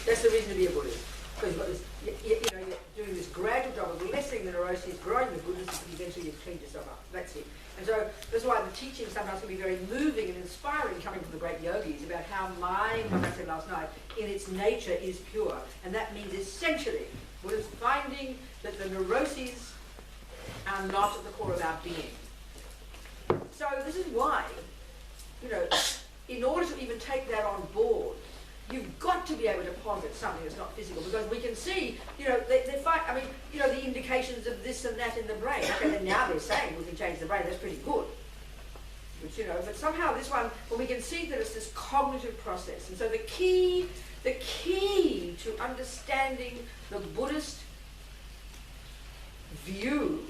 That's the reason to be a Buddhist. Because you've got this, you're doing this gradual job of lessening the neuroses, growing the Buddhism, and eventually you've cleaned yourself up. That's it. And so that's why the teaching sometimes can be very moving and inspiring, coming from the great yogis, about how mind, like I said last night, in its nature is pure. And that means essentially, Buddhists finding that the neuroses are not at the core of our being. So this is why, in order to even take that on board, you've got to be able to posit something that's not physical, because we can see, they find, the indications of this and that in the brain. Okay, then now they're saying we can change the brain, that's pretty good. But somehow this one, we can see that it's this cognitive process. And so the key to understanding the Buddhist view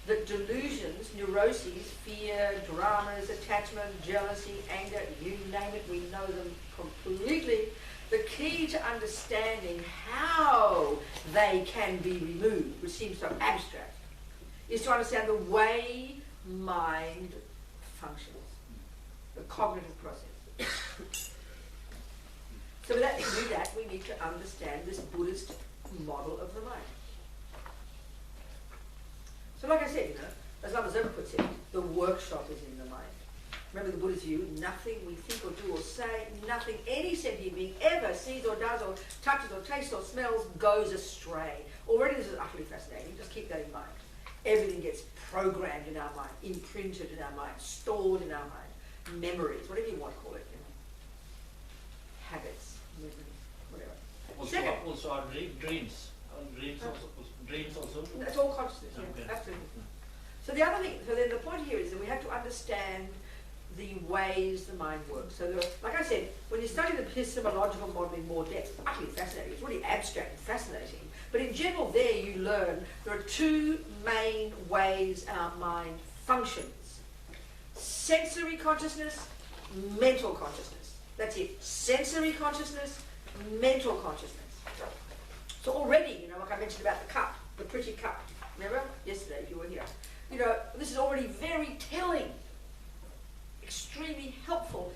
that delusions, neuroses, fear, dramas, attachment, jealousy, anger, you name it, we know them completely. The key to understanding how they can be removed, which seems so abstract, is to understand the way mind functions, the cognitive process. So to do that, we need to understand this Buddhist model of the mind. So like I said, as Lama Zopa puts it, the workshop is in the mind. Remember the Buddha's view, nothing we think or do or say, nothing any sentient being ever sees or does or touches or tastes or smells goes astray. Already this is utterly fascinating, just keep that in mind. Everything gets programmed in our mind, imprinted in our mind, stored in our mind, memories, whatever you want to call it, habits, memories, whatever. Also our dreams. Dreams also? That's all consciousness, yeah, okay. Absolutely. So the other thing, then the point here is that we have to understand the ways the mind works. So like I said, when you study the epistemological model in more depth, it's utterly fascinating. It's really abstract and fascinating. But in general there you learn there are two main ways our mind functions. Sensory consciousness, mental consciousness. That's it. Sensory consciousness, mental consciousness. So already, like I mentioned about the cup, the pretty cup. Remember? Yesterday, if you were here. This is already very telling, extremely helpful,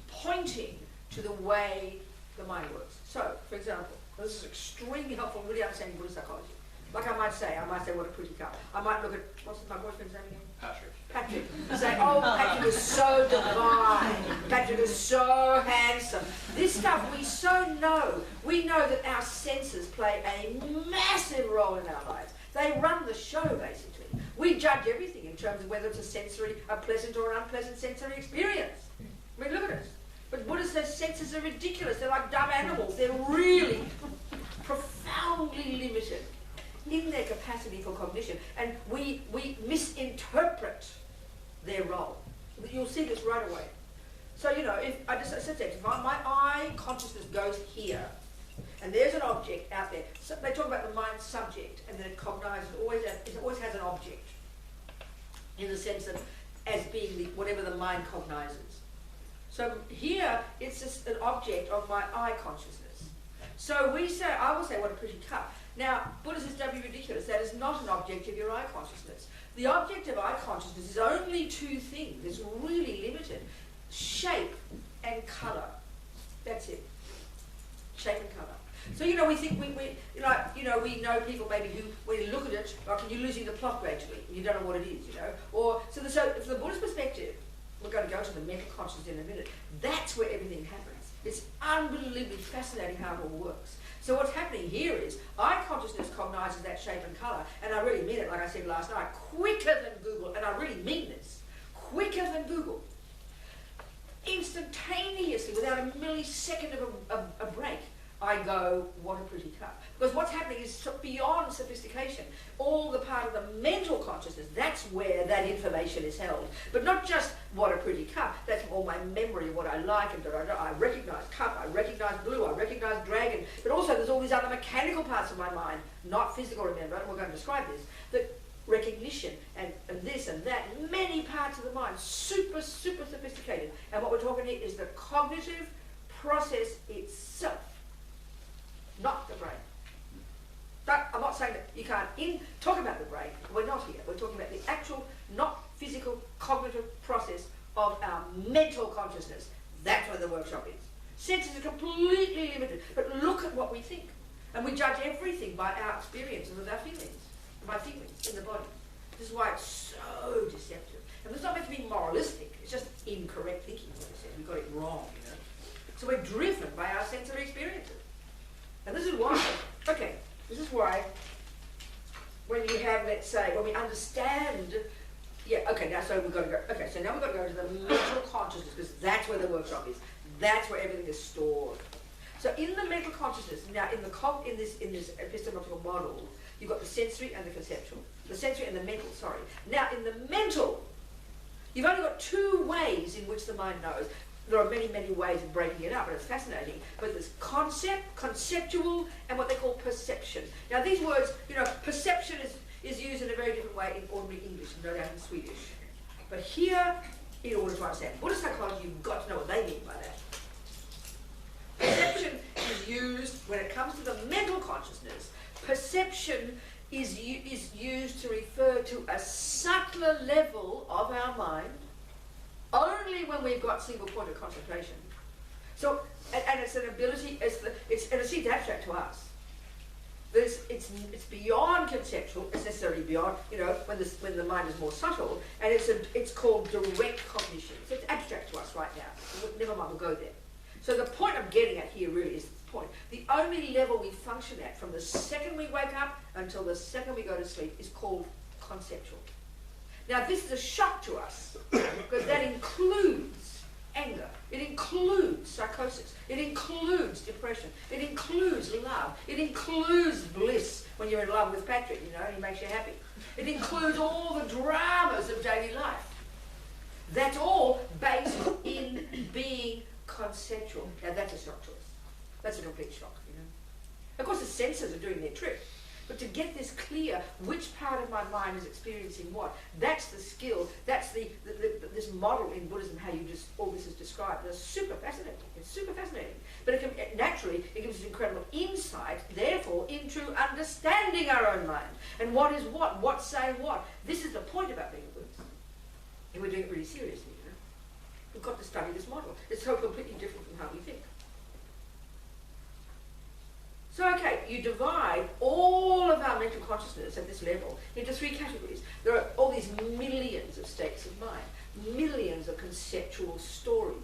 pointing to the way the mind works. So, for example, this is extremely helpful in really understanding Buddhist psychology. Like I might say, what a pretty cup. I might look at, what's my boyfriend's name again? Patrick. Say, oh, Patrick is so divine. Patrick is so handsome. This stuff we so know. We know that our senses play a massive role in our lives. They run the show, basically. We judge everything in terms of whether it's a pleasant or an unpleasant sensory experience. I mean, look at us. But Buddhists, their senses are ridiculous. They're like dumb animals. They're really profoundly limited in their capacity for cognition, and we misinterpret their role. You'll see this right away. So if my eye consciousness goes here, and there's an object out there. So they talk about the mind subject, and then it cognizes. It always has an object, in the sense that as being whatever the mind cognizes. So here it's just an object of my eye consciousness. So I will say, what a pretty cup. Now, Buddhists say, don't be ridiculous. That is not an object of your eye consciousness. The object of eye consciousness is only two things. It's really limited. Shape and colour. That's it. Shape and colour. So, we think, we know people maybe who, when you look at it, like you're losing the plot gradually. You don't know what it is, Or, so from the Buddhist perspective, we're going to go to the mental consciousness in a minute. That's where everything happens. It's unbelievably fascinating how it all works. So what's happening here is eye consciousness cognizes that shape and colour, and I really mean it, like I said last night, quicker than Google, and I really mean this, quicker than Google. Instantaneously, without a millisecond of a break, I go, what a pretty cup. Because what's happening is beyond sophistication. All the part of the mental consciousness, that's where that information is held. But not just what a pretty cup, that's all my memory of what I like, and I recognise cup, I recognise blue, I recognise dragon. But also there's all these other mechanical parts of my mind, not physical, remember, and we're going to describe this, that recognition and this and that, many parts of the mind, super sophisticated. And what we're talking here is the cognitive process itself. Not the brain. I'm not saying that you can't talk about the brain. We're not here. We're talking about the actual, not physical, cognitive process of our mental consciousness. That's where the workshop is. Senses are completely limited. But look at what we think. And we judge everything by our experiences with our feelings, by feelings in the body. This is why it's so deceptive. And it's not meant to be moralistic, it's just incorrect thinking, what I said. We got it wrong, you know. So we're driven by our sensory experiences. And this is why, okay, this is why when you have, let's say, when we understand, yeah, okay, now so we've got to go, okay, so now we've got to go to the mental consciousness, because that's where the workshop is. That's where everything is stored. So in the mental consciousness, now in this epistemological model, you've got the sensory and the conceptual. The sensory and the mental, sorry. Now in the mental, you've only got two ways in which the mind knows. There are many, many ways of breaking it up, and it's fascinating. But there's concept, conceptual, and what they call perception. Now these words, you know, perception is used in a very different way in ordinary English, no doubt in Swedish. But here, in order to understand Buddhist psychology, you've got to know what they mean by that. Perception is used, when it comes to the mental consciousness, perception is used to refer to a subtler level of our mind, only when we've got single point of concentration. So, and it's an ability, and it seems abstract to us. It's beyond conceptual, it's necessarily beyond, you know, when the mind is more subtle, and it's called direct cognition. So it's abstract to us right now. Never mind, we'll go there. So the point I'm getting at here really is the point. The only level we function at from the second we wake up until the second we go to sleep is called conceptual. Now this is a shock to us, because that includes anger, it includes psychosis, it includes depression, it includes love, it includes bliss when you're in love with Patrick, you know, and he makes you happy. It includes all the dramas of daily life. That's all based in being conceptual. Now that's a shock to us. That's a complete shock, you know. Of course the senses are doing their trick. But to get this clear, which part of my mind is experiencing what, that's the skill, that's this model in Buddhism, how all this is described. It's super fascinating. It's super fascinating. But naturally, it gives us incredible insight, therefore, into understanding our own mind. And what is what, what's saying what. This is the point about being a Buddhist. And we're doing it really seriously, you know. We've got to study this model. It's so completely different from how we think. So, okay, you divide all of our mental consciousness at this level into three categories. There are all these millions of states of mind, millions of conceptual stories.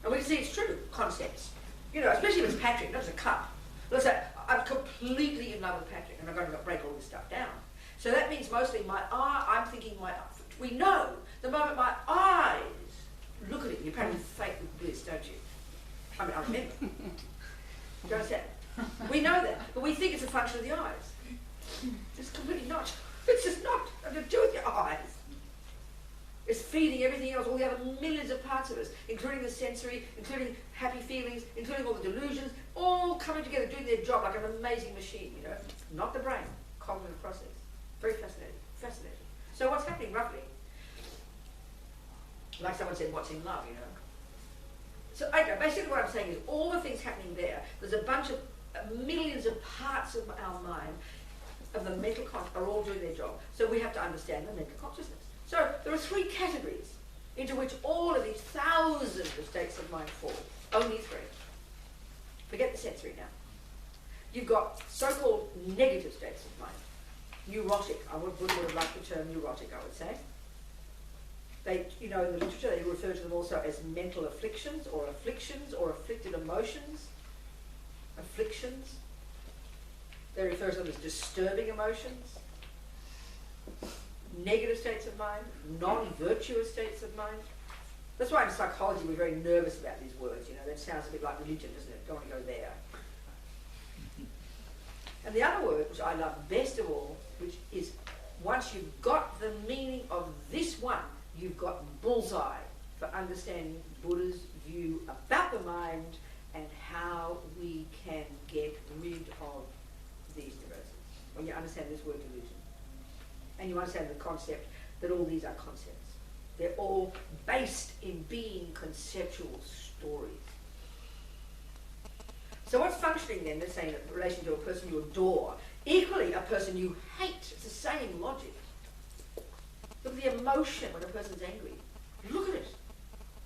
And we can see it's true, concepts. You know, especially if it's Patrick, not just a cup. Let's say, I'm completely in love with Patrick, and I'm going to break all this stuff down. So that means mostly I'm thinking we know the moment my eyes look at it, you probably fake with bliss, don't you? I mean, I remember. Do you understand? We know that, but we think it's a function of the eyes. It's completely not. It's just not. Nothing to do with your eyes. It's feeding everything else, all the other millions of parts of us, including the sensory, including happy feelings, including all the delusions, all coming together, doing their job like an amazing machine, you know. Not the brain, cognitive process. Very fascinating. Fascinating. So what's happening roughly? Like someone said, what's in love, you know? So okay, basically what I'm saying is all the things happening there's a bunch of millions of parts of our mind, of the mental consciousness, are all doing their job. So we have to understand the mental consciousness. So there are three categories into which all of these thousands of states of mind fall. Only three. Forget the sensory now. You've got so-called negative states of mind. Neurotic. I would have liked the term neurotic, I would say. They, you know, in the literature they refer to them also as mental afflictions or afflicted emotions. Afflictions. They refer to them as disturbing emotions. Negative states of mind, non-virtuous states of mind. That's why in psychology we're very nervous about these words, you know, that sounds a bit like religion, doesn't it? Don't want to go there. And the other word, which I love best of all, which is once you've got the meaning of this one, you've got bullseye for understanding Buddha's view about the mind and how we can get rid of these neuroses. When you understand this word delusion. And you understand the concept that all these are concepts. They're all based in being conceptual stories. So what's functioning then, let's say in relation to a person you adore, equally a person you hate, it's the same logic. Look at the emotion when a person's angry. Look at it.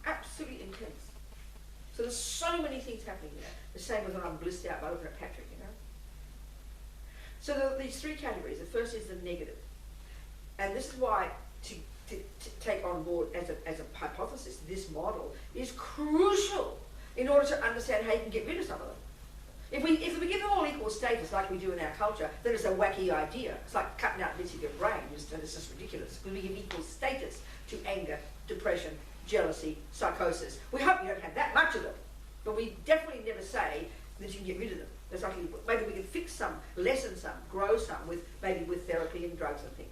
Absolutely intense. So there's so many things happening here. The same with when I'm blissed out by looking at Patrick, you know. So these three categories. The first is the negative. And this is why to take on board as a hypothesis, this model is crucial in order to understand how you can get rid of some of them. If we give them all equal status like we do in our culture, then it's a wacky idea. It's like cutting out bits of your brain. It's just ridiculous. Because we give equal status to anger, depression, jealousy, psychosis. We hope you don't have that much of them. But we definitely never say that you can get rid of them. That's like maybe we can fix some, lessen some, grow some with therapy and drugs and things.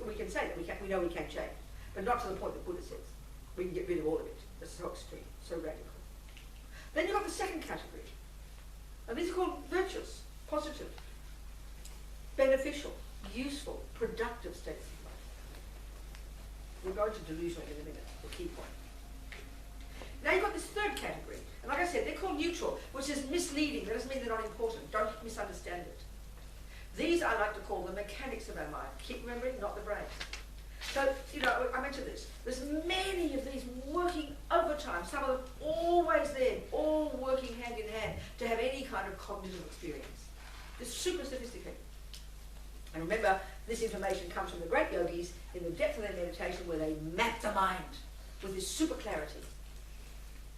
We can say that we know we can change, but not to the point that Buddha says. We can get rid of all of it. That's so extreme, so radical. Then you've got the second category. And these are called virtuous, positive, beneficial, useful, productive states of mind. We'll go into delusional in a minute, the key point. Now you've got this third category. And like I said, they're called neutral, which is misleading. That doesn't mean they're not important. Don't misunderstand it. These I like to call the mechanics of our mind. Keep remembering, not the brain. So, you know, I mentioned this. There's many of these working overtime, some of them always there, all working hand in hand to have any kind of cognitive experience. It's super sophisticated. And remember, this information comes from the great yogis in the depth of their meditation where they map the mind with this super clarity.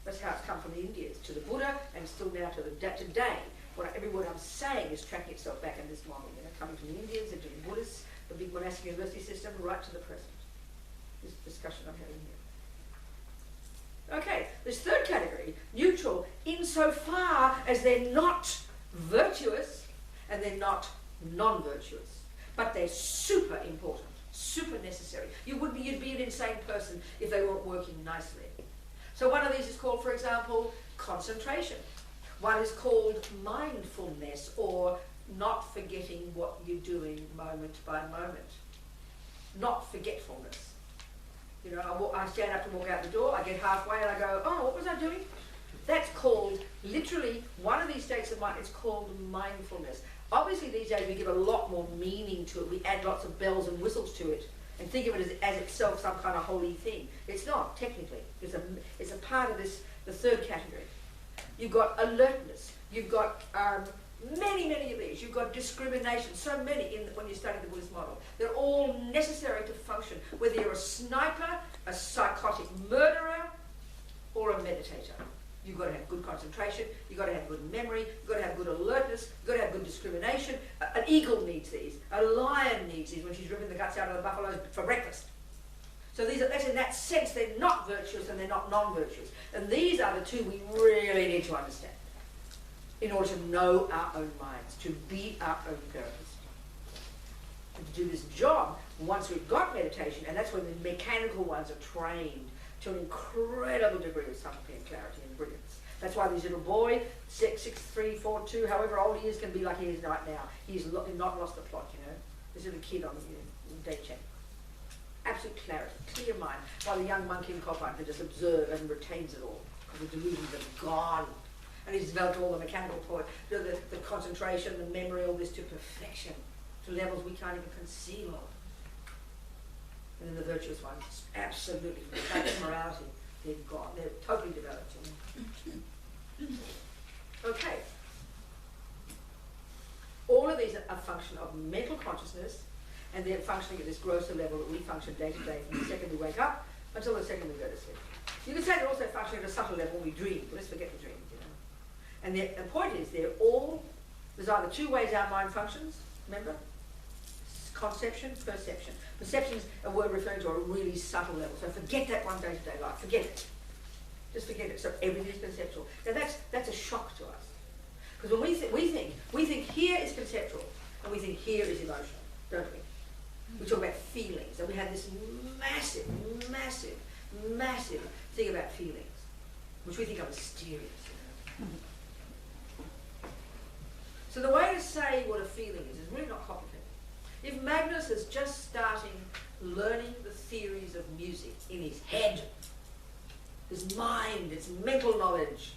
That's how it's come from the Indians to the Buddha and still now to today. Every word I'm saying is tracking itself back in this model, you know, coming from the Indians into the Buddhists, the big monastic university system, right to the present. This discussion I'm having here. Okay, this third category, neutral, insofar as they're not virtuous and they're not non-virtuous, but they're super important, super necessary. You'd be an insane person if they weren't working nicely. So one of these is called, for example, concentration. One is called mindfulness, or not forgetting what you're doing moment by moment. Not forgetfulness. You know, I stand up to walk out the door, I get halfway and I go, oh, what was I doing? That's called, literally, one of these states of mind, it's called mindfulness. Obviously these days we give a lot more meaning to it. We add lots of bells and whistles to it and think of it as itself some kind of holy thing. It's not, technically. It's a part of this, the third category. You've got alertness. You've got many, many of these. You've got discrimination. So many when you study the Buddhist model. They're all necessary to function. Whether you're a sniper, a psychotic murderer, or a meditator. You've got to have good concentration. You've got to have good memory. You've got to have good alertness. You've got to have good discrimination. An eagle needs these. A lion needs these when she's ripping the guts out of the buffaloes for breakfast. So that's in that sense, they're not virtuous and they're not non-virtuous. And these are the two we really need to understand in order to know our own minds, to be our own therapists. And to do this job, once we've got meditation, and that's when the mechanical ones are trained to an incredible degree of subtlety and clarity and brilliance. That's why this little boy, 6, 3, 4, 2, however old he is, can be like he is right now. He's not lost the plot, you know. This little kid on the day check. Absolute clarity, clear mind, while the young monk in Courtin can just observe and retains it all, because the delusions are gone. And he's developed all the mechanical point, the concentration, the memory, all this to perfection, to levels we can't even conceive of. And then the virtuous ones, absolutely, the morality, they're gone, they're totally developed. You know? Okay. All of these are a function of mental consciousness, and they're functioning at this grosser level that we function day to day from the second we wake up until the second we go to sleep. You can say they're also functioning at a subtle level when we dream, but let's forget the dream, you know. And the point is, there's either two ways our mind functions, remember? Conception, perception. Perception's a word referring to a really subtle level, so forget that one day-to-day life, forget it. Just forget it, so everything is conceptual. Now that's a shock to us. Because when we think here is conceptual, and we think here is emotional, don't we? We talk about feelings, and we have this massive, massive, massive thing about feelings, which we think are mysterious. You know? So the way to say what a feeling is really not complicated. If Magnus is just starting learning the theories of music in his head, his mind, his mental knowledge,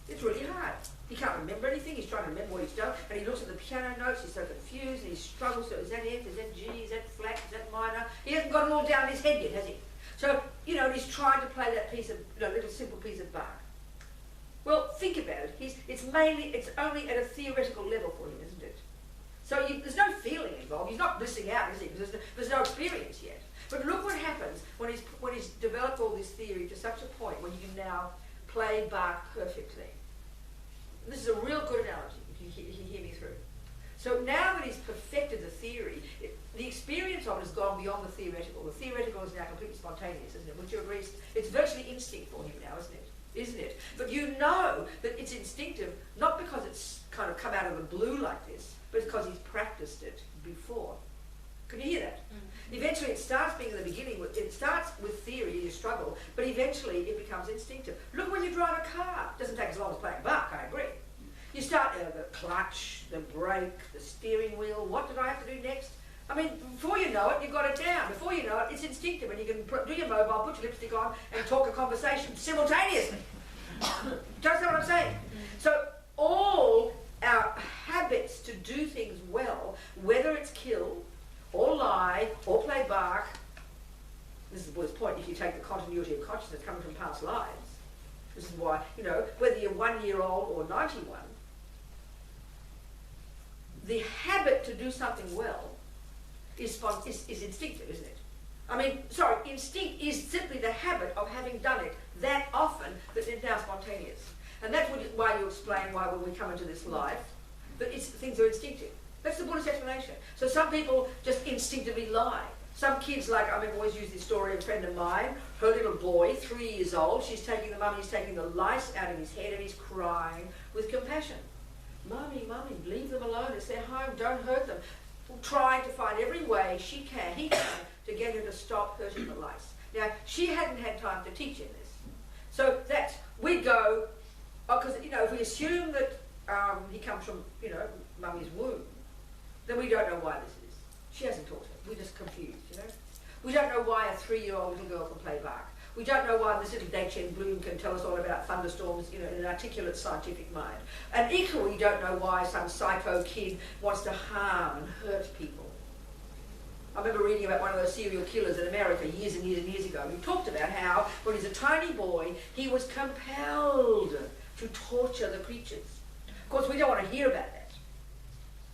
it's really hard. He can't remember anything, he's trying to remember what he's done, and he looks at the piano notes, he's so confused, and he struggles, so is that F, is that G, is that flat, is that minor? He hasn't got it all down in his head yet, has he? So you know, and he's trying to play that piece of, you know, little simple piece of bark. Well, think about it. It's only at a theoretical level for him, isn't it? So there's no feeling involved. He's not blissing out, is he? Because there's no experience yet. But look what happens when he's developed all this theory to such a point when you can now play bark perfectly. And this is a real good analogy, if you hear me through. So now that he's perfected the theory, the experience of it has gone beyond the theoretical. The theoretical is now completely spontaneous, isn't it? Would you agree? It's virtually instinct for him now, isn't it? Isn't it? But you know that it's instinctive, not because it's kind of come out of the blue like this, but it's because he's practiced it before. Can you hear that? Mm. Eventually it starts being in the beginning, it starts with theory, you struggle, but eventually it becomes instinctive. Look when you drive a car. It doesn't take as long as playing bark, I agree. You start the clutch, the brake, the steering wheel, what did I have to do next? I mean, before you know it, you've got it down. Before you know it, it's instinctive, and you can do your mobile, put your lipstick on, and talk a conversation simultaneously. Do you understand what I'm saying? So all our habits to do things well, whether it's kill, or lie, or play bark, this is the Buddhist point, if you take the continuity of consciousness coming from past lives, this is why, you know, whether you're 1 year old or 91, the habit to do something well is instinctive, isn't it? I mean, sorry, instinct is simply the habit of having done it that often that it's now spontaneous. And that's why you explain why when we come into this life, that things are instinctive. That's the Buddhist explanation. So some people just instinctively lie. Some kids, like, I've always used this story of a friend of mine, her little boy, 3 years old, he's taking the lice out of his head and he's crying with compassion. Mummy, leave them alone, it's their home, don't hurt them. Trying to find every way he can, to get her to stop hurting the lice. Now, she hadn't had time to teach him this. So we'd go, because, you know, if we assume that he comes from, you know, mummy's womb, then we don't know why this is. She hasn't taught him. We're just confused, you know. We don't know why a 3-year-old little girl can play bark. We don't know why this little day1 bloom can tell us all about thunderstorms, you know, in an articulate scientific mind. And equally, we don't know why some psycho kid wants to harm and hurt people. I remember reading about one of those serial killers in America years and years and years ago. He talked about how, when he was a tiny boy, he was compelled to torture the creatures. Of course, we don't want to hear about that.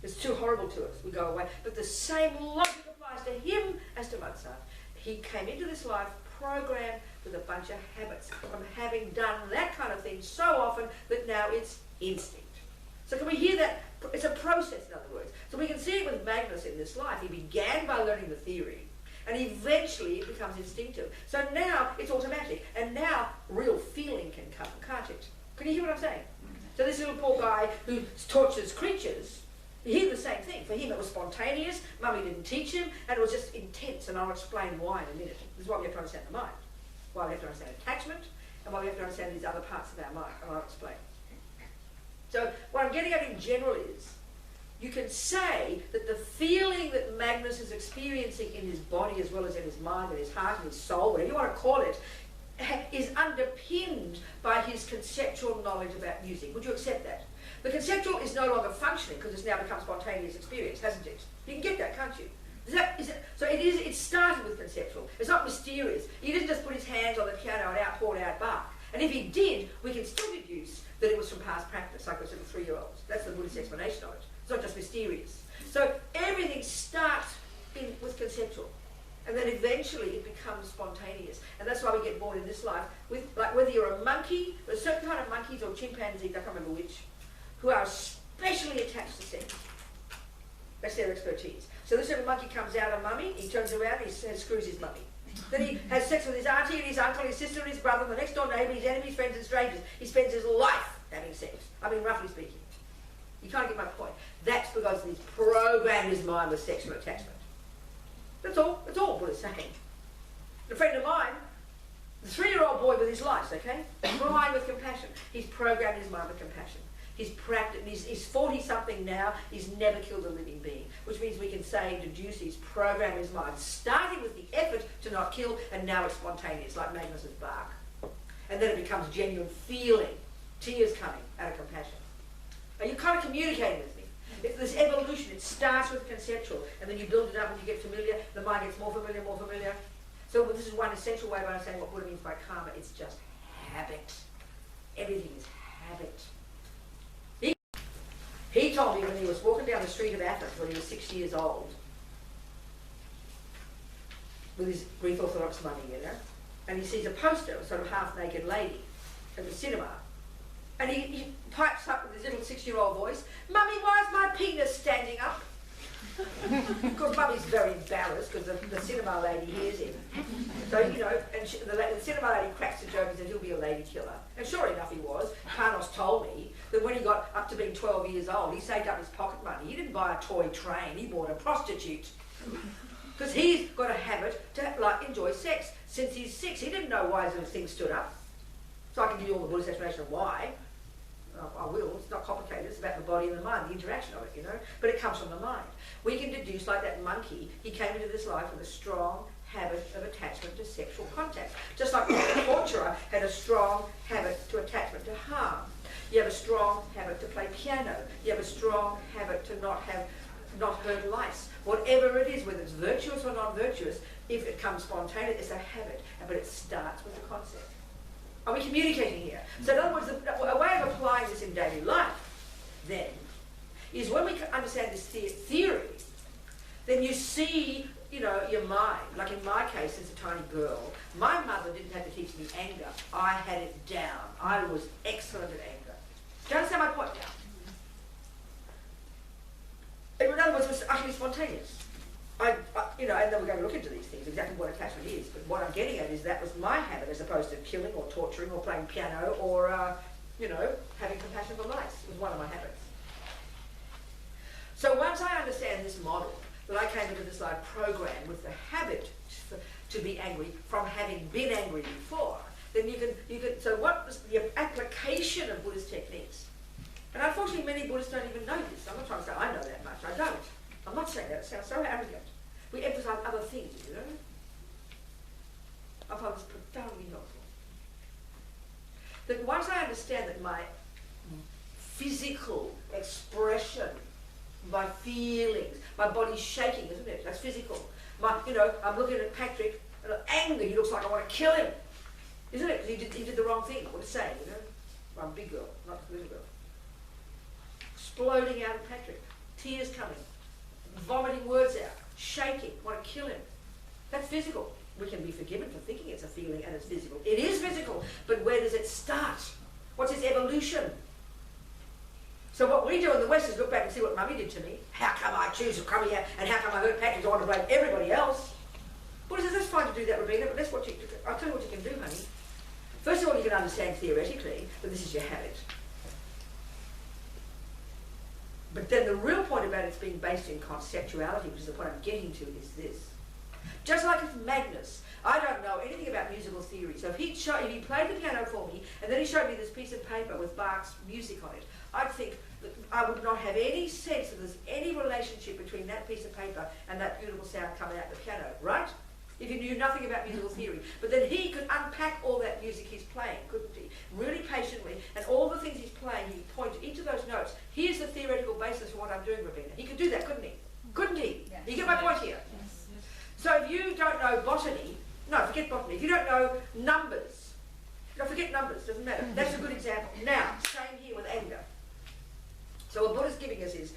It's too horrible to us. We go away. But the same logic applies to him as to Mozart. He came into this life programmed with a bunch of habits from having done that kind of thing so often that now it's instinct. So can we hear that? It's a process, in other words. So we can see it with Magnus in this life. He began by learning the theory, and eventually it becomes instinctive. So now it's automatic, and now real feeling can come, can't it? Can you hear what I'm saying? So this little poor guy who tortures creatures, he hear the same thing. For him it was spontaneous, Mummy didn't teach him, and it was just intense, and I'll explain why in a minute. This is why we have to understand the mind, why we have to understand attachment, and why we have to understand these other parts of our mind, and I'll explain. So what I'm getting at in general is, you can say that the feeling that Magnus is experiencing in his body as well as in his mind and his heart and his soul, whatever you want to call it, is underpinned by his conceptual knowledge about music. Would you accept that? The conceptual is no longer functioning because it's now become spontaneous experience, hasn't it? You can get that, can't you? So it started with conceptual. It's not mysterious. He didn't just put his hands on the piano and poured out Bach. And if he did, we can still deduce that it was from past practice, like I said, the 3-year-olds. That's the Buddhist explanation of it. It's not just mysterious. So everything starts with conceptual. And then eventually it becomes spontaneous. And that's why we get born in this life with, like, whether you're a monkey, there's a certain kind of monkeys or chimpanzees, I can't remember which, who are especially attached to sex. That's their expertise. So this little monkey comes out of mummy, he turns around, he screws his mummy. Then he has sex with his auntie and his uncle, his sister and his brother, the next door neighbour, his enemies, friends and strangers. He spends his life having sex. I mean, roughly speaking. You can't get my point. That's because he's programmed his mind with sexual attachment. That's all Buddha's saying. A friend of mine, the 3-year-old boy with his lice, okay? Crying with compassion. He's programmed his mind with compassion. He's 40-something now, he's never killed a living being. Which means we can say, deduce, he's programmed his mind, starting with the effort to not kill, and now it's spontaneous, like Magnus's bark. And then it becomes genuine feeling, tears coming out of compassion. Are you kind of communicating with me? It's this evolution, it starts with conceptual, and then you build it up and you get familiar, the mind gets more familiar, more familiar. So this is one essential way of understanding what Buddha means by karma. It's just habit. Everything is habit. He told me when he was walking down the street of Athens when he was 6 years old, with his Greek Orthodox money, you know, and he sees a poster of a sort of half-naked lady at the cinema, and he pipes up with his little 6-year-old voice, "Mummy, why is my penis standing up?" Of course, Mummy's very embarrassed because the cinema lady hears him. So, you know, and the cinema lady cracks a joke and says he'll be a lady killer. And sure enough he was. Panos told me that when he got up to being 12 years old, he saved up his pocket money. He didn't buy a toy train, he bought a prostitute. Because he's got a habit to like enjoy sex since he's 6. He didn't know why those things stood up. So I can give you all the Buddhist explanation of why. I will. It's not complicated. It's about the body and the mind, the interaction of it, you know. But it comes from the mind. We can deduce, like that monkey, he came into this life with a strong habit of attachment to sexual contact. Just like the torturer had a strong habit to attachment to harm. You have a strong habit to play piano. You have a strong habit to not hurt lice. Whatever it is, whether it's virtuous or non-virtuous, if it comes spontaneous, it's a habit. But it starts with the concept. Are we communicating here? So in other words, a way of applying this in daily life, then, is when we understand this theory, then you see, you know, your mind. Like in my case, as a tiny girl, my mother didn't have to teach me anger. I had it down. I was excellent at anger. Do you understand my point now? In other words, it was utterly spontaneous. You know, and then we're going to look into these things, exactly what attachment is. But what I'm getting at is that was my habit as opposed to killing or torturing or playing piano or, you know, having compassion for lice. It was one of my habits. So once I understand this model, that I came into this life program with the habit to be angry from having been angry before, then you can, so what was the application of Buddhist techniques? And unfortunately many Buddhists don't even know this. I'm not trying to say I know that much, I don't. I'm not saying that, it sounds so arrogant. We emphasize other things, you know. I find this profoundly helpful. That once I understand that my physical expression, my feelings, my body's shaking, isn't it? That's physical. You know, I'm looking at Patrick, and anger, he looks like I want to kill him. Isn't it? Because he did the wrong thing, what to say, you know. I'm a big girl, not a little girl. Exploding out of Patrick, tears coming, vomiting words out, shaking, want to kill him. That's physical. We can be forgiven for thinking it's a feeling and it's physical. It is physical, but where does it start? What's its evolution? So what we do in the West is look back and see what Mummy did to me. How come I choose to come here and how come I hurt Patrick? I want to blame everybody else. Buddha says, that's fine to do that, Robina, but I'll tell you what you can do, honey. First of all, you can understand theoretically that this is your habit. But then the real point about it's being based in conceptuality, which is the point I'm getting to, is this. Just like with Magnus, I don't know anything about musical theory, so if he played the piano for me, and then he showed me this piece of paper with Bach's music on it, I'd think that I would not have any sense that there's any relationship between that piece of paper and that beautiful sound coming out the piano, right? If you knew nothing about musical theory. But then he could unpack all that music he's playing, couldn't he? Really patiently, and all the things he's playing, he could point to each of those notes. Here's the theoretical basis for what I'm doing, Robina. He could do that, couldn't he? Couldn't he? Yes. You get my point here? Yes. Yes. So if you don't know botany, no, forget botany. If you don't know numbers, no, forget numbers, doesn't matter. That's a good example. Now, same here with anger. So what Buddha's giving us is,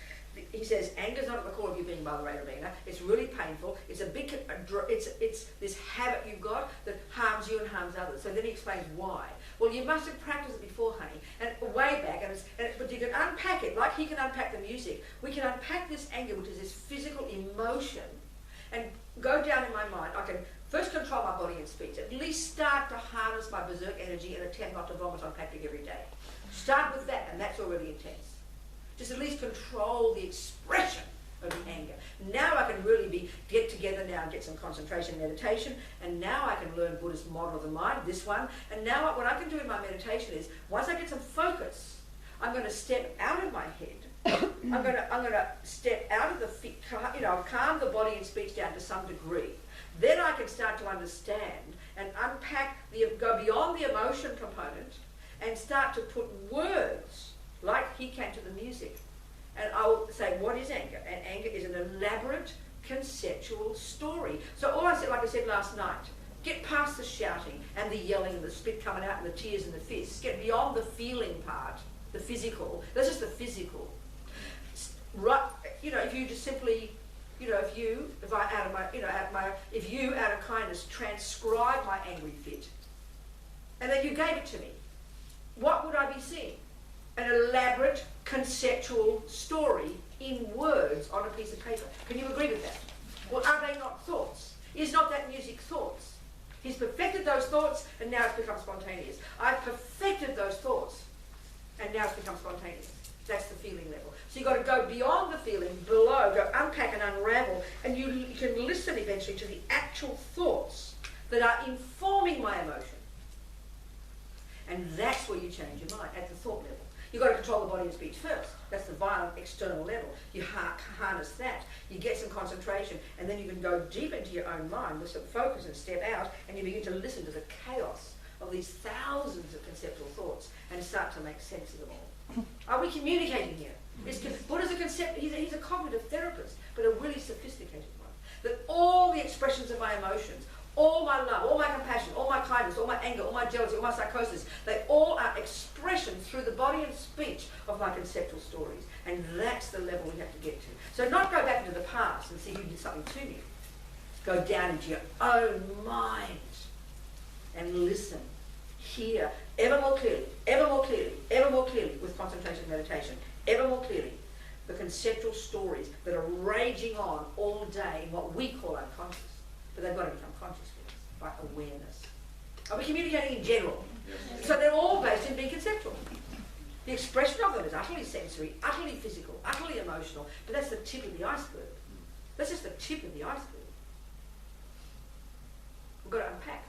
he says, anger's not at the core of you being Mother Robina. It's really painful. It's it's this habit you've got that harms you and harms others. So then he explains why. Well, you must have practiced it before, honey, and way back. But you can unpack it like he can unpack the music. We can unpack this anger, which is this physical emotion, and go down in my mind. I can first control my body and speech. At least start to harness my berserk energy and attempt not to vomit on Patrick every day. Start with that, and that's already intense. Just at least control the expression of the anger. Now I can really get together now and get some concentration meditation, and now I can learn Buddhist model of the mind, this one. And now what I can do in my meditation is, once I get some focus, I'm going to step out of my head. I'm going to step out of the feet, you know, calm the body and speech down to some degree. Then I can start to understand and unpack, go beyond the emotion component and start to put words like he came to the music. And I'll say, what is anger? And anger is an elaborate conceptual story. So all I said, like I said last night, Get past the shouting and the yelling and the spit coming out and the tears and the fists. Get beyond the feeling part, the physical. That's just the physical. Right, you know, if you just simply, you know, if you out of kindness transcribe my angry fit, and then you gave it to me, what would I be seeing? An elaborate conceptual story in words on a piece of paper. Can you agree with that? Well, are they not thoughts? Is not that music thoughts? He's perfected those thoughts, and now it's become spontaneous. I've perfected those thoughts, and now it's become spontaneous. That's the feeling level. So you've got to go beyond the feeling, below, go unpack and unravel, and you can listen eventually to the actual thoughts that are informing my emotion. And that's where you change your mind, at the thought level. You've got to control the body and speech first. That's the violent external level. You harness that. You get some concentration, and then you can go deep into your own mind with some focus and step out, and you begin to listen to the chaos of these thousands of conceptual thoughts and start to make sense of them all. Are we communicating here? Buddha's a concept, he's a cognitive therapist, but a really sophisticated one. That all the expressions of my emotions, all my love, all my compassion, all my kindness, all my anger, all my jealousy, all my psychosis, they all are expressions through the body and speech of my conceptual stories. And that's the level we have to get to. So not go back into the past and see who did something to me. Go down into your own mind and listen. Hear ever more clearly, ever more clearly, ever more clearly with concentration and meditation, ever more clearly the conceptual stories that are raging on all day in what we call unconscious. But they've got to become conscious with us by awareness. Are we communicating in general? Yes. So they're all based in being conceptual. The expression of them is utterly sensory, utterly physical, utterly emotional, but that's the tip of the iceberg. That's just the tip of the iceberg. We've got to unpack,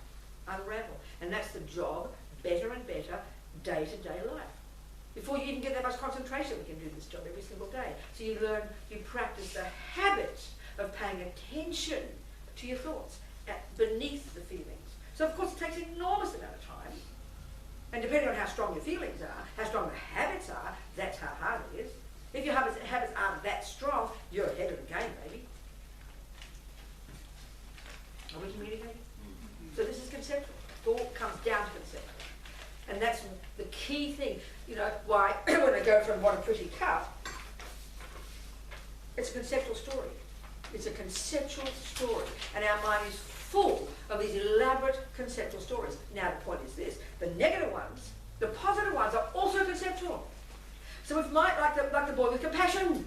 unravel, and that's the job, better and better, day-to-day life. Before you even get that much concentration, we can do this job every single day. So you learn, you practice the habit of paying attention to your thoughts, beneath the feelings. So of course it takes an enormous amount of time. And depending on how strong your feelings are, how strong the habits are, that's how hard it is. If your habits aren't that strong, you're ahead of the game, baby. Are we communicating? So this is conceptual. Thought comes down to conceptual. And that's the key thing, you know, why when I go from what a pretty cup, it's a conceptual story. It's a conceptual story. And our mind is full of these elaborate conceptual stories. Now the point is this, the negative ones, the positive ones are also conceptual. So if like the boy with compassion,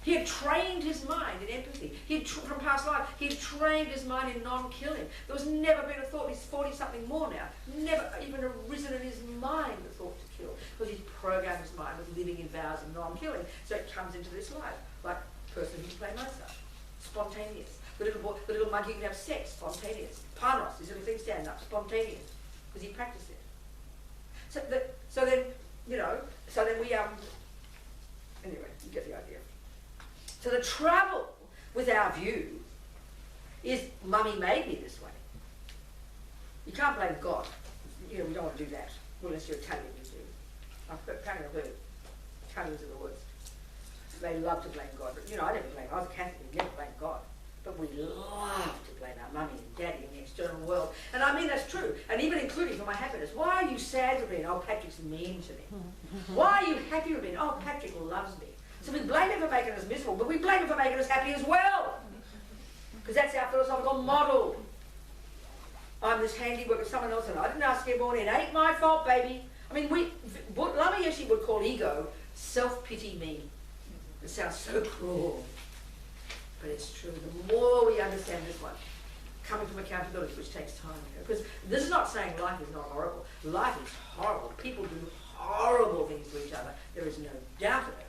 he had trained his mind in empathy. From past life, he had trained his mind in non-killing. There was never been a thought, he's 40-something more now, never even arisen in his mind the thought to kill, because he's programmed his mind with living in vows of non-killing. So it comes into this life, like the person who's playing Mozart, spontaneous. The little monkey can have sex, spontaneous. Panos, his little thing stand up, spontaneous, because he practiced it. So then we anyway, you get the idea. So the trouble with our view is mummy made me this way. You can't blame God. You know, we don't want to do that. Well, unless you're Italian, you do. Apparently I've heard Italians are the worst. They love to blame God. But, you know, I never blame. I was a Catholic, we never blamed God. But we love to blame our mummy and daddy in the external world. And I mean, that's true. And even including for my happiness. Why are you sad, Robina? Oh, Patrick's mean to me. Why are you happy, Robina? Oh, Patrick loves me. So we blame him for making us miserable, but we blame him for making us happy as well. Because that's our philosophical model. I'm this handiwork of someone else and I didn't ask to get born in. It ain't my fault, baby. I mean, Lama Yeshe would call ego self-pity me. It sounds so cruel. But it's true. The more we understand this one, coming from accountability, which takes time. Because this is not saying life is not horrible. Life is horrible. People do horrible things to each other. There is no doubt about it.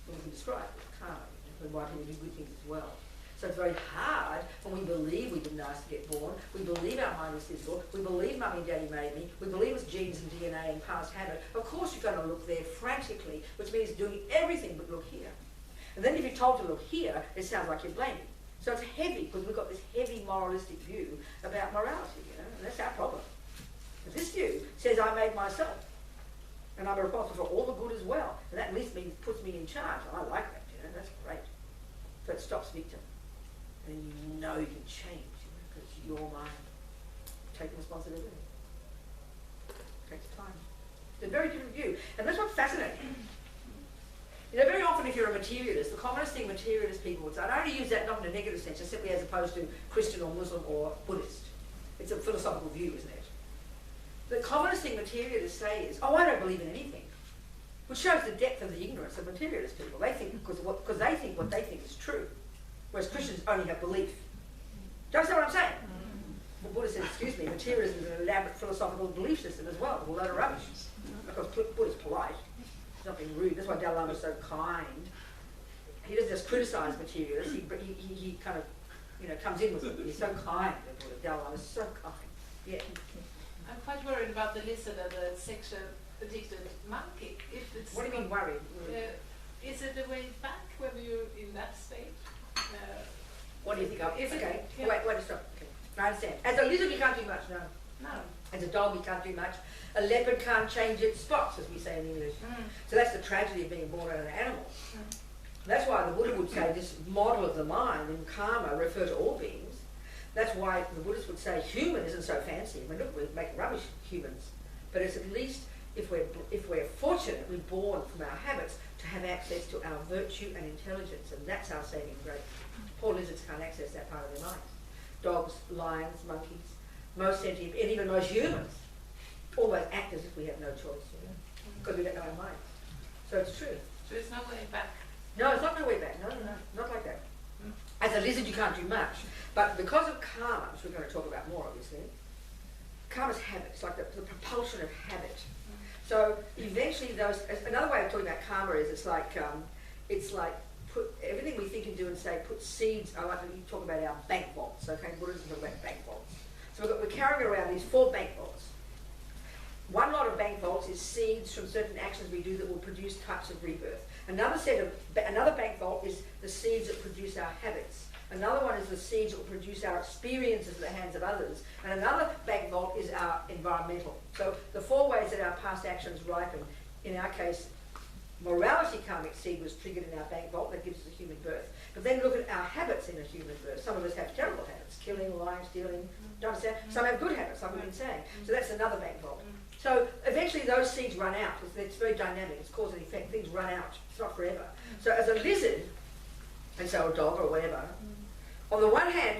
We can describe it, can't we? And why people do good things as well. So it's very hard when we believe we didn't ask to get born, we believe our mind is physical, we believe mummy and daddy made me, we believe it's genes and DNA and past habit. Of course you're going to look there frantically, which means doing everything but look here. And then if you're told to look here, it sounds like you're blaming. So it's heavy, because we've got this heavy moralistic view about morality, you know, and that's our problem. But this view says I made myself. And I'm responsible for all the good as well. And that at least puts me in charge. I like that, you know, that's great. So it stops victim. And you know you can change. your mind. Taking responsibility. Takes time. It's a very different view. And that's what's fascinating. You know, very often if you're a materialist, the commonest thing materialist people would say, I only use that not in a negative sense, just simply as opposed to Christian or Muslim or Buddhist. It's a philosophical view, isn't it? The commonest thing materialists say is, oh, I don't believe in anything. Which shows the depth of the ignorance of materialist people. They think, because they think what they think is true. Whereas Christians only have belief. Do you understand what I'm saying? Well, Buddha said, excuse me, materialism is an elaborate philosophical belief system as well, with a load of rubbish. Because Buddha's polite. He's not being rude. That's why Dalai Lama is so kind. He doesn't just criticise materialists, he kind of, you know, comes in with it. He's so kind, the Buddha. Dalai Lama is so kind. Yeah. I'm quite worried about the lizard and the sexual addicted monkey. If it's What do you mean worried? Is it a way back when you're in that state? What do you think of? Is it- Okay, yeah. wait, stop. Okay. I understand. As a lizard, you can't do much, no. No. As a dog, you can't do much. A leopard can't change its spots, as we say in English. So that's the tragedy of being born out of an animal. That's why the Buddha would say this model of the mind in karma refer to all beings. That's why the Buddhists would say human isn't so fancy. I mean, look, we make rubbish humans. But it's at least, if we're fortunate, we're born from our habits to have access to our virtue and intelligence, and that's our saving grace. Poor lizards can't access that part of their minds. Dogs, lions, monkeys, most sentient, and even most humans, always act as if we have no choice, you know, because we don't know our minds. So it's true. So it's no way back. No, it's not no way back. No, not like that. As a lizard, you can't do much. But because of karma, which we're going to talk about more, obviously, karma's habits, like the propulsion of habit. So eventually another way of talking about karma is it's like put everything we think and do and say, put seeds. I like to talk about our bank vaults, okay? Buddhism talk about bank vaults. So we're carrying around these 4 bank vaults. One lot of bank vaults is seeds from certain actions we do that will produce types of rebirth. Another bank vault is the seeds that produce our habits. Another one is the seeds that will produce our experiences at the hands of others. And another bank vault is our environmental. So the 4 ways that our past actions ripen. In our case, morality karmic seed was triggered in our bank vault. That gives us a human birth. But then look at our habits in a human birth. Some of us have terrible habits. Killing, lying, stealing. Do you understand? Some have good habits, like we've been saying. So that's another bank vault. So eventually those seeds run out. It's very dynamic. It's cause and effect. Things run out. It's not forever. So as a lizard, and so a dog or whatever, on the one hand,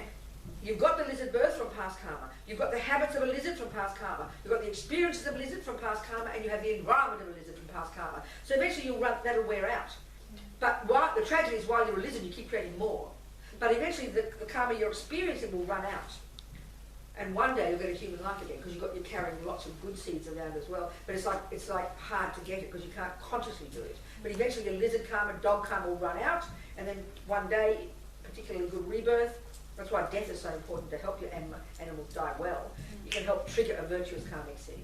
you've got the lizard birth from past karma. You've got the habits of a lizard from past karma. You've got the experiences of a lizard from past karma, and you have the environment of a lizard from past karma. So eventually that'll wear out. But the tragedy is while you're a lizard, you keep creating more. But eventually the karma you're experiencing will run out. And one day you'll get a human life again because you're carrying lots of good seeds around as well. But it's like hard to get it because you can't consciously do it. But eventually the lizard karma, dog karma will run out, and then one day, particularly good rebirth. That's why death is so important, to help your animals die well. You can help trigger a virtuous karmic seed.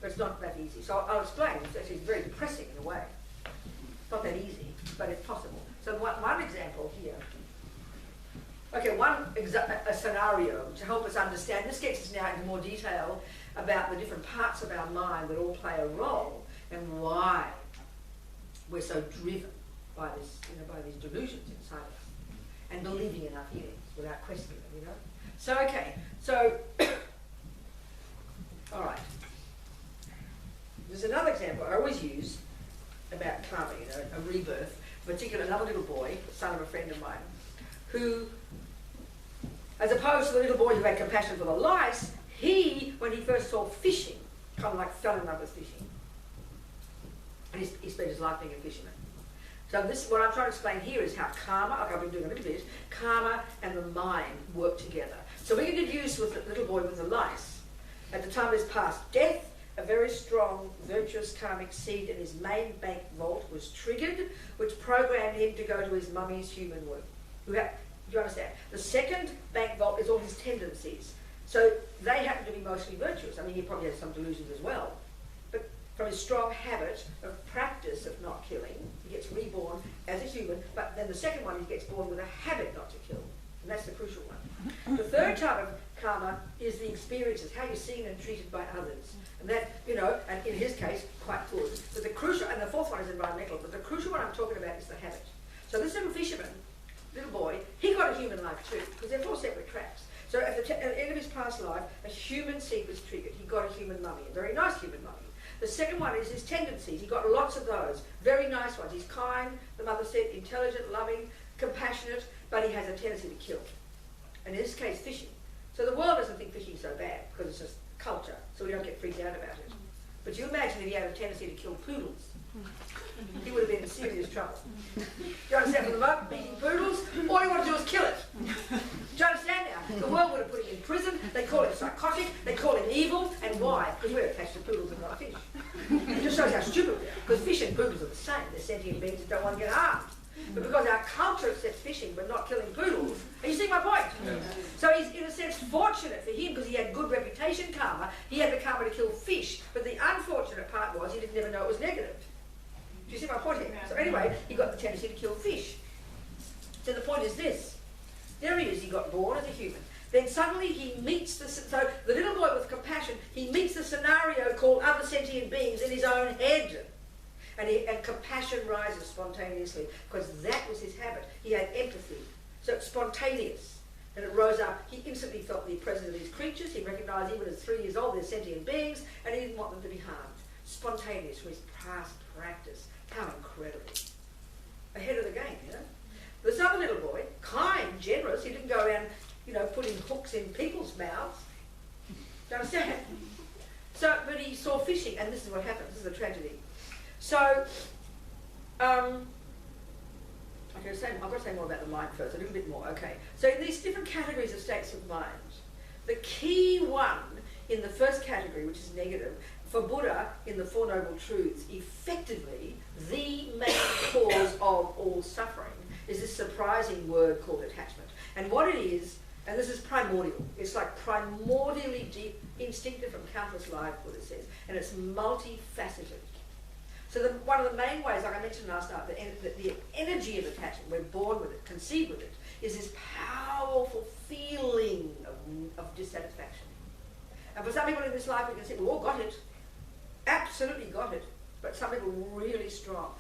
But it's not that easy. So I'll explain. It's actually very depressing in a way. It's not that easy, but it's possible. So one example here. Okay, a scenario to help us understand. This gets us now into more detail about the different parts of our mind that all play a role and why we're so driven by this, by these delusions inside us and believing in our feelings without questioning them, So okay, all right. There's another example I always use about karma, a rebirth. Particularly another little boy, son of a friend of mine, who, as opposed to the little boy who had compassion for the lice, when he first saw fishing, kind of like fell in love with fishing. And he spent his life being a fisherman. So what I'm trying to explain here is how karma, like I've been doing a little bit, karma and the mind work together. So we can deduce with the little boy with the lice, at the time of his past death, a very strong, virtuous karmic seed in his main bank vault was triggered, which programmed him to go to his mummy's human womb. Do you understand? The second bank vault is all his tendencies. So they happen to be mostly virtuous. I mean, he probably has some delusions as well. But from his strong habit of practice of not killing, he gets reborn as a human. But then the second one, he gets born with a habit not to kill. And that's the crucial one. The third type of karma is the experiences, how you're seen and treated by others. And that, and in his case, quite good. But the crucial, and the fourth one is environmental, but the crucial one I'm talking about is the habit. So this little fisherman, little boy, he got a human life too, because they're 4 separate tracks. So at the end of his past life, a human seed was triggered. He got a human mummy, a very nice human mummy. The second one is his tendencies. He got lots of those, very nice ones. He's kind, the mother said, intelligent, loving, compassionate, but he has a tendency to kill. And in this case, fishing. So the world doesn't think fishing is so bad because it's just culture, so we don't get freaked out about it. But you imagine if he had a tendency to kill poodles. He would have been in serious trouble. Do you understand? From the moment beating poodles, all you want to do is kill it. Do you understand now? The world would have put him in prison. They call him psychotic. They call him evil. And why? Because we're attached to poodles and not fish. It just shows how stupid we are. Because fish and poodles are the same. They're sentient beings that don't want to get harmed. But because our culture accepts fishing but not killing poodles, and you see my point? Yes. So he's in a sense fortunate for him because he had good reputation karma. He had the karma to kill fish. But the unfortunate part was he didn't never know it was negative. Do you see my point here? So anyway, he got the tendency to kill fish. So the point is this. There he is, he got born as a human. Then suddenly he meets so the little boy with compassion, he meets the scenario called other sentient beings in his own head. And compassion rises spontaneously because that was his habit. He had empathy. So it's spontaneous. And it rose up. He instantly felt the presence of these creatures. He recognised even at 3 years old they're sentient beings and he didn't want them to be harmed. Spontaneous from his past practice. How incredible. Ahead of the game, you know. This other little boy, kind, generous, he didn't go around, putting hooks in people's mouths. Do you understand? So, but he saw fishing, and this is what happened. This is a tragedy. So, I've got to say more about the mind first, a little bit more, okay. So in these different categories of states of mind, the key one in the first category, which is negative, for Buddha, in the Four Noble Truths, effectively, the main cause of all suffering is this surprising word called attachment. And what it is, and this is primordial, it's like primordially deep, instinctive from countless lives, Buddha says, and it's multifaceted. So one of the main ways, like I mentioned last night, the energy of attachment, we're born with it, conceived with it, is this powerful feeling of dissatisfaction. And for some people in this life, we can say, we all got it. Absolutely got it. But some people really strong.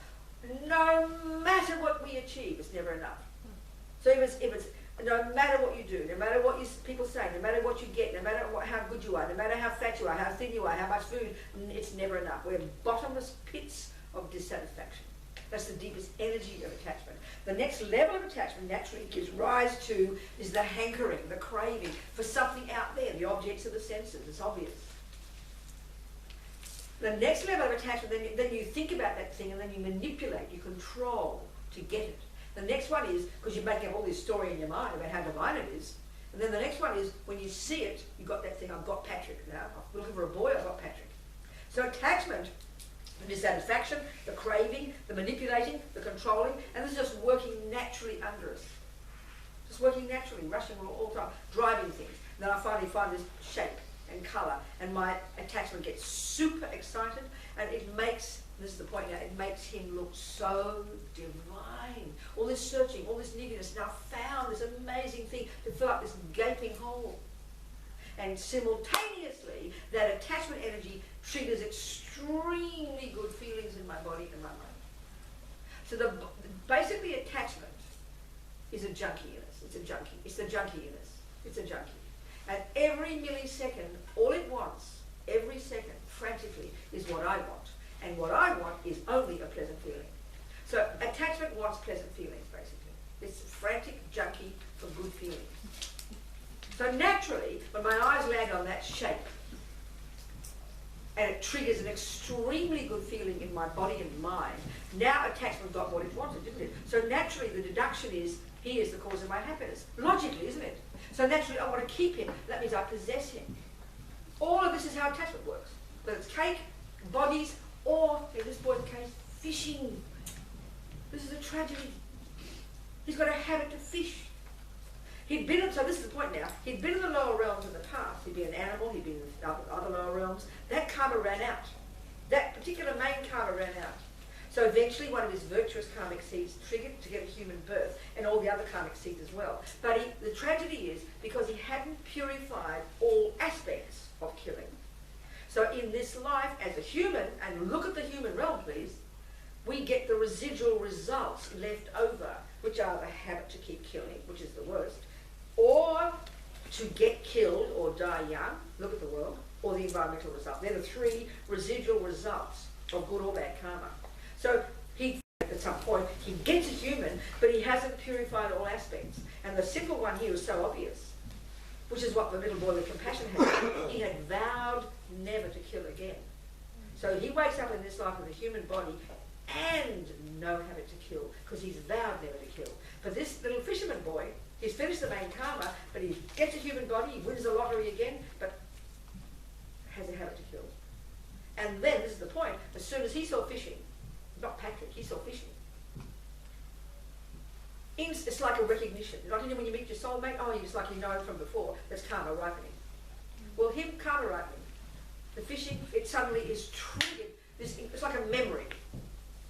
No matter what we achieve, it's never enough. So if it's no matter what you do, no matter what people say, no matter what you get, no matter how good you are, no matter how fat you are, how thin you are, how much food, it's never enough. We're bottomless pits of dissatisfaction. That's the deepest energy of attachment. The next level of attachment naturally gives rise to is the hankering, the craving for something out there, the objects of the senses. It's obvious. The next level of attachment, then you think about that thing and then you manipulate, you control to get it. The next one is, because you make up all this story in your mind about how divine it is, and then the next one is, when you see it, you've got that thing, I've got Patrick now. I'm looking for a boy, I've got Patrick. So attachment, the dissatisfaction, the craving, the manipulating, the controlling, and this is just working naturally under us. Just working naturally, rushing all the time, driving things. And then I finally find this shape and colour, and my attachment gets super excited, and it makes, this is the point now, it makes him look so divine. All this searching, all this neediness, now found this amazing thing to fill up this gaping hole. And simultaneously, that attachment energy triggers extremely good feelings in my body and my mind. So basically attachment is a junkie in us. It's a junkie. It's the junkie in us. It's a junkie. And every millisecond, all it wants, every second, frantically, is what I want. And what I want is only a pleasant feeling. So attachment wants pleasant feelings, basically. It's frantic junkie for good feelings. So naturally, when my eyes land on that shape, and it triggers an extremely good feeling in my body and mind, now attachment got what it wanted, didn't it? So naturally, the deduction is, he is the cause of my happiness. Logically, isn't it? So naturally, I want to keep him. That means I possess him. All of this is how attachment works. Whether it's cake, bodies, or, in this boy's case, fishing. This is a tragedy. He's got a habit to fish. He'd been in, so this is the point now, he'd been in the lower realms in the past. He'd been an animal, he'd been in other lower realms. That karma ran out. That particular main karma ran out. So eventually one of his virtuous karmic seeds triggered to get a human birth, and all the other karmic seeds as well. But the tragedy is because he hadn't purified all aspects of killing. So in this life, as a human, and look at the human realm please, we get the residual results left over, which are the habit to keep killing, which is the worst, or to get killed or die young, look at the world, or the environmental result. They're the three residual results of good or bad karma. So he, at some point, he gets a human, but he hasn't purified all aspects. And the simple one here is so obvious, which is what the little boy with compassion had. He had vowed never to kill again. So he wakes up in this life with a human body and no habit to kill, because he's vowed never to kill. But this little fisherman boy, he's finished the main karma, but he gets a human body, he wins the lottery again, but has a habit to kill. And then, this is the point, as soon as he saw fishing, not Patrick, he saw fishing. It's like a recognition. Like when you meet your soulmate, oh, it's like you know from before, that's karma ripening. Well, him karma ripening, the fishing, it suddenly is triggered. It's like a memory.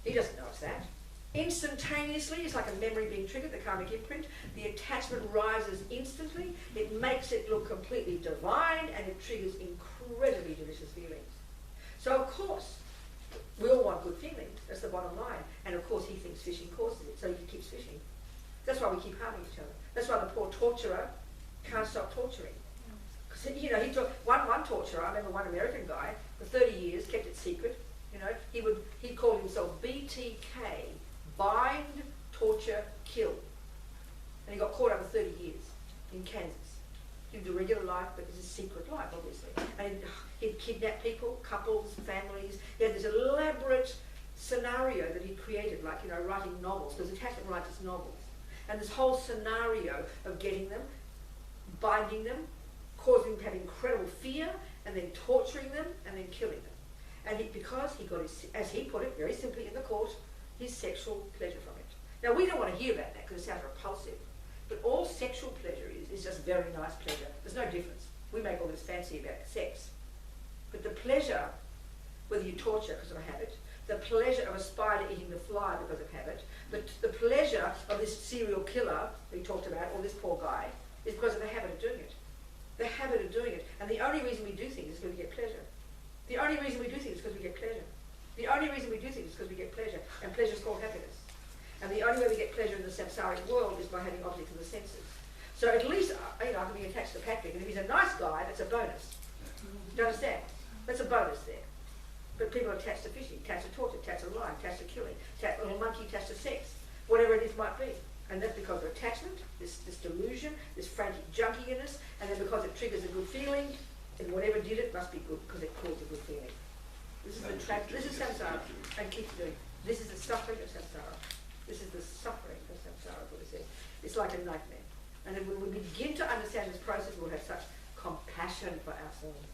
He doesn't know it's that. Instantaneously, it's like a memory being triggered, the karmic imprint. The attachment rises instantly. It makes it look completely divine, and it triggers incredibly delicious feelings. So, of course, we all want good feelings. That's the bottom line. And, of course, he thinks fishing causes it, so he keeps fishing. That's why we keep harming each other. That's why the poor torturer can't stop torturing. Because, you know, one torturer, I remember one American guy, for 30 years, kept it secret. You know, he'd call himself BTK, bind, torture, kill. And he got caught up for 30 years in Kansas. He lived a regular life, but it was a secret life, obviously. And he'd kidnap people, couples, families. He had this elaborate scenario that he created, like, you know, writing novels, because attachment writes his novels. And this whole scenario of getting them, binding them, causing them to have incredible fear, and then torturing them, and then killing them. And because he got his, as he put it very simply in the court, his sexual pleasure from it. Now, we don't want to hear about that because it sounds repulsive, but all sexual pleasure is just very nice pleasure. There's no difference. We make all this fancy about sex. But the pleasure, whether you torture because of a habit, the pleasure of a spider eating the fly because of habit, the pleasure of this serial killer we talked about, or this poor guy, is because of the habit of doing it. The habit of doing it. And the only reason we do things is because we get pleasure. The only reason we do things is because we get pleasure. The only reason we do things is because we get pleasure. And pleasure is called happiness. And the only way we get pleasure in the samsaric world is by having objects of the senses. So at least, you know, I can be attached to Patrick, and if he's a nice guy, that's a bonus. Do you understand? That's a bonus there. But people are attached to fishing, attached to torture, attached to lying, attached to killing, attached to a little monkey, attached to sex, whatever it is might be. And that's because of attachment, this delusion, this frantic junkiness, and then because it triggers a good feeling, and whatever did it must be good because it caused a good feeling. This is the this is samsara, and keep doing. This is the suffering of samsara. This is the suffering of samsara, what it says. It's like a nightmare. And then when we begin to understand this process, we'll have such compassion for ourselves.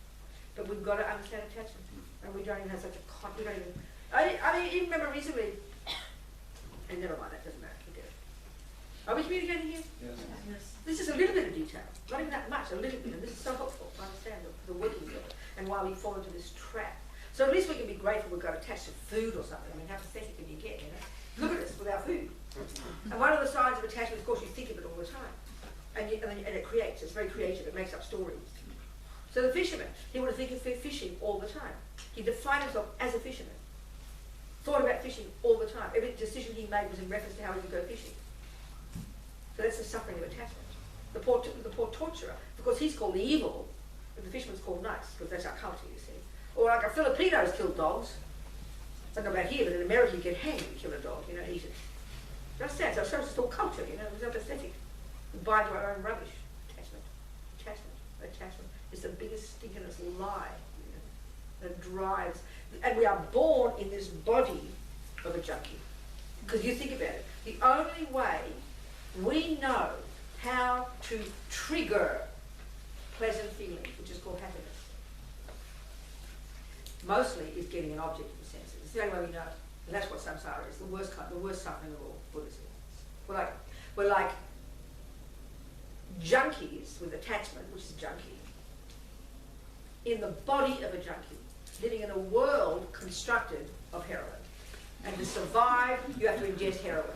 But we've got to understand attachment. And we don't even have such a we don't even I even remember recently, and never mind, that doesn't matter, forget it. Are we communicating here? Yes. This is a little bit of detail, not even that much, a little bit, and this is so helpful to understand the workings of it and why we fall into this trap. So at least we can be grateful we've got attached to food or something. I mean, how pathetic can you get, you know? Look at us with our food. And one of the signs of attachment, of course, you think of it all the time. And it creates, it's very creative, it makes up stories. So the fisherman, he would think of fishing all the time. He defined himself as a fisherman. Thought about fishing all the time. Every decision he made was in reference to how he would go fishing. So that's the suffering of attachment. The poor torturer, because he's called evil, but the fisherman's called nice, because that's our culture, you see. Or like a Filipinos kill dogs. I don't know about here, but in America you get hanged if you kill a dog, you know, eat it. That's sad. So it's all culture, you know, it's so pathetic. We buy into our own rubbish. Attachment is the biggest stinkiness lie, you know, that drives. And we are born in this body of a junkie. Because you think about it, the only way we know how to trigger pleasant feelings, which is called happiness, mostly is getting an object of the senses. It's the only way we know. And that's what samsara is, the worst suffering of all, Buddhism. We're like junkies with attachment, which is junkie, in the body of a junkie, living in a world constructed of heroin. And to survive, you have to ingest heroin.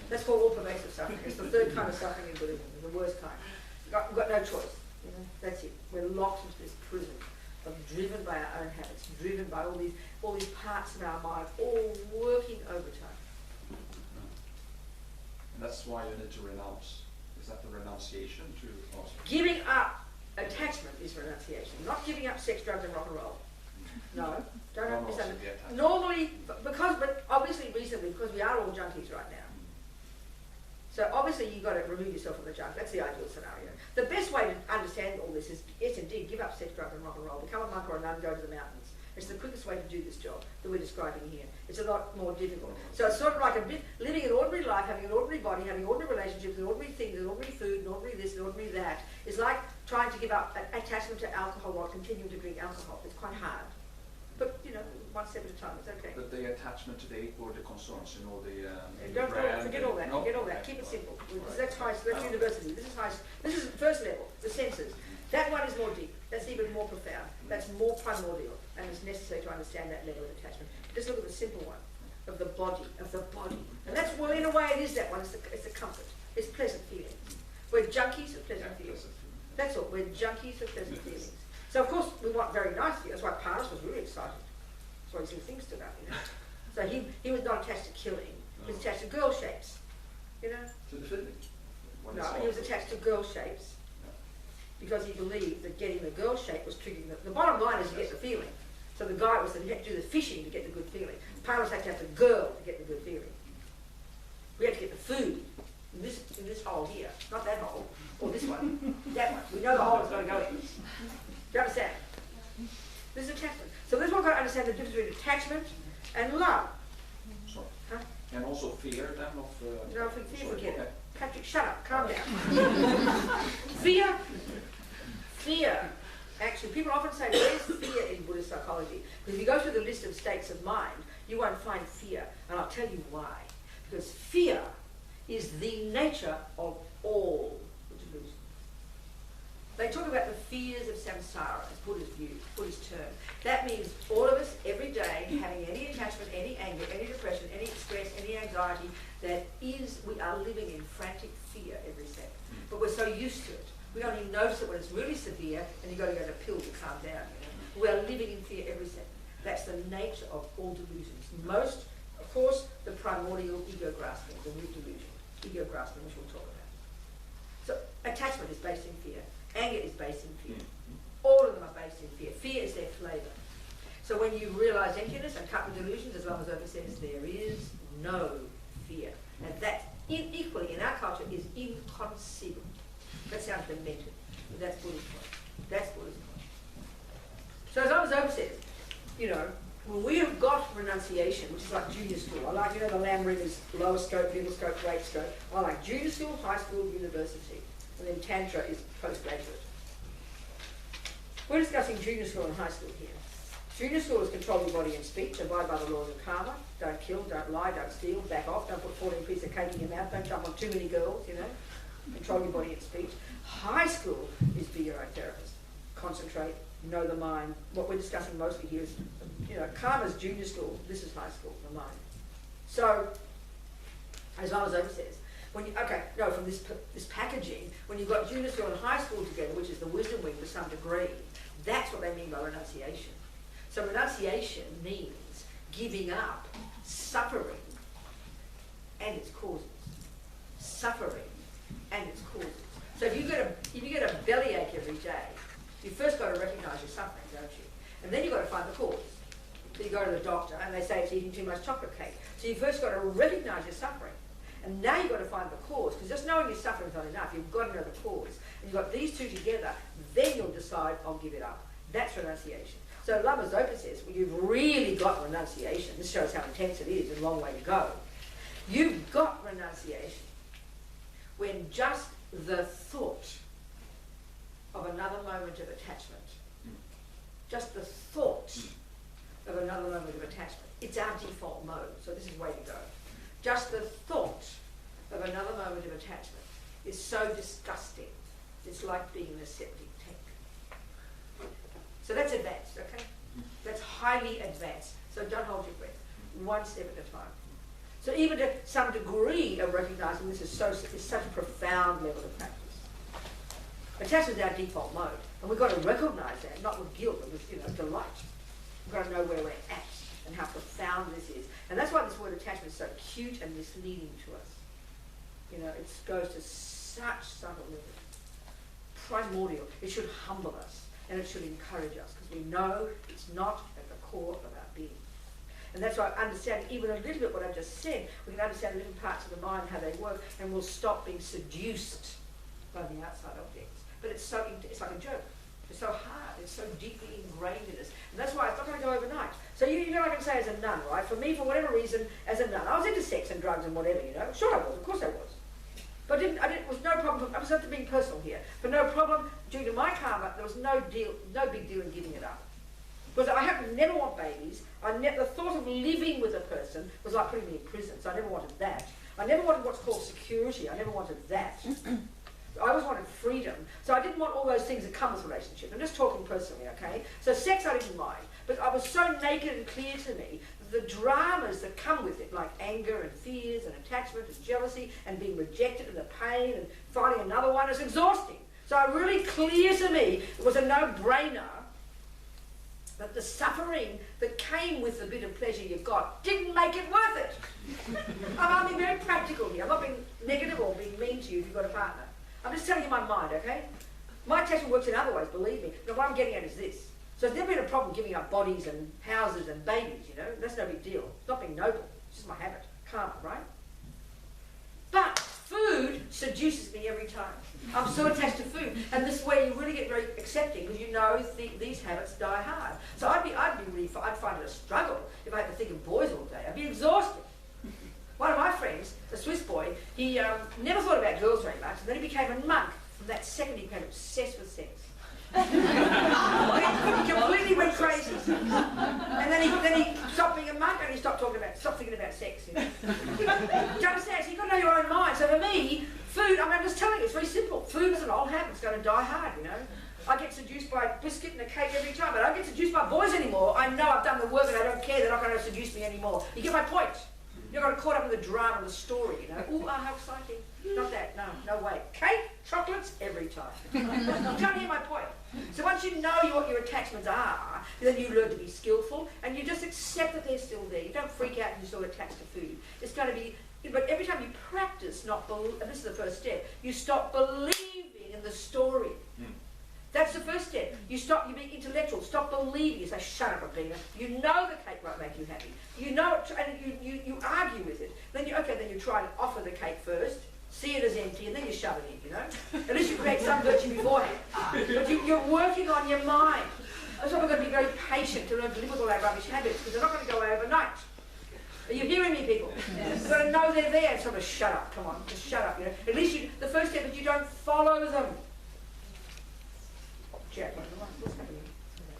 That's called all-pervasive suffering. It's the third kind of suffering in Buddhism, the worst kind. We've got no choice. You know? That's it. We're locked into this prison, driven by our own habits, driven by all these parts of our mind, all working overtime. And that's why you need to renounce Is that the renunciation to also? Giving up attachment is renunciation, not giving up sex, drugs, and rock and roll. No, don't misunderstand. Normally, but obviously recently, because we are all junkies right now. So obviously you've got to remove yourself from the junk. That's the ideal scenario. The best way to understand all this is, yes indeed, give up sex, drugs, and rock and roll. Become a monk or a nun, go to the mountains. It's the quickest way to do this job that we're describing here. It's a lot more difficult. So it's sort of like living an ordinary life, having an ordinary body, having ordinary relationships, and ordinary things, and ordinary food, and ordinary this, and ordinary that. It's like trying to give up attachment to alcohol while continuing to drink alcohol. It's quite hard. But, you know, one step at a time, it's okay. But the attachment to the or the concerns, you know, Don't forget all that. Forget all that. Keep it simple. That's high. That's university. This is high. This is first level. The senses. That one is more deep. That's even more profound. That's more primordial, and it's necessary to understand that level of attachment. Just look at the simple one of the body, and that's well, in a way, it is that one. It's the comfort. It's pleasant feeling. We're junkies of pleasant feelings. That's all. We're junkies of pleasant feelings. So of course we want very nice feelings. That's why Paris was really excited. That's why these things stood up, you know. So he was not attached to killing. He was attached to girl shapes, you know. To the feeling. No, he was attached to girl shapes because he believed that getting the girl shape was triggering the bottom line is you get the feeling. So the guy was that he had to do the fishing to get the good feeling. Paris had to have the girl to get the good feeling. We had to get the food in this hole here, not that hole, or this one, that one. We know the hole is going to go in. Do you understand? This is attachment. So this one got to understand the difference between attachment and love. Sorry. Huh? And also fear then of... No, fear, forget it. Patrick, shut up, calm down. Fear. Actually, people often say, where's fear in Buddhist psychology? Because if you go through the list of states of mind, you won't find fear. And I'll tell you why. Because fear is the nature of all delusions. They talk about the fears of samsara as Buddhist view, Buddhist term. That means all of us every day having any attachment, any anger, any depression, any stress, any anxiety, that is, we are living in frantic fear every second. But we're so used to it. We don't even notice it when it's really severe and you've got to go to pill to calm down. You know? We are living in fear every second. That's the nature of all delusions. Most, of course, the primordial ego grasping, the root delusion. Ego grasping, which we'll talk about. So attachment is based in fear. Anger is based in fear. All of them are based in fear. Fear is their flavour. So when you realise emptiness and cut the delusions, as Lama Zopa says, there is no fear. And that, equally in our culture, is inconceivable. That sounds demented, but that's Buddhist point. That's Buddhist point. So as Lama Zopa says, you know, when we have got renunciation, which is like junior school, I like, you know, the Lamrim is lower scope, middle scope, great scope. I like junior school, high school, university. And then Tantra is postgraduate. We're discussing junior school and high school here. Junior school is control your body and speech, abide by the laws of karma, don't kill, don't lie, don't steal, back off, don't put 14 pieces of cake in your mouth, don't jump on too many girls, you know. Control your body and speech. High school is be your own therapist. Concentrate, know the mind. What we're discussing mostly here is, you know, karma's junior school, this is high school, the mind. So, as Lama Zopa says, when you, from this packaging, when you've got junior school and high school together, which is the wisdom wing to some degree, that's what they mean by renunciation. So renunciation means giving up suffering and its causes. Suffering and its causes. So if you get a bellyache every day, you first got to recognise your suffering, don't you? And then you've got to find the cause. So you go to the doctor and they say it's eating too much chocolate cake. So you first got to recognise your suffering. And now you've got to find the cause, because just knowing your suffering is not enough. You've got to know the cause. And you've got these two together, then you'll decide, I'll give it up. That's renunciation. So Lama Zopa says, well, you've really got renunciation. This shows how intense it is, a long way to go. You've got renunciation when just the thought of another moment of attachment, just the thought of another moment of attachment, it's our default mode, so this is way to go. Just the thought of another moment of attachment is so disgusting. It's like being in a septic tank. So that's advanced, okay? That's highly advanced. So don't hold your breath. One step at a time. So even to some degree of recognizing this is such a profound level of practice. Attachment is our default mode. And we've got to recognize that, not with guilt, but with delight. We've got to know where we're at and how profound this is. And that's why this word attachment is so cute and misleading to us. You know, it goes to such subtle level, primordial. It should humble us and it should encourage us because we know it's not at the core of our being. And that's why understanding even a little bit what I've just said, we can understand little parts of the mind, how they work, and we'll stop being seduced by the outside objects. But it's like a joke. It's so hard. It's so deeply ingrained in us. And that's why it's not going to go overnight. So you know, I can say as a nun, right? For me, for whatever reason, as a nun, I was into sex and drugs and whatever, you know. Sure I was. Of course I was. But it was no problem. I was not being personal here. But no problem. Due to my karma, there was no big deal in giving it up. Because I happen to never want babies. The thought of living with a person was like putting me in prison. So I never wanted that. I never wanted what's called security. I never wanted that. I always wanted freedom. So I didn't want all those things that come with relationship. I'm just talking personally, okay? So sex I didn't mind. But I was so naked and clear to me, the dramas that come with it, like anger and fears and attachment and jealousy and being rejected and the pain and finding another one is exhausting. So it really clear to me, it was a no-brainer that the suffering that came with the bit of pleasure you got didn't make it worth it. I'm being very practical here. I'm not being negative or being mean to you if you've got a partner. I'm just telling you my mind, okay? My attachment works in other ways, believe me. But what I'm getting at is this. So there's never been a problem giving up bodies and houses and babies, you know? That's no big deal. It's not being noble. It's just my habit. Karma, right? But food seduces me every time. I'm so attached to food. And this is where you really get very accepting because you know these habits die hard. So I'd find it a struggle if I had to think of boys all day. I'd be exhausted. One of my friends, a Swiss boy, he never thought about girls very much, and then he became a monk. From that second, he became obsessed with sex. He completely went crazy. And then he stopped being a monk and he stopped thinking about sex. You know? Do you understand? So you've got to know your own mind. So for me, food, I'm just telling you, it's very simple. Food is an old habit. It's going to die hard, you know. I get seduced by a biscuit and a cake every time, but I don't get seduced by boys anymore. I know I've done the work and I don't care. They're not going to seduce me anymore. You get my point? You're not caught up in the drama of the story, you know. Ooh, how exciting. Not that, no way. Cake, chocolates, every time. You can't hear my point. So once you know what your attachments are, then you learn to be skillful and you just accept that they're still there. You don't freak out and you're still attached to food. It's going to be, but every time you practice and this is the first step, you stop believing in the story. That's the first step. You being intellectual, stop believing. You say, shut up, Robina. You know the cake won't make you happy. You know it, and you argue with it. Then you try to offer the cake first, see it as empty, and then you shove it in, you know? At least you create some virtue beforehand. But you're working on your mind. That's why we've got to be very patient to learn to live with all our rubbish habits, because they're not going to go overnight. Are you hearing me, people? Yes. You've got to know they're there and sort of shut up, come on, just shut up, you know? At least the first step is you don't follow them. Jack, what's happening?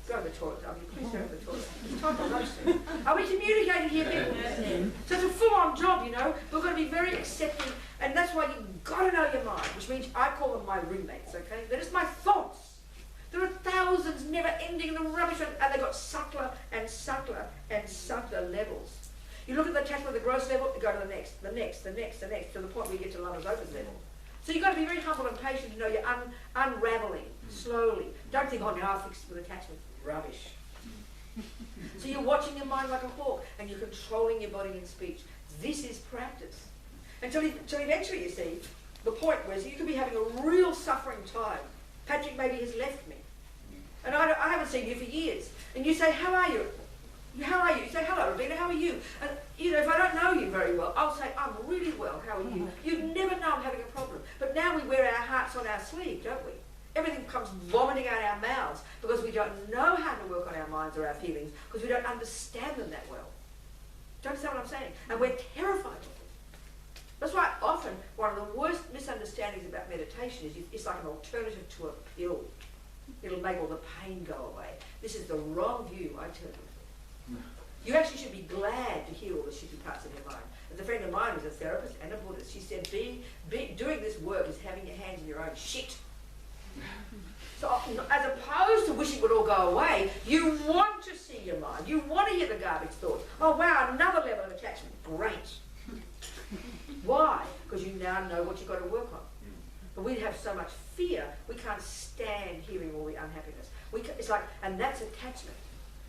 Go to the toilet, darling. Please go to the toilet. It's time for lunch soon. Are we communicating here, people? Yes. So it's a full-on job, you know. We've got to be very accepting, and that's why you've got to know your mind, which means I call them my roommates, okay? They're just my thoughts. There are thousands, never ending, the rubbish, and they've got subtler and subtler and subtler levels. You look at the attachment at the gross level, you go to the next, to the point where you get to lovers opus level. So you've got to be very humble and patient to know you're unravelling slowly. Don't think, oh, now I'll fix it with attachment. Rubbish. So you're watching your mind like a hawk and you're controlling your body and speech. This is practice. Until eventually, you see, the point was you could be having a real suffering time. Patrick maybe has left me. And I haven't seen you for years. And you say, how are you? How are you? You say, hello, Robina, how are you? And, you know, if I don't know you very well, I'll say, I'm really well, how are you? You'd never know I'm having a problem. But now we wear our hearts on our sleeve, don't we? Everything comes vomiting out our mouths because we don't know how to work on our minds or our feelings because we don't understand them that well. Do you understand what I'm saying? And we're terrified of it. That's why often one of the worst misunderstandings about meditation is it's like an alternative to a pill. It'll make all the pain go away. This is the wrong view, I tell you. You actually should be glad to hear all the shitty parts of your mind. As a friend of mine who's a therapist and a Buddhist, she said, doing this work is having your hands in your own shit. So as opposed to wishing it would all go away, you want to see your mind. You want to hear the garbage thoughts. Oh wow, another level of attachment. Great. Why? Because you now know what you've got to work on. But we have so much fear, we can't stand hearing all the unhappiness. It's like, and that's attachment.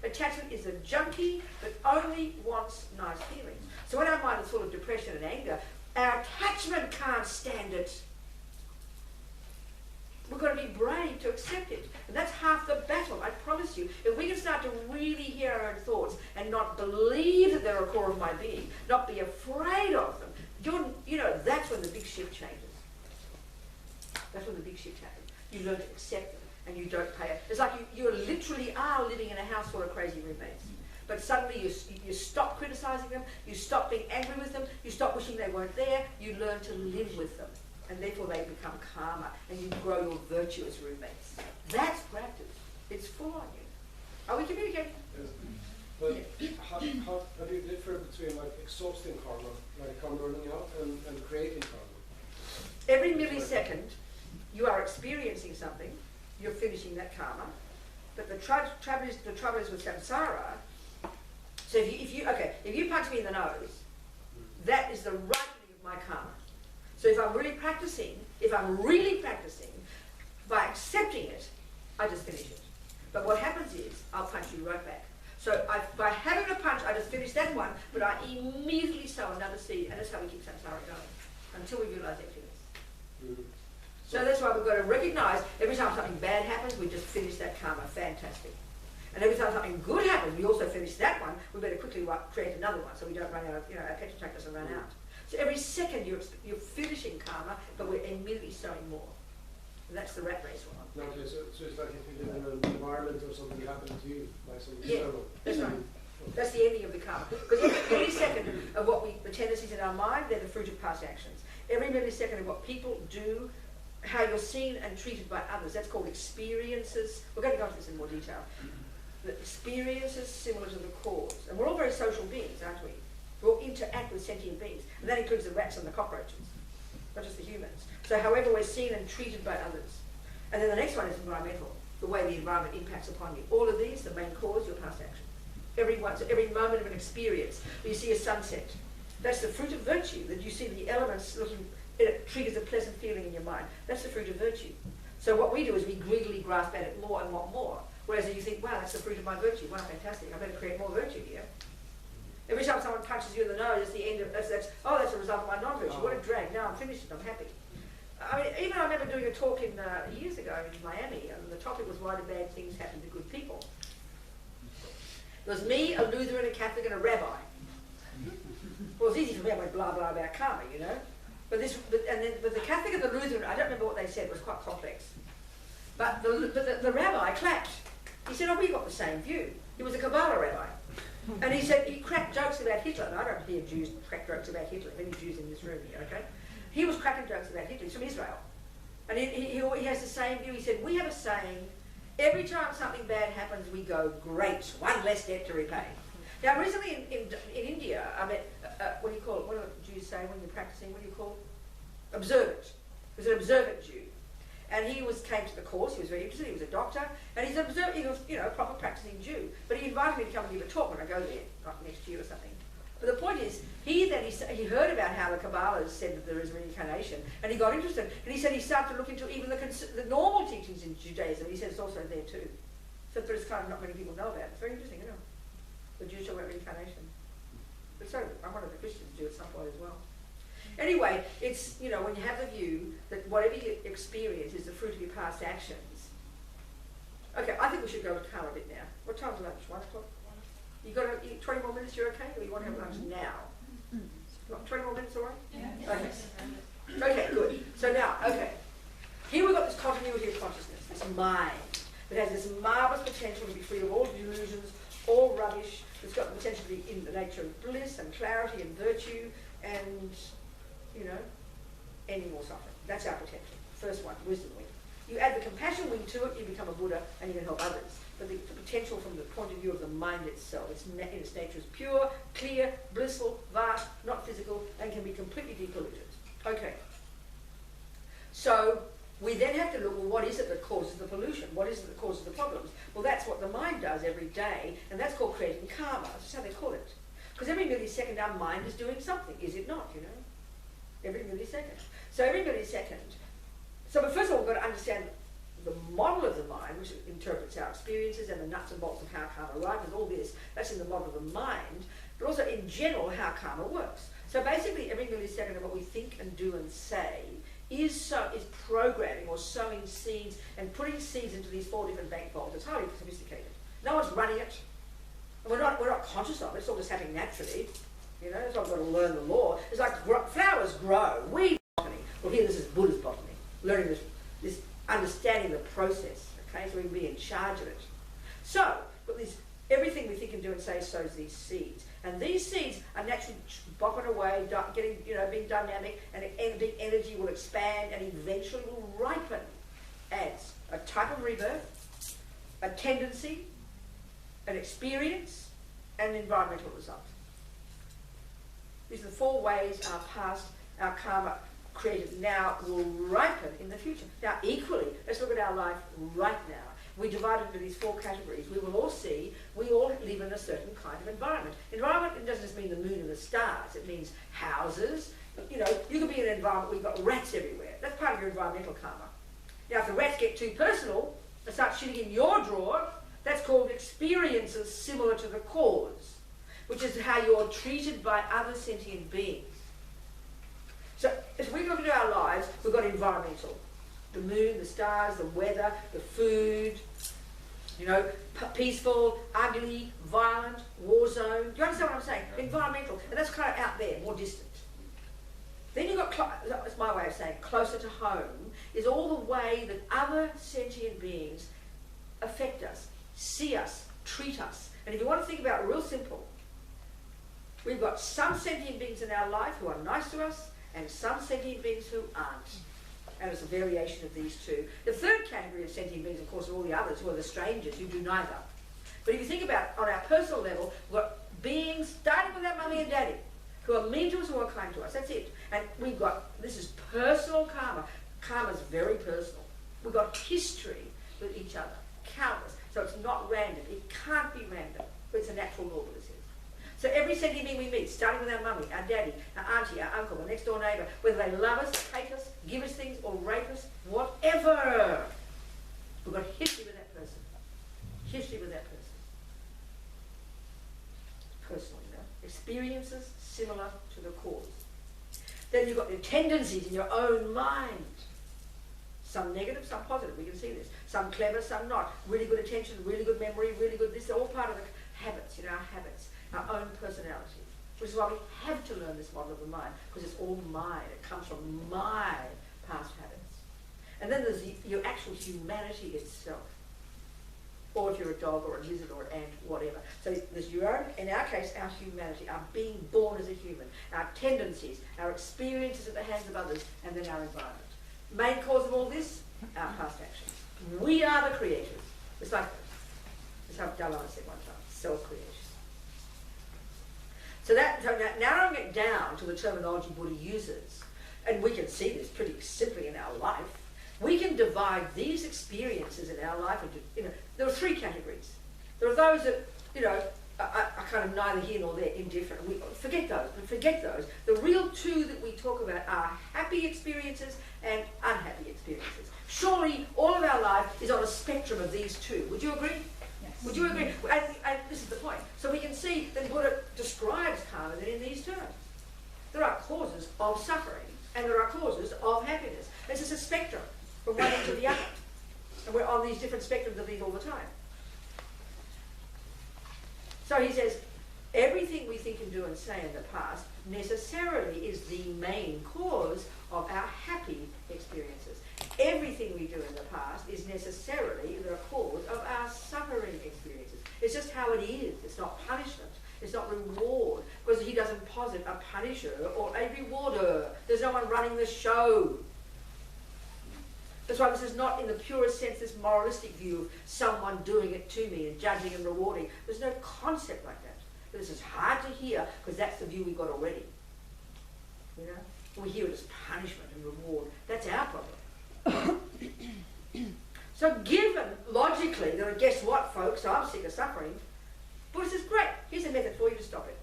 Attachment is a junkie that only wants nice feelings. So when our mind is full of depression and anger, our attachment can't stand it. We've got to be brave to accept it. And that's half the battle, I promise you. If we can start to really hear our own thoughts and not believe that they're a core of my being, not be afraid of them, that's when the big shift changes. That's when the big shift happens. You learn to accept them and you don't pay it. It's like you literally are living in a house full of crazy roommates. But suddenly you stop criticizing them, you stop being angry with them, you stop wishing they weren't there, you learn to live with them. And therefore they become calmer and you grow your virtue as roommates. That's practice. It's full on you. Are we communicating? Yes. But how do you differ between like exhausting karma, like karma running out, and creating karma? Every millisecond you are experiencing something, you're finishing that karma. But the trouble is with samsara. So if you punch me in the nose, that is the ripening of my karma. So if I'm really practicing, by accepting it, I just finish it. But what happens is, I'll punch you right back. So by having a punch, I just finish that one, but I immediately sow another seed, and that's how we keep samsara going, until we realize emptiness. Mm-hmm. So that's why we've got to recognize, every time something bad happens, we just finish that karma. Fantastic. And every time something good happens, we also finish that one. We better quickly create another one, so we don't run out of, our petrol tank doesn't run out. So every second you're finishing karma, but we're immediately sowing more. And that's the rat race one. Okay, so it's like if you live in an environment or something happened to you, like some Yeah, external. that's right. That's the ending of the karma. Because every millisecond of the tendencies in our mind, they're the fruit of past actions. Every millisecond of what people do, how you're seen and treated by others, that's called experiences. We're going to go into this in more detail. The experiences similar to the cause. And we're all very social beings, aren't we? We all interact with sentient beings. And that includes the rats and the cockroaches, not just the humans. So however we're seen and treated by others. And then the next one is environmental, the way the environment impacts upon you. All of these, the main cause, your past action. So every moment of an experience, you see a sunset. That's the fruit of virtue, that you see the elements looking, it triggers a pleasant feeling in your mind. That's the fruit of virtue. So what we do is we greedily grasp at it more and want more. Whereas if you think, wow, that's the fruit of my virtue. Wow, fantastic. I better create more virtue here. Every time someone punches you in the nose, it's the end of that's a result of my non-virtue. What a drag. Now I'm finished and I'm happy. I mean, even I remember doing a talk years ago in Miami, and the topic was why do bad things happen to good people. It was me, a Lutheran, a Catholic, and a rabbi. Well, it was easy for me. I went blah blah about karma, But the Catholic and the Lutheran, I don't remember what they said. It was quite complex. But the rabbi clapped. He said, "Oh, we got the same view." He was a Kabbalah rabbi, and he said he cracked jokes about Hitler. And I don't hear Jews crack jokes about Hitler. Any Jews in this room here, okay? He was cracking jokes about Hitler. He's from Israel, and he has the same view. He said, "We have a saying: every time something bad happens, we go, great, one less debt to repay." Now, recently in India, I met what do the Jews say when you're practicing? What do you call it? Observant. He was an observant Jew. And he came to the course, he was very interested, he was a doctor, and he was a proper practicing Jew. But he invited me to come and give a talk when I go there, like next year or something. But the point is, he heard about how the Kabbalah said that there is reincarnation, and he got interested, and he said he started to look into even the normal teachings in Judaism. He said it's also there too. So there's kind of not many people know about it. It's very interesting, The Jews talk about reincarnation. But so I wanted the Christians to do at some point as well. Anyway, it's, when you have the view that whatever you experience is the fruit of your past actions. Okay, I think we should go to karma a bit now. What time's lunch? 1 o'clock? You got 20 more minutes, you're okay? Or you want to have lunch now? 20 more minutes, all right? Yeah. Okay. Okay, good. So now, here we've got this continuity of consciousness, this mind, that has this marvellous potential to be free of all delusions, all rubbish. It's got the potential to be in the nature of bliss and clarity and virtue and ending more suffering. That's our potential. First one, wisdom wing. You add the compassion wing to it, you become a Buddha and you can help others. But the potential from the point of view of the mind itself, in its nature is pure, clear, blissful, vast, not physical, and can be completely depolluted. Okay. So we then have to look, well, what is it that causes the pollution? What is it that causes the problems? Well, that's what the mind does every day, and that's called creating karma. That's how they call it. Because every millisecond our mind is doing something, is it not, Every millisecond. So every millisecond. But first of all, we've got to understand the model of the mind, which interprets our experiences and the nuts and bolts of how karma arrives, and all this, that's in the model of the mind, but also in general how karma works. So basically every millisecond of what we think and do and say is programming or sowing seeds and putting seeds into these 4 different bank vaults. It's highly sophisticated. No one's running it. And we're not conscious of it. It's all just happening naturally. You know, it's not got to learn the law. It's like flowers grow. Weed botany. Well, here this is Buddhist botany. Learning this understanding the process. Okay, so we can be in charge of it. So, but everything we think and do and say sows these seeds. And these seeds are naturally bopping away, getting, being dynamic, and the energy will expand and eventually will ripen as a type of rebirth, a tendency, an experience, and an environmental result. These are the 4 ways our past, our karma created now will ripen in the future. Now, equally, let's look at our life right now. We divide it into these 4 categories. We will all see, we all live in a certain kind of environment. Environment, it doesn't just mean the moon and the stars. It means houses. You could be in an environment where you've got rats everywhere. That's part of your environmental karma. Now, if the rats get too personal and start shitting in your drawer, that's called experiences similar to the cause, which is how you're treated by other sentient beings. So, as we look into our lives, we've got environmental. The moon, the stars, the weather, the food, peaceful, ugly, violent, war zone. Do you understand what I'm saying? Environmental. And that's kind of out there, more distant. Then you've got, that's my way of saying, closer to home, is all the way that other sentient beings affect us, see us, treat us. And if you want to think about it real simple, we've got some sentient beings in our life who are nice to us, and some sentient beings who aren't. And it's a variation of these 2. The 3rd category of sentient beings, of course, are all the others who are the strangers who do neither. But if you think about it, on our personal level, we've got beings starting with our mummy and daddy who are mean to us, who are kind to us. That's it. And we've got, this is personal karma. Karma's very personal. We've got history with each other, countless. So it's not random. It can't be random. But it's a natural law, what it is. So every sentient being we meet, starting with our mummy, our daddy, our auntie, our uncle, our next door neighbour, whether they love us, hate us, give us things, or rape us, whatever, we've got history with that person. History with that person. Personal, experiences similar to the cause. Then you've got the tendencies in your own mind. Some negative, some positive, we can see this. Some clever, some not. Really good attention, really good memory, really good, this is all part of the habits, our habits. Our own personality, which is why we have to learn this model of the mind, because it's all mine. It comes from my past habits. And then there's your actual humanity itself, or if you're a dog or a lizard or an ant, whatever. So there's your own, in our case, our humanity, our being born as a human, our tendencies, our experiences at the hands of others, and then our environment. Main cause of all this, our past actions. We are the creators. It's like this. It's how Dalai said one time, self-creation. So narrowing it down to the terminology Buddha uses, and we can see this pretty simply in our life, we can divide these experiences in our life into, there are 3 categories. There are those that, are kind of neither here nor there, indifferent. Forget those. The real 2 that we talk about are happy experiences and unhappy experiences. Surely all of our life is on a spectrum of these 2. Would you agree? Would you agree? And this is the point. So we can see that Buddha describes karma in these terms. There are causes of suffering, and there are causes of happiness. It's just a spectrum from one end to the other. And we're on these different spectrums of these all the time. So he says, everything we think and do and say in the past necessarily is the main cause of our happy experiences. Everything we do in the past is necessarily the cause of our suffering experiences. It's just how it is. It's not punishment. It's not reward. Because he doesn't posit a punisher or a rewarder. There's no one running the show. That's why this is not in the purest sense this moralistic view of someone doing it to me and judging and rewarding. There's no concept like that. This is hard to hear because that's the view we've got already. We hear it as punishment and reward. That's our problem. So given, logically, that guess what, folks, I'm sick of suffering, Buddha says, great, here's a method for you to stop it.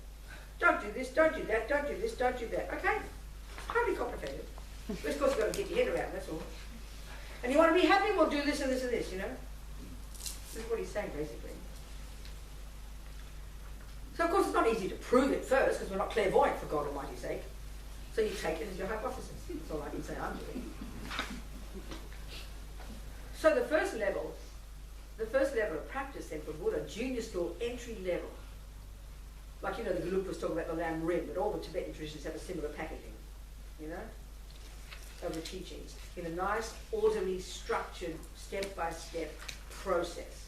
Don't do this, don't do that, don't do this, don't do that. Okay? It's hardly complicated. But of course you've got to get your head around, that's all. And you want to be happy, we'll do this and this and this, This is what he's saying, basically. So of course it's not easy to prove it first, because we're not clairvoyant, for God Almighty's sake. So you take it as your hypothesis. That's all I can say I'm doing. So the first level of practice then for Buddha, junior school, entry level. Like, you know, the Gelug was talking about the lamb rim, but all the Tibetan traditions have a similar packaging, you know, of the teachings in a nice, orderly, structured, step-by-step process.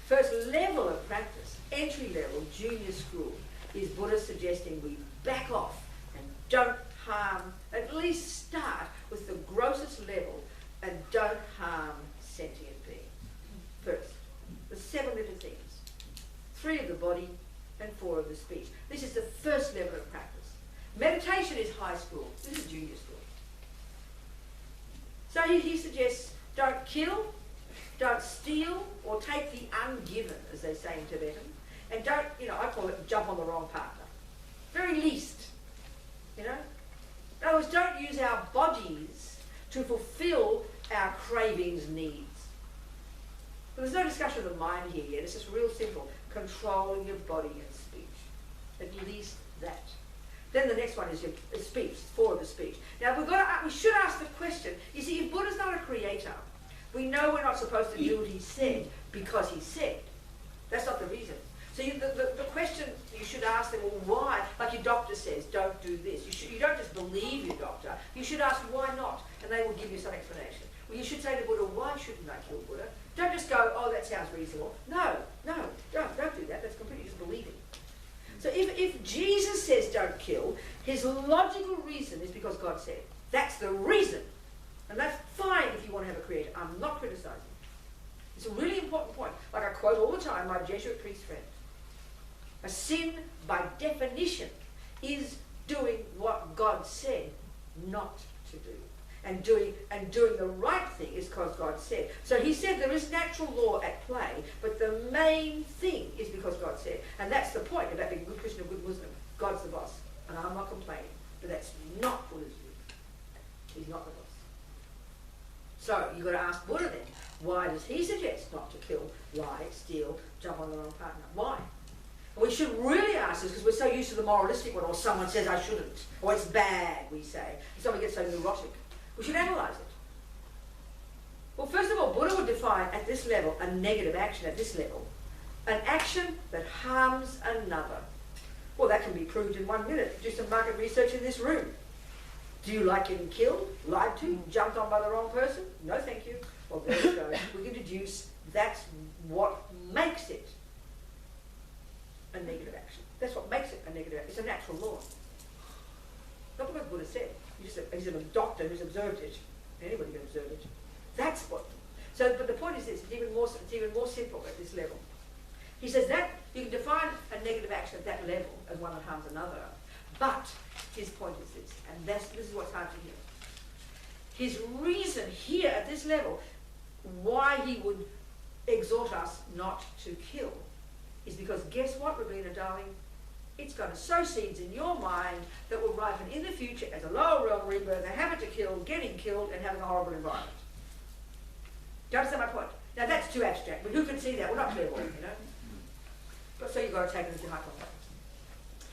First level of practice, entry level, junior school, is Buddha suggesting we back off and don't harm, at least start with the grossest level and don't harm sentient beings. First, the 7 little things, 3 of the body and 4 of the speech. This is the first level of practice. Meditation is high school. This is junior school. So he suggests don't kill, don't steal or take the ungiven, as they say in Tibetan, and don't, you know, I call it jump on the wrong partner. Very least, you know. In other words, don't use our bodies to fulfill our cravings, needs. But there's no discussion of the mind here yet. It's just real simple. Controlling your body and speech. At least that. Then the next one is your speech, 4 of the speech. Now we should ask the question, you see, if Buddha's not a creator, we know we're not supposed to do what he said because he said. That's not the reason. So the question you should ask them, well, why? Like your doctor says, don't do this. You don't just believe your doctor. You should ask why not, and they will give you some explanation. Well, you should say to Buddha, why shouldn't I kill Buddha? Don't just go, oh, that sounds reasonable. No, don't do that. That's completely just believing. So if Jesus says don't kill, his logical reason is because God said. That's the reason. And that's fine if you want to have a creator. I'm not criticizing. It's a really important point. Like I quote all the time my Jesuit priest friend. A sin, by definition, is doing what God said not to do. And doing the right thing is because God said. So he said there is natural law at play, but the main thing is because God said. And that's the point about being a good Christian, a good Muslim. God's the boss. And I'm not complaining. But that's not Buddha's view. He's not the boss. So you've got to ask Buddha then, why does he suggest not to kill, lie, steal, jump on the wrong partner? Why? And we should really ask this because we're so used to the moralistic one, or someone says I shouldn't, or it's bad, we say. And so we get so neurotic. We should analyse it. Well, first of all, Buddha would define at this level a negative action at this level. An action that harms another. Well, that can be proved in 1 minute. Do some market research in this room. Do you like getting killed, lied to, jumped on by the wrong person? No, thank you. Well, there we go. We can deduce that's what makes it a negative action. That's what makes it a negative action. It's a natural law. Not because Buddha said. He's a doctor who's observed it. Anybody can observe it. That's what. So, but the point is this: it's even more simple at this level. He says that you can define a negative action at that level as one that harms another. But his point is this, and this is what's hard to hear. His reason here at this level, why he would exhort us not to kill, is because guess what, Robina, darling? It's going to sow seeds in your mind that will ripen in the future as a lower realm rebirth, a habit to kill, getting killed, and having a horrible environment. Do you understand my point? Now that's too abstract, but who can see that? We're not clairvoyant, you know. But so you've got to take it as your hypothesis.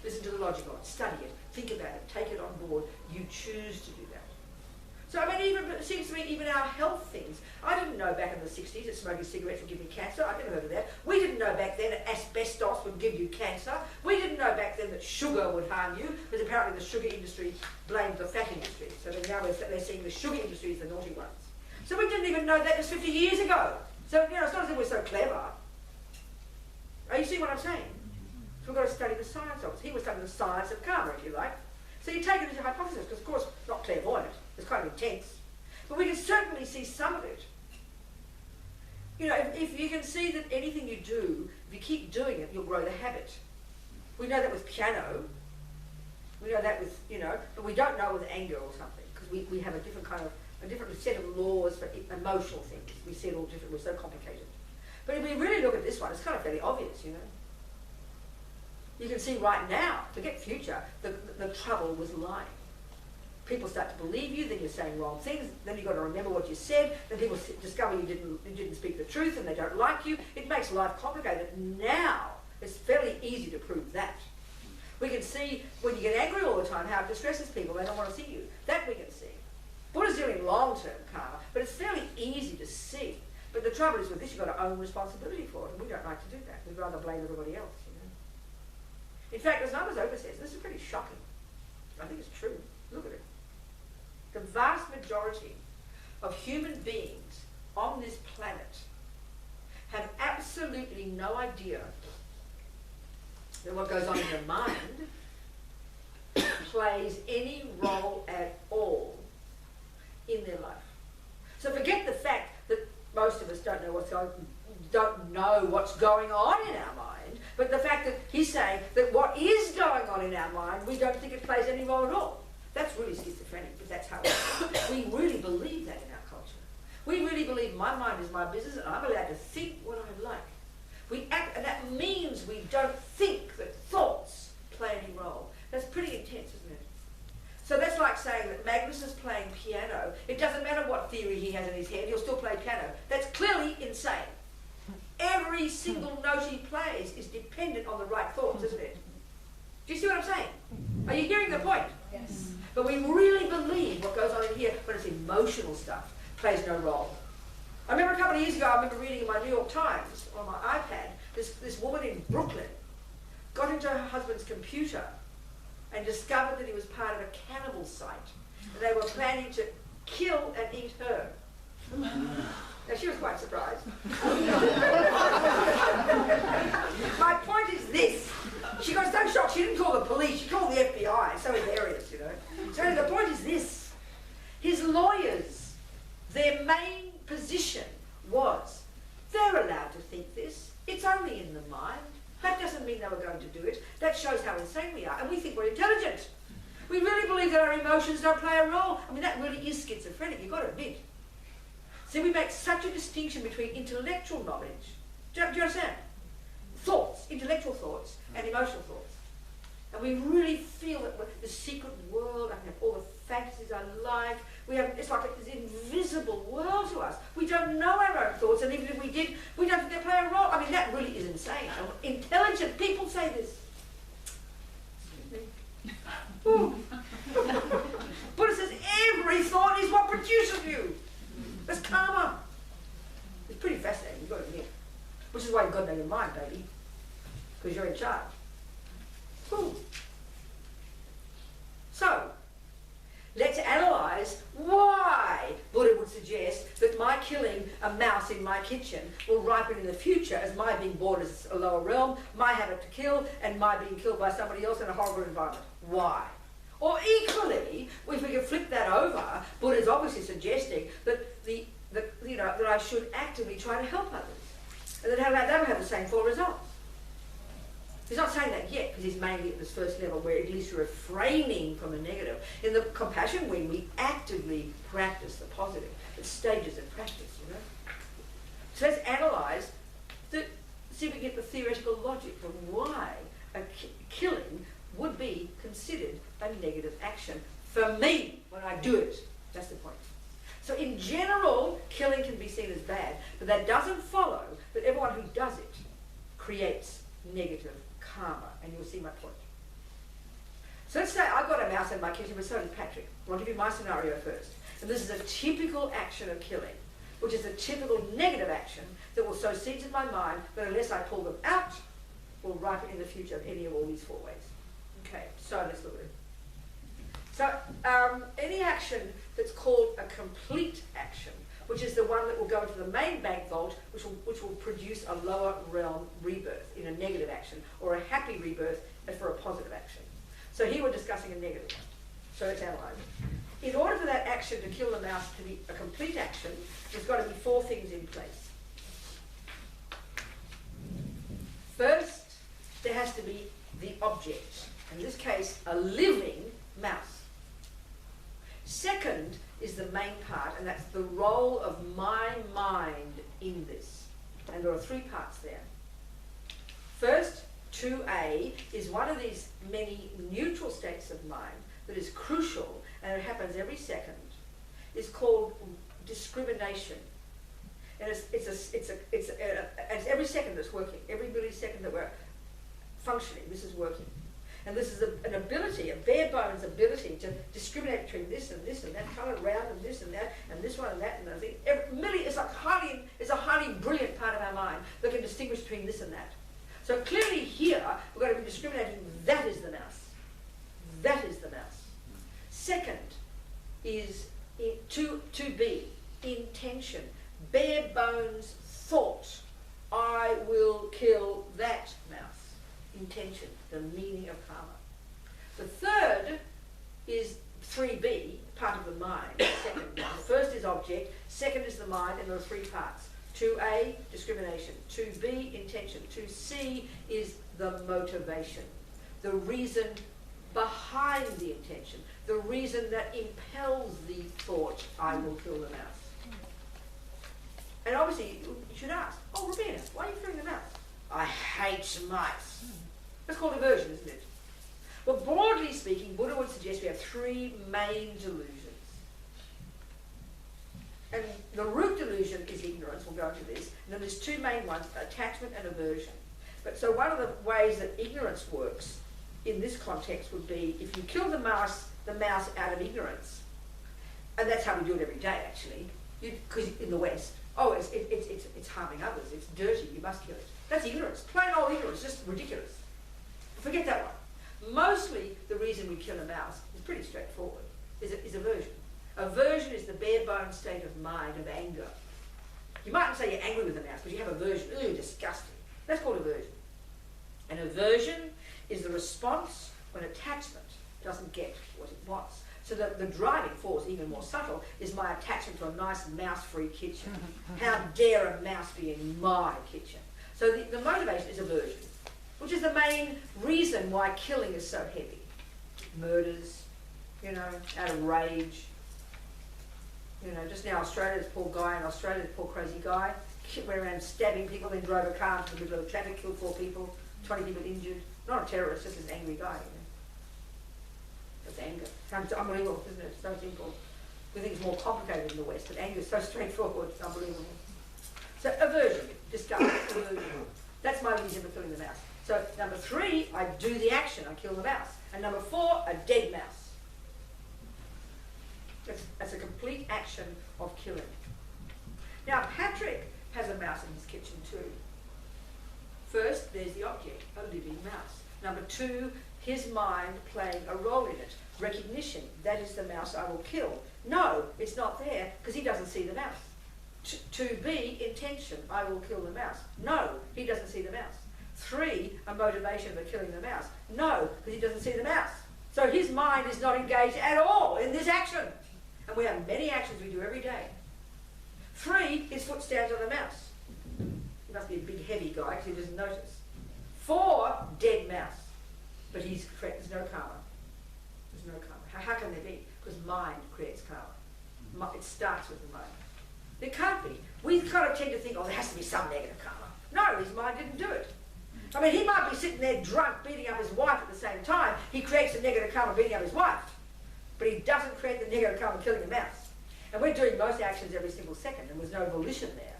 Listen to the logic of it, study it, think about it, take it on board. You choose to do that. So I mean, it seems to me even our health things. I didn't know back in the 60s that smoking cigarettes would give me cancer. I'd never heard of that. We didn't know back then that asbestos would give you cancer. We didn't know back then that sugar would harm you, because apparently the sugar industry blamed the fat industry. So then now they're seeing the sugar industry as the naughty ones. So we didn't even know that just 50 years ago. So, you know, it's not as if we're so clever. Are you seeing what I'm saying? So we've got to study the science of it. He was studying the science of karma, if you like. So you take it as a hypothesis, because of course, not clairvoyant. It's kind of intense. But we can certainly see some of it. You know, if you can see that anything you do, if you keep doing it, you'll grow the habit. We know that with piano. We know that with, you know, but we don't know with anger or something, because we have a different kind of, a different set of laws for emotional things. We see it all different. We're so complicated. But if we really look at this one, it's kind of fairly obvious, you know. You can see right now, forget future, the trouble with lying. People start to believe you, then you're saying wrong things, then you've got to remember what you said, then people discover you didn't speak the truth and they don't like you. It makes life complicated. Now, it's fairly easy to prove that. We can see when you get angry all the time how it distresses people, they don't want to see you. That we can see. Buddha's doing long-term karma, but it's fairly easy to see. But the trouble is with this, you've got to own responsibility for it, and we don't like to do that. We'd rather blame everybody else, you know. In fact, as Namazopa says, this is pretty shocking. I think it's true. Look at it. The vast majority of human beings on this planet have absolutely no idea that what goes on in the mind plays any role at all in their life. So forget the fact that most of us don't know what's going on in our mind, but the fact that he's saying that what is going on in our mind, we don't think it plays any role at all. That's really schizophrenic, but that's how it is. We really believe that in our culture. We really believe my mind is my business and I'm allowed to think what I like. We act, and that means we don't think that thoughts play any role. That's pretty intense, isn't it? So that's like saying that Magnus is playing piano. It doesn't matter what theory he has in his head, he'll still play piano. That's clearly insane. Every single note he plays is dependent on the right thoughts, isn't it? Do you see what I'm saying? Are you hearing the point? Yes. But we really believe what goes on in here when it's emotional stuff plays no role. I remember a couple of years ago, I remember reading in my New York Times on my iPad, this woman in Brooklyn got into her husband's computer and discovered that he was part of a cannibal site. And they were planning to kill and eat her. Now, she was quite surprised. My point is this. She got so shocked, she didn't call the police, she called the FBI. So hilarious, you know. So the point is this. His lawyers, their main position was, they're allowed to think this. It's only in the mind. That doesn't mean they were going to do it. That shows how insane we are. And we think we're intelligent. We really believe that our emotions don't play a role. I mean, that really is schizophrenic, you've got to admit. See, we make such a distinction between intellectual knowledge, do you understand? Thoughts, intellectual thoughts, and emotional thoughts. And we really feel that we're the secret world, I can have all the fantasies I like. We have, it's like this invisible world to us. We don't know our own thoughts, and even if we did, we don't think they play a role. I mean, that really is insane. And intelligent people say this. Buddha says every thought is what produces you. That's karma. It's pretty fascinating, you've got to admit. Which is why you've got to know your mind, baby. Because you're in charge. Cool. So, let's analyse why Buddha would suggest that my killing a mouse in my kitchen will ripen in the future as my being born as a lower realm, my habit to kill, and my being killed by somebody else in a horrible environment. Why? Or equally, if we can flip that over, Buddha's obviously suggesting that that I should actively try to help others, and that will have the same four results. He's not saying that yet, because he's mainly at this first level where at least you're refraining from the negative. In the compassion wing, we actively practice the positive. It's stages of practice, you know. So let's analyse, see if we get the theoretical logic of why a killing would be considered a negative action for me when I do it. That's the point. So in general, killing can be seen as bad, but that doesn't follow that everyone who does it creates negative karma, and you'll see my point. So let's say I've got a mouse in my kitchen, but so does Patrick. I'll give you my scenario first. And this is a typical action of killing, which is a typical negative action that will sow seeds in my mind that unless I pull them out, will ripen in the future of any of all these four ways. Okay, so let's look at it. So any action that's called a complete action, which is the one that will go into the main bank vault, which will produce a lower realm rebirth in a negative action, or a happy rebirth for a positive action. So here we're discussing a negative one. So let's analyse it. In order for that action to kill the mouse to be a complete action, there's got to be four things in place. First, there has to be the object. In this case, a living mouse. Second is the main part, and that's the role of my mind in this. And there are three parts there. First, 2A is one of these many neutral states of mind that is crucial, and it happens every second. It's called discrimination. And it's every second that's working. Every millisecond that we're functioning, this is working. And this is an ability, a bare bones ability to discriminate between this and that colour round and this and this one and that and I think it's a highly brilliant part of our mind that can distinguish between this and that. So clearly here we're going to be discriminating. That is the mouse. That is the mouse. Second is 2B, intention, bare bones thought. I will kill that mouse. Intention, the meaning of karma. The third is 3B, part of the mind. Second one. First is object, second is the mind, and there are three parts. 2A, discrimination. 2B, intention. 2C is the motivation, the reason behind the intention, the reason that impels the thought, I will kill the mouse. And obviously, you should ask, oh, Robina, why are you killing the mouse? I hate mice. That's called aversion, isn't it? Well, broadly speaking, Buddha would suggest we have three main delusions. And the root delusion is ignorance, we'll go into this. And then there's two main ones, attachment and aversion. But so one of the ways that ignorance works in this context would be if you kill the mouse out of ignorance, and that's how we do it every day actually, because in the West, oh, it's harming others, it's dirty, you must kill it. That's ignorance, plain old ignorance, just ridiculous. Forget that one. Mostly the reason we kill a mouse is pretty straightforward, is aversion. Aversion is the bare bones state of mind, of anger. You mightn't say you're angry with a mouse, but you have aversion. Ooh, disgusting. That's called aversion. And aversion is the response when attachment doesn't get what it wants. So the driving force, even more subtle, is my attachment to a nice mouse-free kitchen. How dare a mouse be in my kitchen? So the motivation is aversion, which is the main reason why killing is so heavy. Murders, out of rage. Just now Australia's poor guy in Australia, poor crazy guy, went around stabbing people, then drove a car into the middle of the traffic, killed 4 people, 20 people injured. Not a terrorist, just an angry guy. That's anger. It's unbelievable, isn't it? It's so simple. We think it's more complicated in the West, but anger is so straightforward, it's unbelievable. So aversion, disgust, aversion. That's my reason for killing the mouse. So number 3, I do the action, I kill the mouse. And number 4, a dead mouse. That's a complete action of killing. Now Patrick has a mouse in his kitchen too. First, there's the object, a living mouse. Number 2, his mind playing a role in it. Recognition, that is the mouse I will kill. No, it's not there because he doesn't see the mouse. 2B, intention, I will kill the mouse. No, he doesn't see the mouse. 3, a motivation for killing the mouse. No, because he doesn't see the mouse. So his mind is not engaged at all in this action. And we have many actions we do every day. 3, his foot stands on the mouse. He must be a big heavy guy because he doesn't notice. 4, dead mouse. But he's correct, there's no karma. There's no karma. How can there be? Because mind creates karma. It starts with the mind. There can't be. We kind of tend to think, oh, there has to be some negative karma. No, his mind didn't do it. I mean, he might be sitting there drunk, beating up his wife at the same time. He creates the negative karma beating up his wife. But he doesn't create the negative karma killing a mouse. And we're doing most actions every single second, and there's no volition there.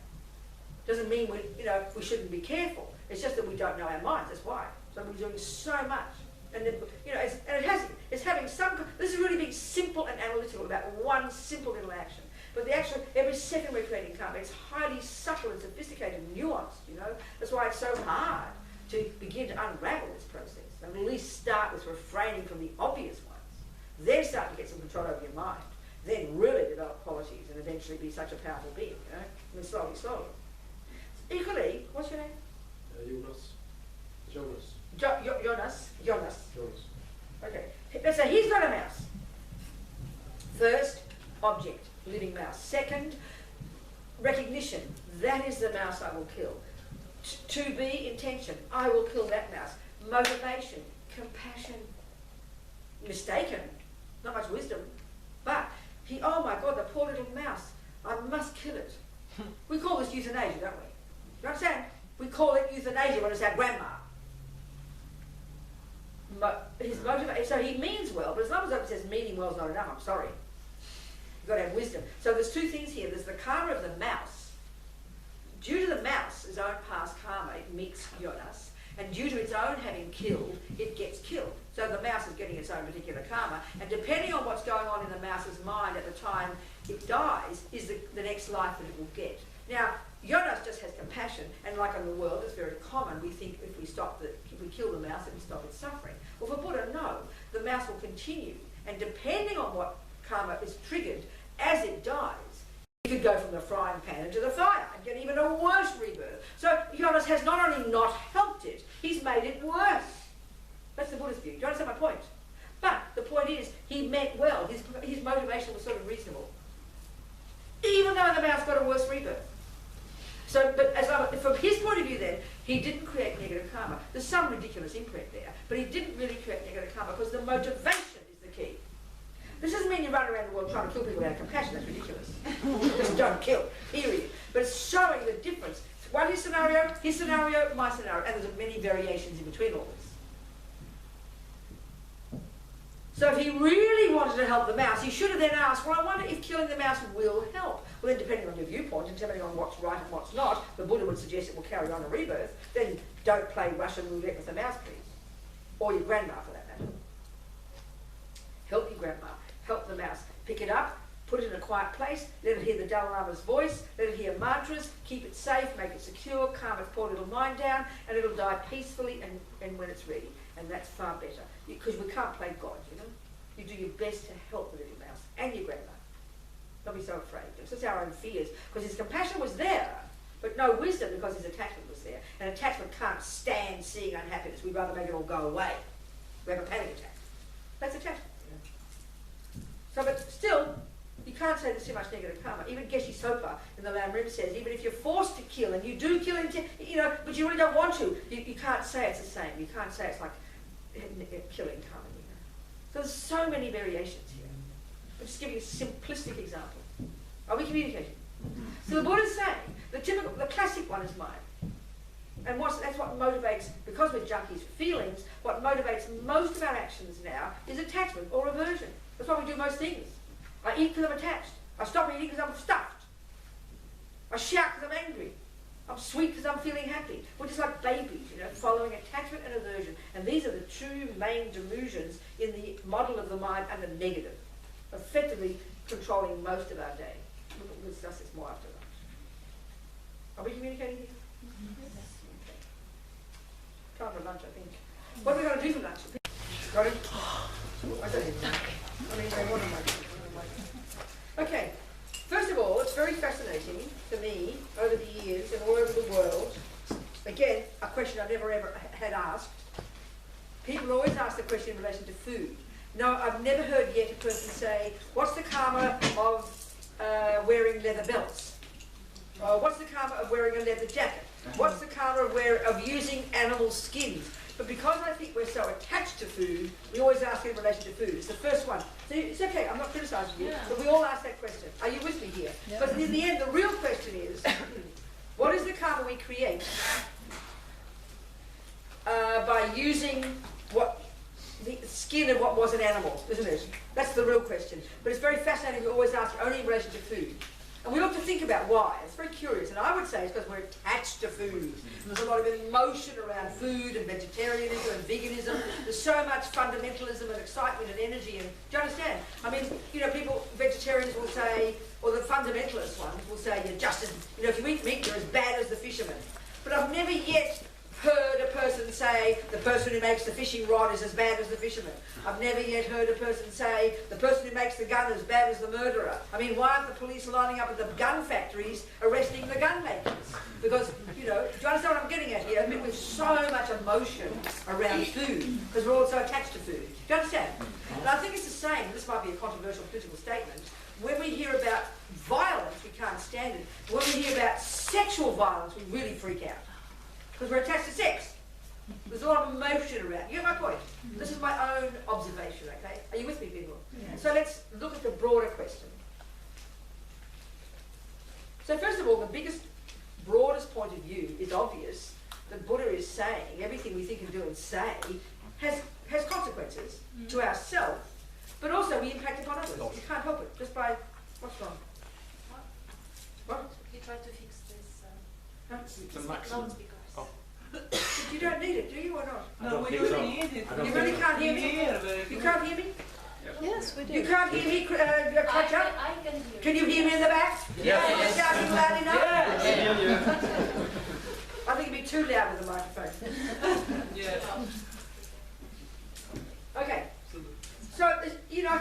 Doesn't mean we shouldn't be careful. It's just that we don't know our minds, that's why. So we're doing so much. And then, it's having some, this is really being simple and analytical about one simple little action. But the action, every second we're creating karma, it's highly subtle and sophisticated and nuanced, That's why it's so hard to begin to unravel this process. And at least start with refraining from the obvious ones. Then start to get some control over your mind. Then really develop qualities and eventually be such a powerful being, I mean, slowly. Equally, what's your name? Jonas. Jonas. Okay. Let's say he's got a mouse. First, object, living mouse. Second, recognition. That is the mouse I will kill. 2B, intention. I will kill that mouse. Motivation, compassion. Mistaken. Not much wisdom. But oh my God, the poor little mouse. I must kill it. We call this euthanasia, don't we? You understand? We call it euthanasia when it's our grandma. His motivation, so he means well, but as long as it says meaning well is not enough, I'm sorry. You've got to have wisdom. So there's 2 things here. There's the karma of the mouse. Due to the mouse's own past karma, it meets Jonas. And due to its own having killed, it gets killed. So the mouse is getting its own particular karma. And depending on what's going on in the mouse's mind at the time it dies, is the next life that it will get. Now, Jonas just has compassion, and like in the world, it's very common. We think if we kill the mouse, it will stop its suffering. Well, for Buddha, no. The mouse will continue, and depending on what karma is triggered, as it dies, it could go from the frying pan into the fire and get even a worse rebirth. So Jonas has not only not helped it, he's made it worse. That's the Buddhist view. Do you understand my point? But the point is, he meant well. His motivation was sort of reasonable. Even though the mouse got a worse rebirth. So, but from his point of view then, he didn't create negative karma. There's some ridiculous imprint there, but he didn't really create negative karma because the motivation is the key. This doesn't mean you run around the world trying to kill people out of compassion. That's ridiculous. Just don't kill, period. But it's showing the difference. One his scenario, my scenario, and there's many variations in between all this. So if he really wanted to help the mouse, he should have then asked, well, I wonder if killing the mouse will help. Well, then depending on your viewpoint and depending on what's right and what's not, the Buddha would suggest it will carry on a rebirth, then don't play Russian roulette with the mouse, please. Or your grandma, for that matter. Help your grandma. Help the mouse. Pick it up, put it in a quiet place, let it hear the Dalai Lama's voice, let it hear mantras, keep it safe, make it secure, calm its poor little mind down, and it'll die peacefully and when it's ready. And that's far better. Because we can't play God, you know. You do your best to help the little mouse and your grandma. Don't be so afraid. It's just our own fears. Because his compassion was there, but no wisdom because his attachment was there. And attachment can't stand seeing unhappiness. We'd rather make it all go away. We have a panic attack. That's attachment. So, but still, you can't say there's too much negative karma. Even Geshe Sopa in the Lam Rim says, even if you're forced to kill, and you do kill, but you really don't want to, you can't say it's the same. You can't say it's like killing karma. So there's so many variations here. I'm just giving you a simplistic example. Are we communicating? So the Buddha's saying, the classic one is mine. And that's what motivates, because we're junkies for feelings, what motivates most of our actions now is attachment or aversion. That's why we do most things. I eat because I'm attached. I stop eating because I'm stuffed. I shout because I'm angry. I'm sweet because I'm feeling happy. We're just like babies, following attachment and aversion. And these are the two main delusions in the model of the mind and the negative, effectively controlling most of our day. We'll discuss this more after lunch. Are we communicating here? Time for lunch, I think. What are we going to do for lunch? Got it? I don't even know. Okay. First of all, it's very fascinating to me over the years and all over the world. Again, a question I've never ever had asked. People always ask the question in relation to food. No, I've never heard yet a person say, what's the karma of wearing leather belts? Or what's the karma of wearing a leather jacket? What's the karma of using animal skins? But because I think we're so attached to food, we always ask it in relation to food. It's the first one. So it's okay, I'm not criticising you, but we all ask that question. Are you with me here? Yeah. But in the end, the real question is, what is the karma we create by using the skin of what was an animal, isn't it? That's the real question. But it's very fascinating, we always ask only in relation to food. And we ought to think about why. It's very curious. And I would say it's because we're attached to food. There's a lot of emotion around food and vegetarianism and veganism. There's so much fundamentalism and excitement and energy. And do you understand? I mean, people, vegetarians will say, or the fundamentalist ones will say, you're just as, if you eat meat, you're as bad as the fisherman. But I've never yet heard a person say the person who makes the fishing rod is as bad as the fisherman. I've never yet heard a person say the person who makes the gun is as bad as the murderer. I mean, why aren't the police lining up at the gun factories arresting the gun makers? Because, do you understand what I'm getting at here? I mean, with so much emotion around food, because we're all so attached to food. Do you understand? And I think it's the same, this might be a controversial political statement, when we hear about violence, we can't stand it. When we hear about sexual violence, we really freak out. Because we're attached to sex. There's a lot of emotion around. You get my point? This is my own observation, okay? Are you with me, people? Yes. So let's look at the broader question. So first of all, the broadest point of view is obvious. The Buddha is saying everything we think and do and say has consequences to ourselves, but also we impact upon others. You can't help it just by, what's wrong? What? You try to fix this the maximum. loudspeakers. Oh. But you don't need it, do you, or not? No, we don't need it. I don't You really think can't hear me? You can't hear me? Yes, we do. You can't hear me, Katja? I can hear. Can you hear me in the back? Yes. Am I shouting loud enough? Yes. I think it'd be too loud with the microphone. Yes. Okay. So, you know,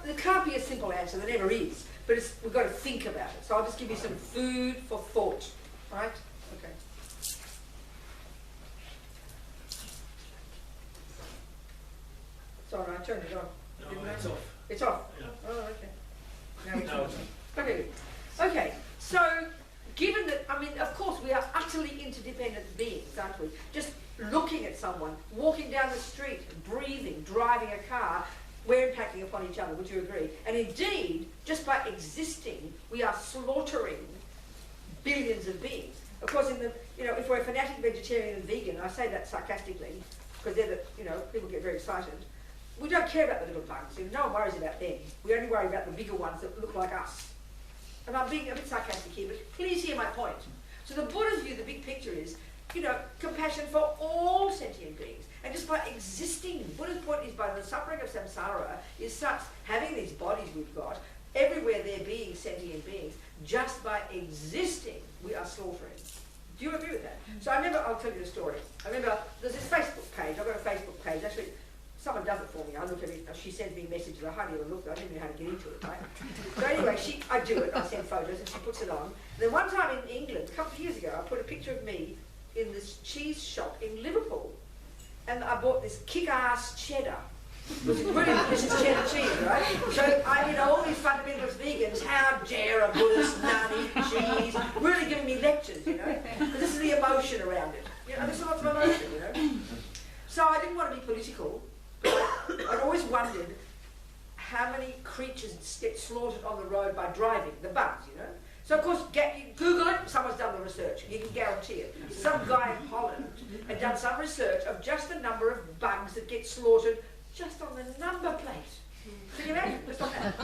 there can't be a simple answer, there never is. But we've got to think about it. So I'll just give you some food for thought. Right? Okay. Sorry, I turned it on. No, it's off. It's off? Yeah. Oh, okay. Now it's Now on. it's off. Okay. Okay. So, given that, I mean, of course, we are utterly interdependent beings, aren't we? Just looking at someone, walking down the street, breathing, driving a car, we're impacting upon each other, would you agree? And indeed, just by existing, we are slaughtering billions of beings. Of course, if we're a fanatic vegetarian and vegan, I say that sarcastically, because they're people get very excited. We don't care about the little bugs. No one worries about them. We only worry about the bigger ones that look like us. And I'm being a bit sarcastic here, but please hear my point. So the Buddha's view, the big picture is, compassion for all sentient beings. And just by existing, Buddha's point is by the suffering of samsara is such, having these bodies we've got, everywhere there being sentient beings, just by existing, we are slaughtering. Do you agree with that? So I remember, I'll tell you the story. I remember there's this Facebook page. I've got a Facebook page. Actually, someone does it for me. I look at it. She sends me messages. I hardly ever look. I don't even know how to get into it, right? So anyway, I do it. I send photos, and she puts it on. And then one time in England, a couple of years ago, I put a picture of me in this cheese shop in Liverpool, and I bought this kick-ass cheddar. It was really delicious cheddar cheese, right? So all these fundamentalist vegans, how dare a Buddhist nut eat cheese? Really giving me lectures, because this is the emotion around it. There's lots of emotion, So I didn't want to be political. I'd always wondered how many creatures get slaughtered on the road by driving, the bugs, So of course, Google it, someone's done the research, you can guarantee it. Some guy in Holland had done some research of just the number of bugs that get slaughtered just on the number plate. Can you imagine? Just on that.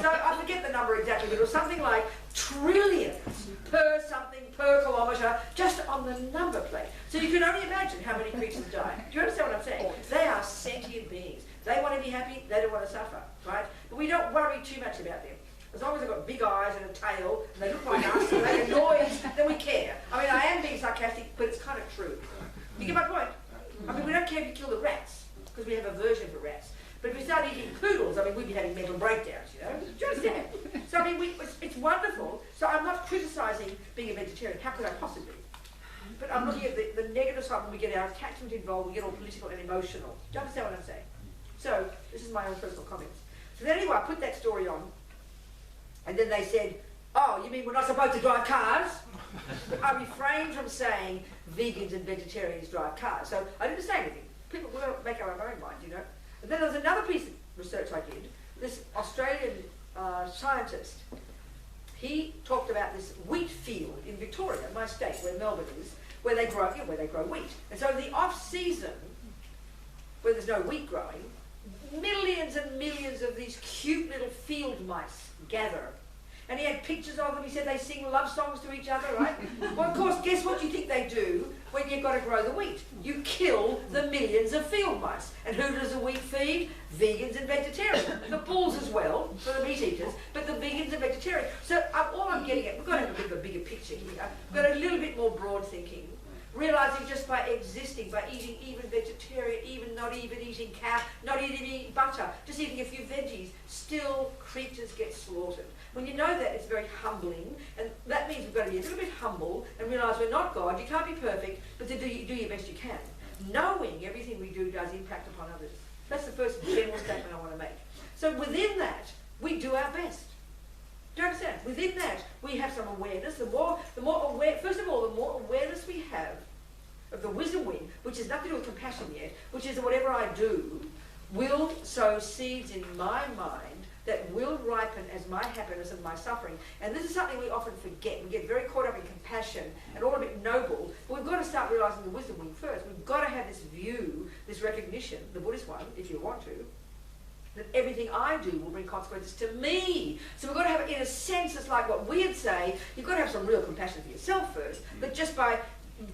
So I forget the number exactly, but it was something like trillions per kilometre, just on the number plate. So you can only imagine how many creatures die. Do you understand what I'm saying? They are sentient beings. They want to be happy, they don't want to suffer, right? But we don't worry too much about them. As long as they've got big eyes and a tail, and they look like us, and they make noise, then we care. I mean, I am being sarcastic, but it's kind of true. You get my point? I mean, we don't care if you kill the rats, because we have aversion for rats. But if we start eating poodles, I mean, we'd be having mental breakdowns, Do you understand? So, I mean, it's wonderful. So I'm not criticising being a vegetarian. How could I possibly? But I'm looking at the negative side when we get our attachment involved, we get all political and emotional. Do you understand what I'm saying? So, this is my own personal comments. So then anyway, I put that story on, and then they said, oh, you mean we're not supposed to drive cars? I refrained from saying vegans and vegetarians drive cars. So I didn't say anything. People will make our own mind, And then there was another piece of research I did. This Australian scientist, he talked about this wheat field in Victoria, my state, where Melbourne is, where they grow wheat. And so in the off-season, where there's no wheat growing, millions and millions of these cute little field mice gather. And he had pictures of them. He said they sing love songs to each other, right? Well, of course, guess what you think they do when you've got to grow the wheat? You kill the millions of field mice. And who does the wheat feed? Vegans and vegetarians. The bulls as well, for the meat eaters, but the vegans and vegetarians. So all I'm getting at, we've got to have a bit of a bigger picture here. We've got a little bit more broad thinking. Realising just by existing, by eating even vegetarian, even not even eating cow, not even eating butter, just eating a few veggies, still creatures get slaughtered. When you know that, it's very humbling, and that means we've got to be a little bit humble and realise we're not God, you can't be perfect, but to do your best you can. Knowing everything we do does impact upon others. That's the first general statement I want to make. So within that, we do our best. Do you understand? Within that, we have some awareness. First of all, the more awareness we have of the wisdom wing, which has nothing to do with compassion yet, which is that whatever I do will sow seeds in my mind that will ripen as my happiness and my suffering. And this is something we often forget. We get very caught up in compassion and all a bit noble, but we've got to start realising the wisdom wing first. We've got to have this view, this recognition, the Buddhist one, if you want to, that everything I do will bring consequences to me. So we've got to have, in a sense, it's like what we'd say, you've got to have some real compassion for yourself first, but just by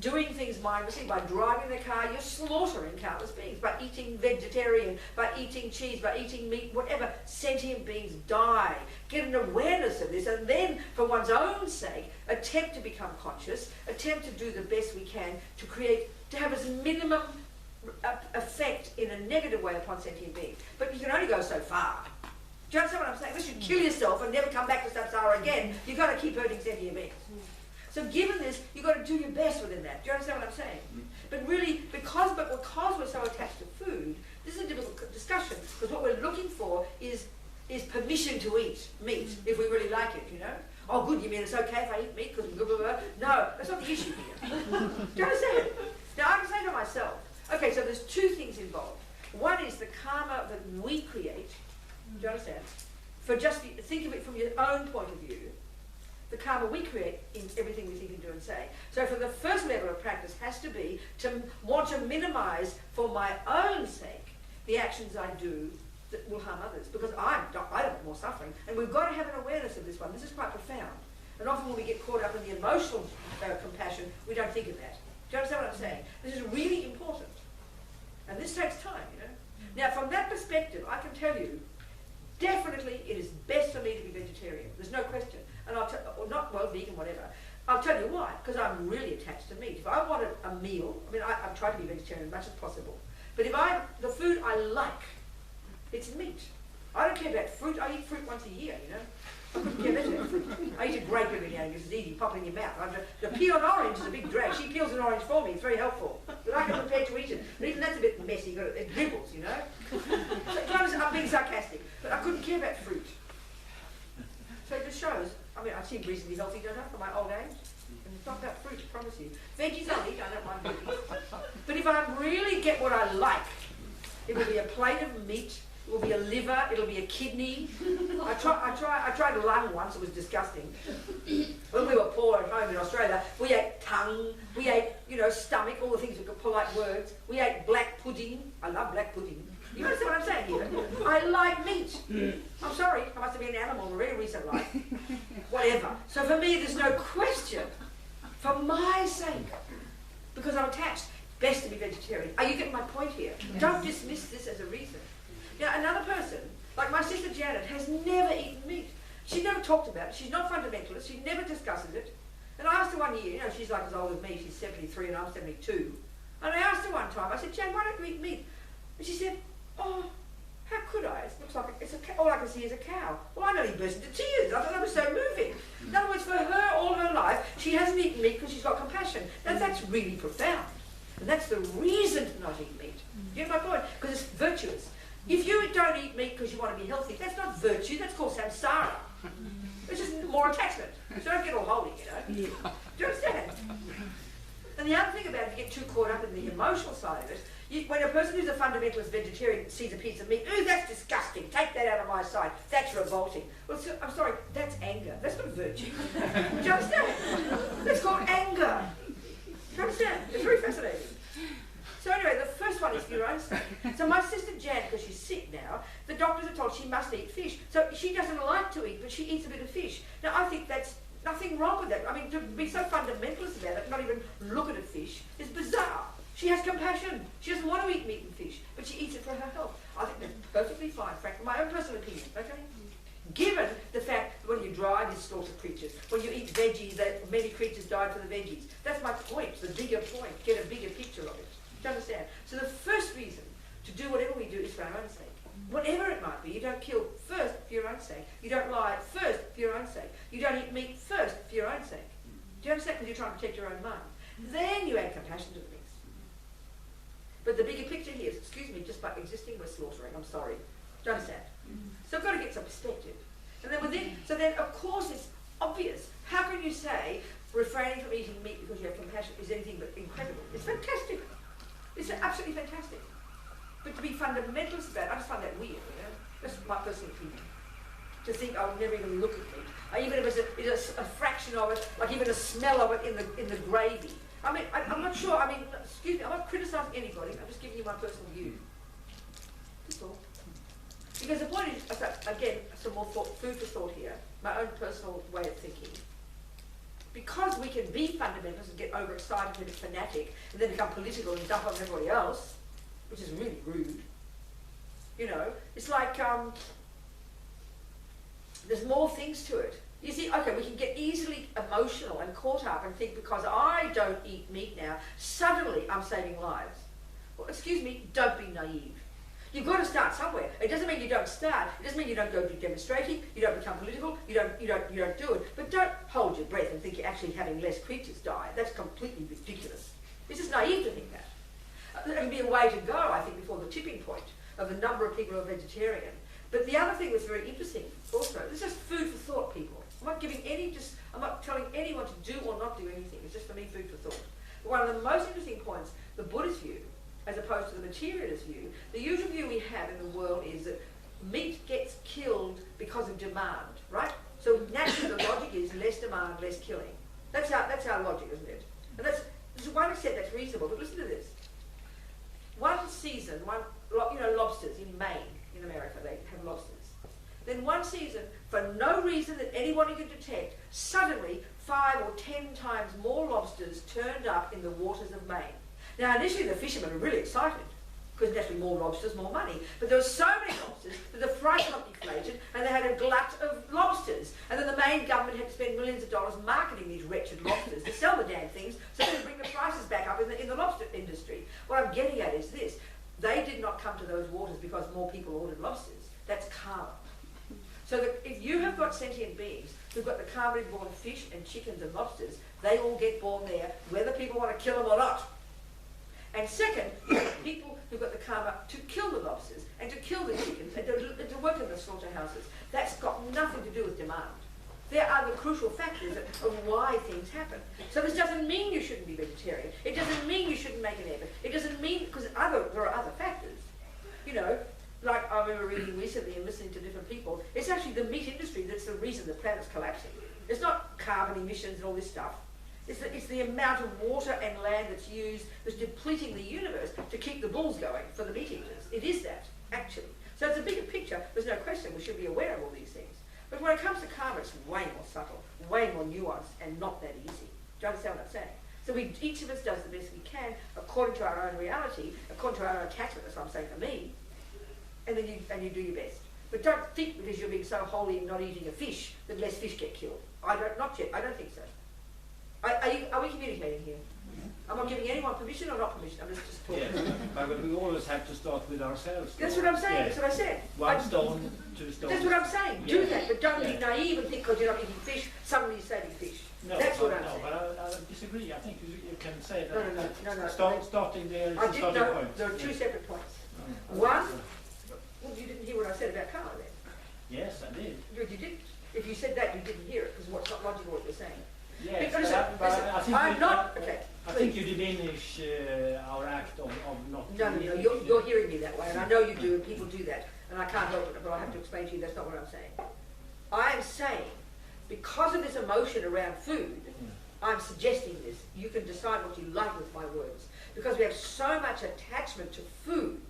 doing things mindlessly, by driving the car, you're slaughtering countless beings. By eating vegetarian, by eating cheese, by eating meat, whatever, sentient beings die. Get an awareness of this, and then, for one's own sake, attempt to become conscious, attempt to do the best we can to create, to have as minimum effect in a negative way upon sentient beings. But you can only go so far. Do you understand what I'm saying? Unless you kill yourself and never come back to samsara again, you've got to keep hurting sentient beings. So given this, you've got to do your best within that. Do you understand what I'm saying? But really, because we're so attached to food, this is a difficult discussion, because what we're looking for is permission to eat meat, if we really like it, you know? Oh good, you mean it's okay if I eat meat because blah, blah, blah? No, that's not the issue here. Do you understand? Now I can say to myself, okay, so there's two things involved. One is the karma that we create. Do you understand? For just think of it from your own point of view. The karma we create in everything we think and do and say. So for the first level of practice has to be to want to minimize for my own sake the actions I do that will harm others, because I don't want more suffering. And we've got to have an awareness of this one. This is quite profound. And often when we get caught up in the emotional compassion, we don't think of that. Do you understand what I'm saying? This is really important. And this takes time, you know. Now from that perspective, I can tell you, definitely it is best for me to be vegetarian. There's no question. And I'll tell, or not, well, vegan, whatever. I'll tell you why, because I'm really attached to meat. If I wanted a meal, I mean, I've tried to be vegetarian as much as possible. But if the food I like, it's meat. I don't care about fruit. I eat fruit once a year, you know. I couldn't care less about fruit. I eat a grape every now and then because it's easy, pop it in your mouth. The peel on orange is a big drag. She peels an orange for me. It's very helpful. But I can prepare to eat it. But even that's a bit messy. It dribbles, you know. So I'm being sarcastic. But I couldn't care about fruit. So it just shows, I mean, I seem reasonably healthy, don't I, for my old age? And it's not about fruit, I promise you. Veggies I'll eat, I don't mind veggies. But if I really get what I like, it will be a plate of meat, it will be a liver, it'll be a kidney. I tried a lung once, it was disgusting. When we were poor at home in Australia, we ate tongue, we ate, you know, stomach, all the things with polite words. We ate black pudding. I love black pudding. You understand what I'm saying here? I like meat. I'm sorry, I must have been an animal in a very recent life. Whatever. So for me, there's no question, for my sake, because I'm attached, best to be vegetarian. Are you getting my point here? Yes. Don't dismiss this as a reason. Now, another person, like my sister Janet, has never eaten meat. She never talked about it. She's not fundamentalist. She never discusses it. And I asked her one year, you know, she's like as old as me. She's 73 and I'm 72. And I asked her one time, I said, Jan, why don't you eat meat? And she said, oh, how could I? It looks like it's a cow. All I can see is a cow. Well, I nearly burst into tears. I thought that was so moving. In other words, for her, all her life, she hasn't eaten meat because she's got compassion. Now, that's really profound. And that's the reason to not eat meat. Do you get my point? Because it's virtuous. If you don't eat meat because you want to be healthy, that's not virtue, that's called samsara. It's just more attachment. So don't get all holy, you know. Do you understand? And the other thing about it, if you get too caught up in the emotional side of it, when a person who's a fundamentalist vegetarian sees a piece of meat, ooh, that's disgusting, take that out of my sight, that's revolting. Well, so, I'm sorry, that's anger. That's not virtue. Do you understand? That's called anger. Do you understand? It's very fascinating. So anyway, the first one is for your own sake. So my sister Jan, because she's sick now, the doctors are told she must eat fish. So she doesn't like to eat, but she eats a bit of fish. Now I think that's nothing wrong with that. I mean, to be so fundamentalist about it, not even look at a fish, is bizarre. She has compassion. She doesn't want to eat meat and fish, but she eats it for her health. I think that's perfectly fine, frankly, my own personal opinion, okay? Given the fact that when you drive, you slaughter creatures. When you eat veggies, that many creatures died for the veggies. That's my point, the bigger point. Get a bigger picture of it. Do you understand? So the first reason to do whatever we do is for our own sake. Whatever it might be, you don't kill first for your own sake. You don't lie first for your own sake. You don't eat meat first for your own sake. Do you understand? Because you're trying to protect your own mind. Then you add compassion to the mix. But the bigger picture here is, excuse me, just by existing, we're slaughtering. I'm sorry. Do you understand? So I've got to get some perspective. And then so then of course it's obvious. How can you say refraining from eating meat because you have compassion is anything but incredible? It's fantastic. It's absolutely fantastic. But to be fundamentalist about it, I just find that weird, you know? That's my personal opinion. To think I'll never even look at meat. Even if it's a fraction of it, like even a smell of it in the gravy. I mean, I'm not sure, I mean, excuse me, I'm not criticising anybody, I'm just giving you my personal view. That's all. Because the point is, again, some more food for thought here, my own personal way of thinking. because we can be fundamentalists and get overexcited and fanatic and then become political and dump on everybody else, which is really rude. You know, it's like there's more things to it. You see, okay, we can get easily emotional and caught up and think because I don't eat meat now, suddenly I'm saving lives. Well, excuse me, don't be naive. You've got to start somewhere. It doesn't mean you don't start. It doesn't mean you don't go do demonstrating. You don't become political. You don't do it. But don't hold your breath and think you're actually having less creatures die. That's completely ridiculous. It's just naive to think that. It would be a way to go, I think, before the tipping point of the number of people who are vegetarian. But the other thing that's very interesting, also, this is just food for thought, people. I'm not telling anyone to do or not do anything. It's just for me food for thought. But one of the most interesting points, the Buddhist view, as opposed to the materialist view, the usual view we have in the world is that meat gets killed because of demand, right? So naturally the logic is less demand, less killing. That's our logic, isn't it? And to one extent that's reasonable, but listen to this. One season, lobsters in Maine, in America, they have lobsters. Then one season, for no reason that anyone can detect, suddenly 5 or 10 times more lobsters turned up in the waters of Maine. Now initially the fishermen were really excited, because naturally more lobsters, more money. But there were so many lobsters that the freight got deflated and they had a glut of lobsters. And then the Maine government had to spend millions of dollars marketing these wretched lobsters to sell the damn things so they could bring the prices back up in the lobster industry. What I'm getting at is this. They did not come to those waters because more people ordered lobsters. That's karma. So that if you have got sentient beings who've got the karma-born fish and chickens and lobsters, they all get born there, whether people want to kill them or not. And second, you've got people who've got the karma to kill the lobsters and to kill the chickens and to work in the slaughterhouses. That's got nothing to do with demand. There are the crucial factors of why things happen. So this doesn't mean you shouldn't be vegetarian. It doesn't mean you shouldn't make an effort. It doesn't mean, because there are other factors. You know, like I remember reading recently and listening to different people, it's actually the meat industry that's the reason the planet's collapsing. It's not carbon emissions and all this stuff. It's the amount of water and land that's used, that's depleting the universe to keep the bulls going for the meat eaters. It is that, actually. So it's a bigger picture. There's no question we should be aware of all these things. But when it comes to karma, it's way more subtle, way more nuanced, and not that easy. Do you understand what I'm saying? So each of us does the best we can according to our own reality, according to our own attachment, that's what I'm saying for me, and then you do your best. But don't think because you're being so holy and not eating a fish that less fish get killed. Not yet. I don't think so. Are we communicating here? I'm not giving anyone permission or not permission. I'm just talking. Yeah, but we always have to start with ourselves. That's what I'm saying. Yeah. That's what I said. One stone, two stones. That's what I'm saying. Yeah. Do that, but don't be Yeah. naive and think because you're not eating fish, suddenly you're saving fish. No, That's what I'm no, saying. but I disagree. I think you can say that. No. Starting there is I a didn't starting know. point. There are two separate points. Mm. One, well, you didn't hear what I said about karma then. Yes, I did. You didn't. If you said that, you didn't hear it because it's not logical what you're saying. Yes, Because I think I'm not. Okay. I think you diminish our act of not. No, you're hearing me that way, and I know you do, and people do that, and I can't help it, but I have to explain to you that's not what I'm saying. I am saying, because of this emotion around food, I'm suggesting this. You can decide what you like with my words. Because we have so much attachment to food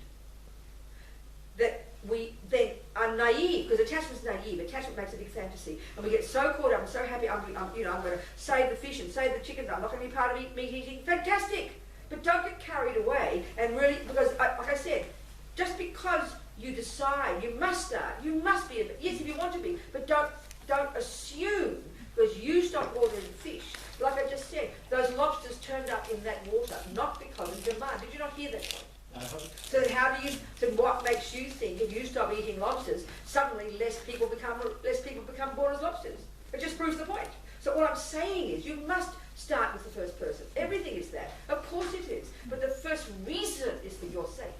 that we then are naive, because attachment's naive. Attachment makes a big fantasy, and we get so caught up and so happy. I'm going to save the fish and save the chicken. I'm not going to be part of meat eating. Fantastic, but don't get carried away. And really, because like I said, just because you decide you must start, you must be. Yes, if you want to be, but don't assume because you stopped ordering fish. Like I just said, those lobsters turned up in that water, not because of demand. Did you not hear that point? So what makes you think if you stop eating lobsters, suddenly less people become born as lobsters? It just proves the point. So what I'm saying is you must start with the first person. Everything is that. Of course it is. But the first reason is for your sake,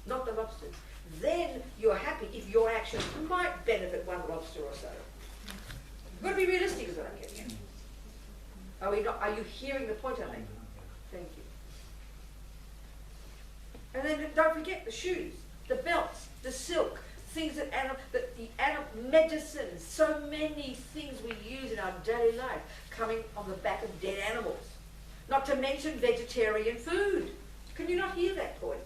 not the lobsters. Then you're happy if your actions might benefit one lobster or so. You've got to be realistic is what I'm getting at. Are you hearing the point I'm making? Thank you. And then don't forget the shoes, the belts, the silk, things that the animal medicines, so many things we use in our daily life coming on the back of dead animals. Not to mention vegetarian food. Can you not hear that point?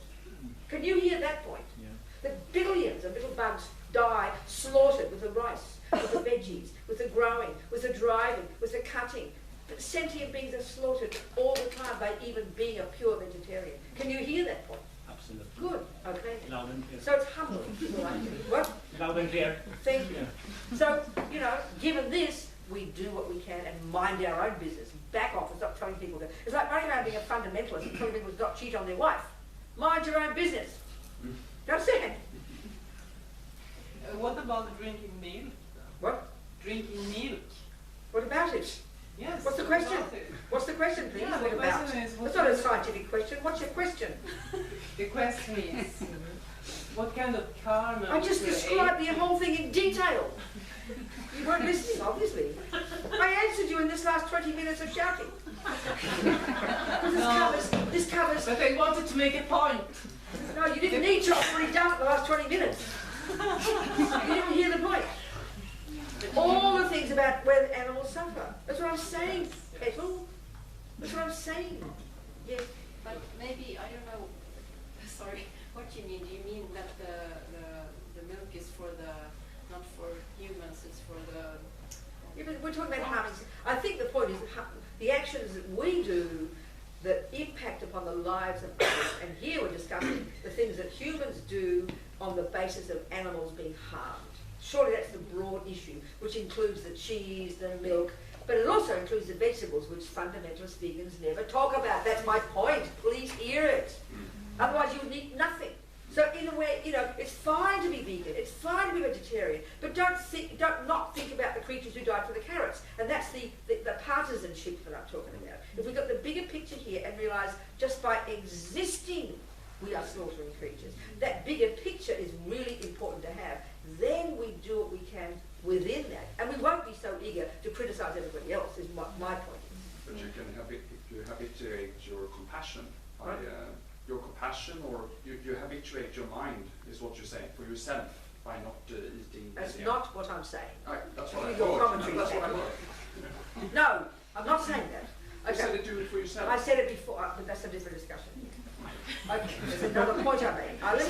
Can you hear that point? Yeah. That billions of little bugs die slaughtered with the rice, with the veggies, with the growing, with the driving, with the cutting. that sentient beings are slaughtered all the time by even being a pure vegetarian. Can you hear that point? Absolutely. Good, okay. Loud and clear. So it's humble. Right? What? Loud and clear. Thank you. So, you know, given this, we do what we can and mind our own business. Back off and stop telling people to. It's like running around being a fundamentalist and telling people to not cheat on their wife. Mind your own business. Do you understand? What about drinking milk? What? Drinking milk. What about it? Yes. What's the what question? about it? What's the question, please? Yeah, what the about? question is, what That's not a kind of- scientific question. What's your question? The question is, what kind of karma? I just we create? described the whole thing in detail. You weren't listening, obviously. I answered you in this last 20 minutes of shouting. This covers. But I wanted to make a point. No, you didn't need to. I've already done it the last 20 minutes. You didn't hear the point. All the things about where the animals suffer. That's what I'm saying, Petal. That's what I'm saying. Yes. But maybe, I don't know, sorry, what you mean. Do you mean that the milk is for the, not for humans, it's for the... Yeah, but we're talking about harming. I think the point is that the actions that we do that impact upon the lives of others, and here we're discussing the things that humans do on the basis of animals being harmed. Surely that's the broad issue, which includes the cheese, the milk, but it also includes the vegetables, which fundamentalist vegans never talk about. That's my point. Please hear it. Otherwise you would need nothing. So in a way, you know, it's fine to be vegan, it's fine to be vegetarian, but don't not think about the creatures who died for the carrots. And that's the partisanship that I'm talking about. If we got the bigger picture here and realise just by existing we are slaughtering creatures, that bigger picture is really important to have. Then we do what we can within that. And we won't be so eager to criticise everybody else, is what my point is. But you can habituate your compassion by Right. your compassion, or you habituate your mind, is what you're saying, for yourself by not eating. That's not what I'm saying. That's what I Your thought. commentary That's said. what I thought. No, I'm not saying that. You said Okay. to do it for yourself. I said it before, but that's a different discussion. Okay, there's another point I'm making. Let's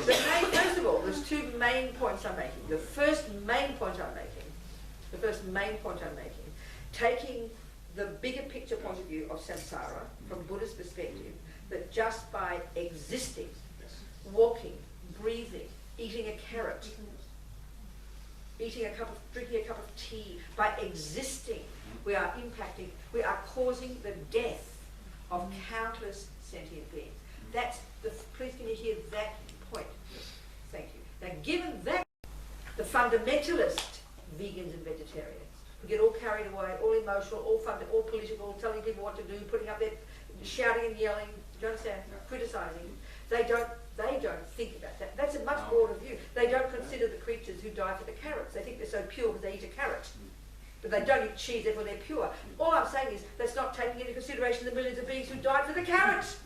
say, first of all, there's two main points I'm making. The first main point I'm making, taking the bigger picture point of view of samsara from Buddhist perspective, that just by existing, walking, breathing, eating a carrot, drinking a cup of tea, by existing, we are impacting, we are causing the death of countless sentient beings. That's please can you hear that point? Thank you. Now given that, the fundamentalist vegans and vegetarians who get all carried away, all emotional, all political, telling people what to do, putting up their shouting and yelling, do you understand? Criticising. They don't think about that. That's a much broader view. They don't consider the creatures who die for the carrots. They think they're so pure because they eat a carrot. But they don't eat cheese, therefore they're pure. All I'm saying is that's not taking into consideration the millions of beings who died for the carrots.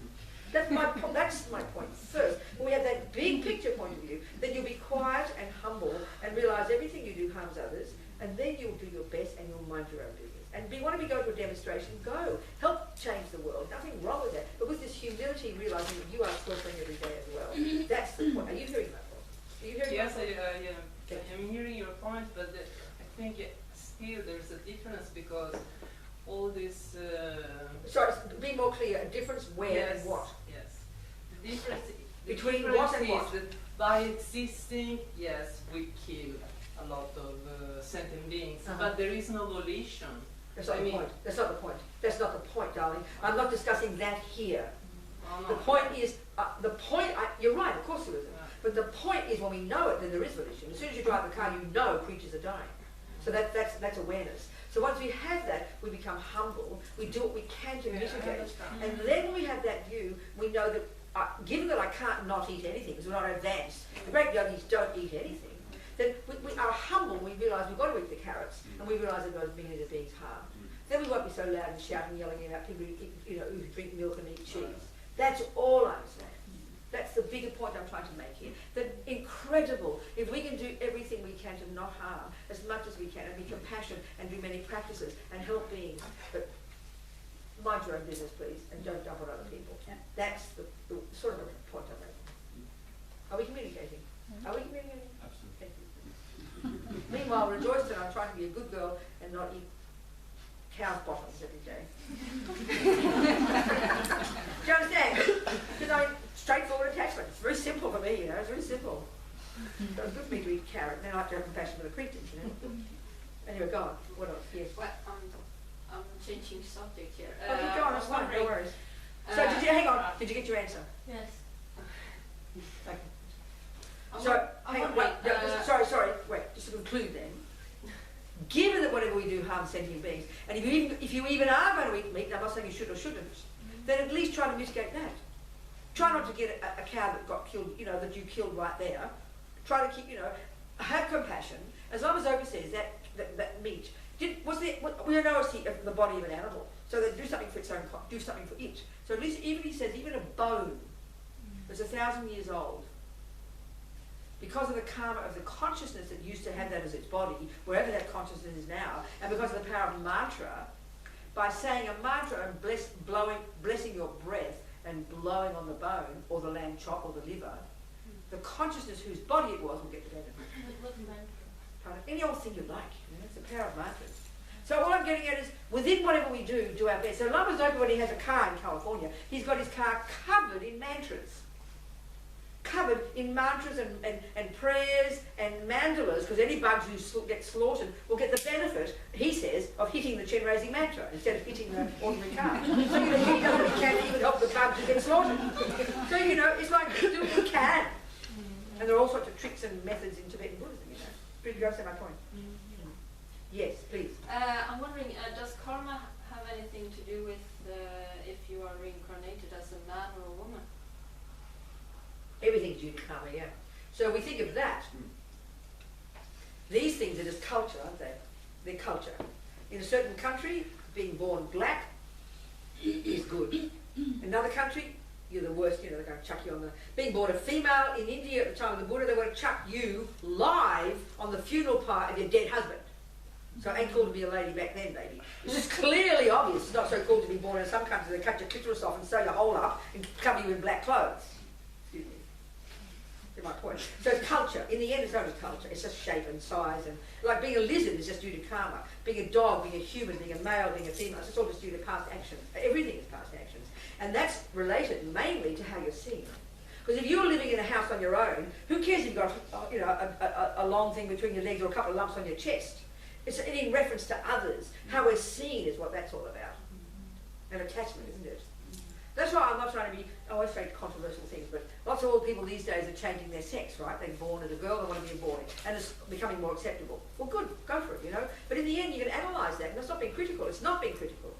That's my point first. When we have that big picture point of view, then you'll be quiet and humble and realise everything you do harms others, and then you'll do your best and you'll mind your own business. And if you want to go to a demonstration, go. Help change the world. Nothing wrong with that. But with this humility, realising that you are suffering every day as well. That's the point. Are you hearing my point? Are you hearing Yes, my point? I am hearing your point, but I think still there's a difference because all this... Sorry, be more clear. A difference where yes, and what? Yes. The difference, Between difference what and is what? that by existing, yes, we kill a lot of sentient beings, but there is no volition. That's not the point. That's not the point. That's not the point, darling. I'm not discussing that here. Oh, no. The point is, you're right, of course there isn't. Yeah. But the point is when we know it, then there is volition. As soon as you drive the car, you know creatures are dying. So that's awareness. So once we have that, we become humble. We do what we can to mitigate. And then when we have that view, we know that, given that I can't not eat anything, because we're not advanced, the great yogis don't eat anything, then we are humble. We realise we've got to eat the carrots, and we realise that those millions of beings harmed. Then we won't be so loud and shouting, yelling about people who drink milk and eat cheese. That's all I'm saying. That's the bigger point I'm trying to make here. That incredible, if we can do everything we can to not harm as much as we can, and be compassionate and do many practices and help beings, but mind your own business, please, and don't dump on other people. Yeah. That's the sort of the point I'm making. Are we communicating? Are we communicating? Absolutely. Thank you. Meanwhile, rejoice that I'm trying to be a good girl and not eat cow's bottoms every day. Do you understand? Because I mean, straightforward attachment. It's very simple for me, you know, it's very simple. So it's good for me to eat carrot, and then I like to have compassion for the creatures, you know. Anyway, go on. What else? Yes. Well, I'm changing subject here. Okay, go on, it's fine, no wondering, worries. So did you, hang on, did you get your answer? Yes. Thank you. I'm So, I'm hang on, wondering, wait, sorry, wait, just to conclude then. Given that whatever we do harms sentient beings, and if you even are going to eat meat, I'm not saying you should or shouldn't, then at least try to mitigate that. Try not to get a cow that got killed, you know, that you killed right there. Try to keep, you know, have compassion. As long as Oprah says that meat, we know it's the body of an animal, so they do something for its own, do something for it. So at least even he says, even a bone that's 1,000 years old, because of the karma of the consciousness that used to have that as its body, wherever that consciousness is now, and because of the power of mantra, by saying a mantra and blessing your breath and blowing on the bone, or the lamb chop, or the liver, the consciousness whose body it was will get the benefit. Any old thing you like, you know, it's the power of mantras. So all I'm getting at is, within whatever we do our best. So Lama's everybody has a car in California. He's got his car covered in mantras. Covered in mantras and prayers and mandalas, because any bugs who get slaughtered will get the benefit, he says, of hitting the Chen-raising mantra instead of hitting the ordinary car. So, you know, he does what he can to even help the bugs who get slaughtered. So, you know, it's like, do what we can. And there are all sorts of tricks and methods in Tibetan Buddhism, you know. Did you understand my point? Yes, please. I'm wondering, does karma have anything to do with if you are reincarnated as a man or a woman? Everything's due to karma, yeah. So we think of that. These things are just culture, aren't they? They're culture. In a certain country, being born black is good. In another country, you're the worst, you know, they're going to chuck you on the... Being born a female in India at the time of the Buddha, they want to chuck you live on the funeral pyre of your dead husband. So it ain't cool to be a lady back then, baby. It's just clearly obvious. It's not so cool to be born in some countries. They cut your clitoris off and sew your hole up and cover you in black clothes. Excuse me. Get my point. So it's culture. In the end, it's only culture. It's just shape and size. And like being a lizard is just due to karma. Being a dog, being a human, being a male, being a female, it's all just due to past actions. Everything is past actions. And that's related mainly to how you're seen. Because if you're living in a house on your own, who cares if you've got, you know, a long thing between your legs or a couple of lumps on your chest? It's in reference to others. How we're seen is what that's all about. And attachment, isn't it? That's why I'm not trying to be, I always say controversial things, but lots of old people these days are changing their sex, right? They're born as a girl, they want to be a boy. And it's becoming more acceptable. Well, good, go for it, you know. But in the end, you can analyse that, and that's not being critical. It's not being critical.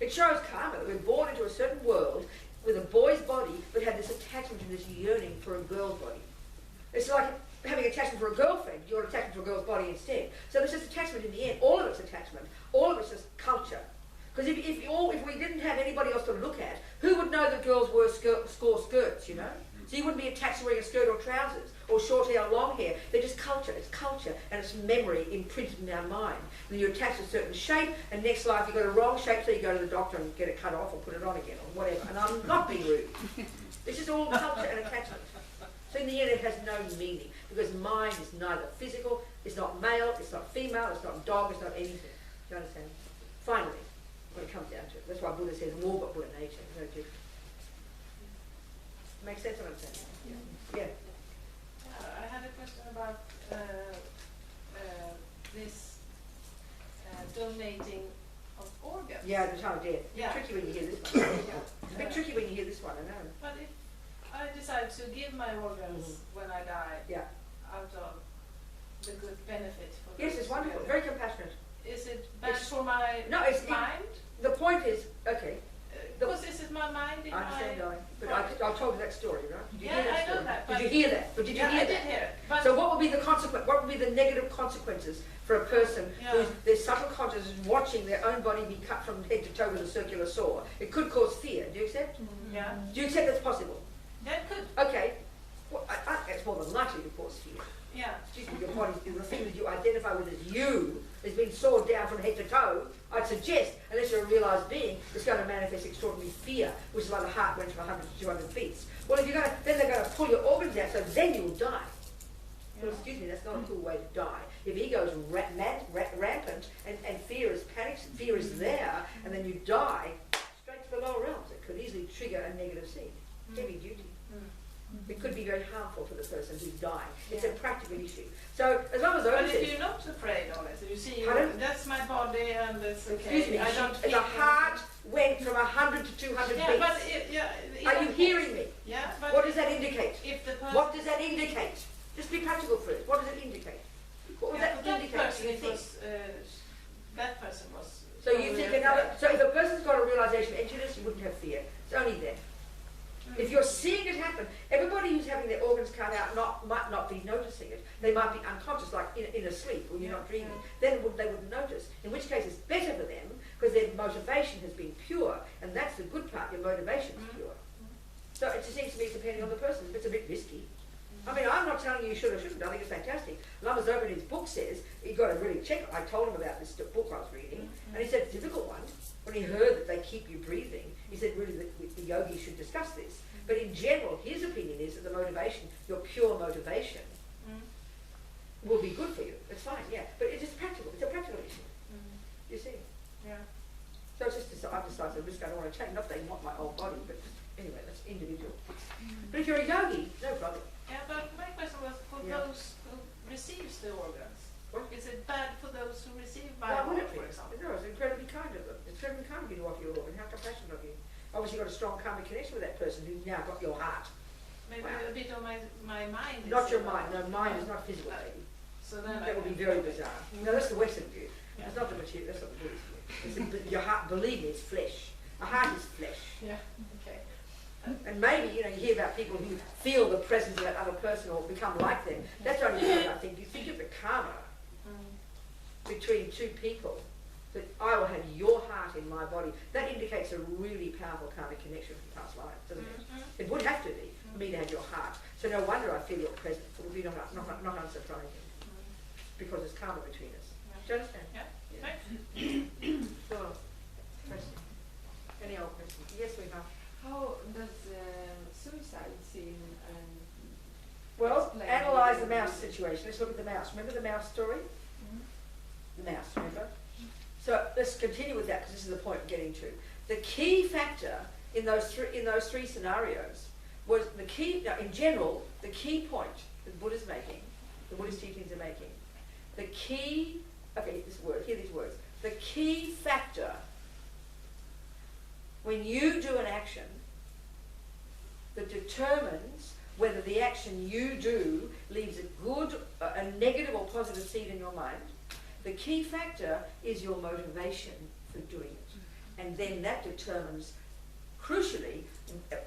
It shows karma that we're born into a certain world with a boy's body, but have this attachment and this yearning for a girl's body. It's like having attachment for a girlfriend, you're attachment to a girl's body instead. So there's just attachment in the end. All of it's attachment. All of it's just culture. Because if we didn't have anybody else to look at, who would know that girls wear skirts, you know? So you wouldn't be attached to wearing a skirt or trousers, or short hair or long hair. They're just culture. It's culture, and it's memory imprinted in our mind. And you're attached to a certain shape, and next life you've got a wrong shape, so you go to the doctor and get it cut off or put it on again, or whatever. And I'm not being rude. It's just all culture and attachment. So in the end, it has no meaning, because mind is neither physical, it's not male, it's not female, it's not dog, it's not anything. Do you understand? Finally, when it comes down to it. That's why Buddha says, war but Buddha nature. No difference. Makes sense what I'm saying? Yeah. I had a question about this donating of organs. Yeah, at the time of death. Yeah. It's tricky when you hear this one. It's a bit tricky when you hear this one, I know. But if I decide to give my organs when I die, Yeah. out of the good benefit for Yes, those it's wonderful. organs, Very compassionate. is it bad It's- for my No, it's mind? the point is, okay, Because is it my mind in I understand, my... darling, but I told you that story, right? Did you Yeah, hear that I know story? that, Did you but- hear that? But did you Yeah, hear I that? did hear it. But So what would be the consequence? What would be the negative consequences for a person Yeah. whose their subtle consciousness is watching their own body be cut from head to toe with a circular saw? It could cause fear. Do you accept? yeah, Do you accept that's possible? that could, Okay. Well, I think it's more than likely to cause fear. yeah. Excuse me, your body, the thing that you identify with as you is being sawed down from head to toe. I'd suggest, unless you're a realised being, it's going to manifest extraordinary fear, which is why the heart went from 100 to 200 beats. Well, if you're going to, then they're going to pull your organs out, so then you'll die. Well, excuse me, that's not a cool way to die. If ego is rampant and fear is panics fear is there, and then you die, straight to the lower realms. It could easily trigger a negative seed. Heavy duty. It could be very harmful to the person who's dying. It's a practical issue. So as long as But Oda if says, you're not afraid of it, you see, Pardon? that's my body and it's okay. excuse me, I don't the feel heart went from 100 to 200 Yeah, beats. but Are you hearing me? Yeah, but What does that indicate? if the person, What does that indicate? Just be practical first. What does it indicate? What would yeah, that but that indicate? person Do you think? was, that person was. So you think another? So if a person's got a realization of emptiness, you wouldn't have fear. It's only then. If you're seeing it happen, everybody who's having their organs cut out might not be noticing it. They might be unconscious, like in a sleep, or you're not dreaming. Then they wouldn't notice. In which case, it's better for them because their motivation has been pure, and that's the good part. Your motivation is pure. So it just seems to me, depending on the person, it's a bit risky. I mean, I'm not telling you should or shouldn't. I think it's fantastic. Lama Zopa in his book says you've got to really check. I told him about this book I was reading, and he said it's a difficult one. When he heard that they keep you breathing, he said really the yogis should discuss this. But in general, his opinion is that the motivation, your pure motivation, will be good for you. It's fine, yeah. But it's just practical. It's a practical issue. You see? Yeah. So it's just I've decided the risk I don't want to take. Not that they want my whole body, but anyway, that's individual. But if you're a yogi, no problem. Yeah, but my question was for those who receives the organs. What? Is it bad for those who receive Why by would it for be? example? No, it's incredibly kind of them. It's incredibly kind of you to offer your organ. How compassionate of you. Obviously, you've got a strong karmic connection with that person who's now got your heart. Maybe a bit of my mind. Is Not your mind. No, mind is not physical, baby. So then That would be very bizarre. No, that's the Western view. That's not the material. That's not the Buddhist view. It's your heart. Believe me, it's flesh. A heart is flesh. Yeah. Okay. And maybe you hear about people who feel the presence of that other person or become like them. That's only because I think you think of the karma between two people. That I will have your heart in my body. That indicates a really powerful karmic connection from past lives, doesn't it? It would have to be for me to have your heart. So no wonder I feel your presence. It would be not unsurprising because there's karma between us. Do you understand? Yeah. Sure. Question. Any other questions? Yes, we have. How does suicide seem? Well, Explain. analyse the mouse situation. Let's look at the mouse. Remember the mouse story? The mouse, remember? So let's continue with that because this is the point we're getting to. The key factor in those three scenarios was the key. Now, in general, the key point that Buddha's making, the Buddhist teachings are making, the key. Okay, hear these words. The key factor when you do an action that determines whether the action you do leaves a negative or positive seed in your mind, the key factor is your motivation for doing it. And then that determines, crucially,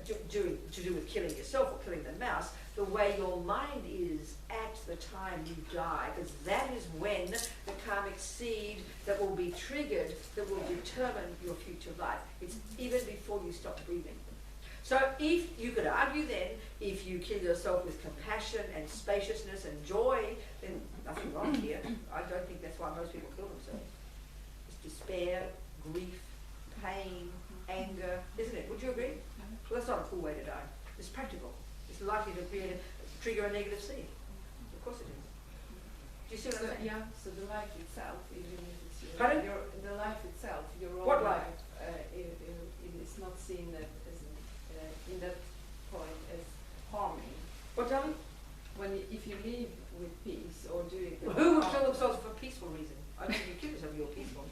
to do with killing yourself or killing the mouse, the way your mind is at the time you die, because that is when the karmic seed that will be triggered that will determine your future life. It's even before you stop breathing. So if you could argue then, if you kill yourself with compassion and spaciousness and joy, then nothing wrong here. I don't think that's why most people kill themselves. It's despair, grief, pain, anger, isn't it? Would you agree? Well, that's not a cool way to die. It's practical. It's likely to trigger a negative seed. Of course it is. Do you see what I'm saying? Yeah, so the life itself, even if it's Pardon? the life itself, your own What life? It is not seen as in that point as harming. What, darling? If you live with peace or do it. Well, who would kill themselves for a peaceful reason? I don't think you kill yourself if you're peaceful.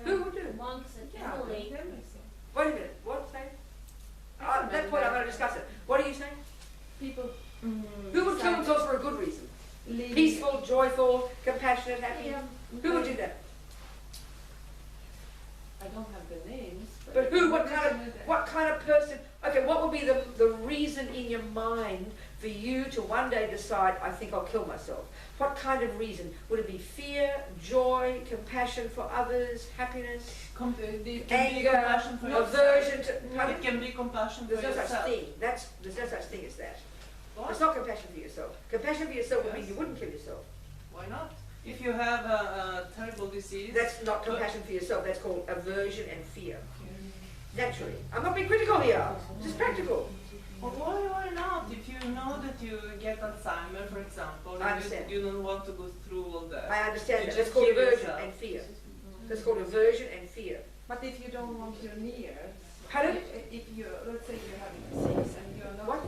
Who would do it? Monks and Yeah. Italy. Wait a minute. What? Say? At that point, I'm going to discuss it. What are you saying? People. Who would kill themselves for a good reason? Peaceful, joyful, compassionate, happy? Yeah. Who would do that? I don't have the names. But who? What kind of person? Okay, what would be the reason in your mind for you to one day decide, I think I'll kill myself? What kind of reason? Would it be fear, joy, compassion for others, happiness, anger, aversion to... It can be compassion for There's no yourself. such thing. There's no such thing as that. What? It's not compassion for yourself. Compassion for yourself would mean you wouldn't kill yourself. Why not? If you have a terrible disease. That's not compassion for yourself. That's called aversion and fear. Naturally. I'm not being critical here. Just practical. But why not? If you know that you get Alzheimer's, for example, I understand. you don't want to go through all that. I understand You that. just That's called kill aversion yourself. and fear. That's called aversion and fear. But if you don't want your near, Pardon? if you, let's say you have a disease and you're not, What?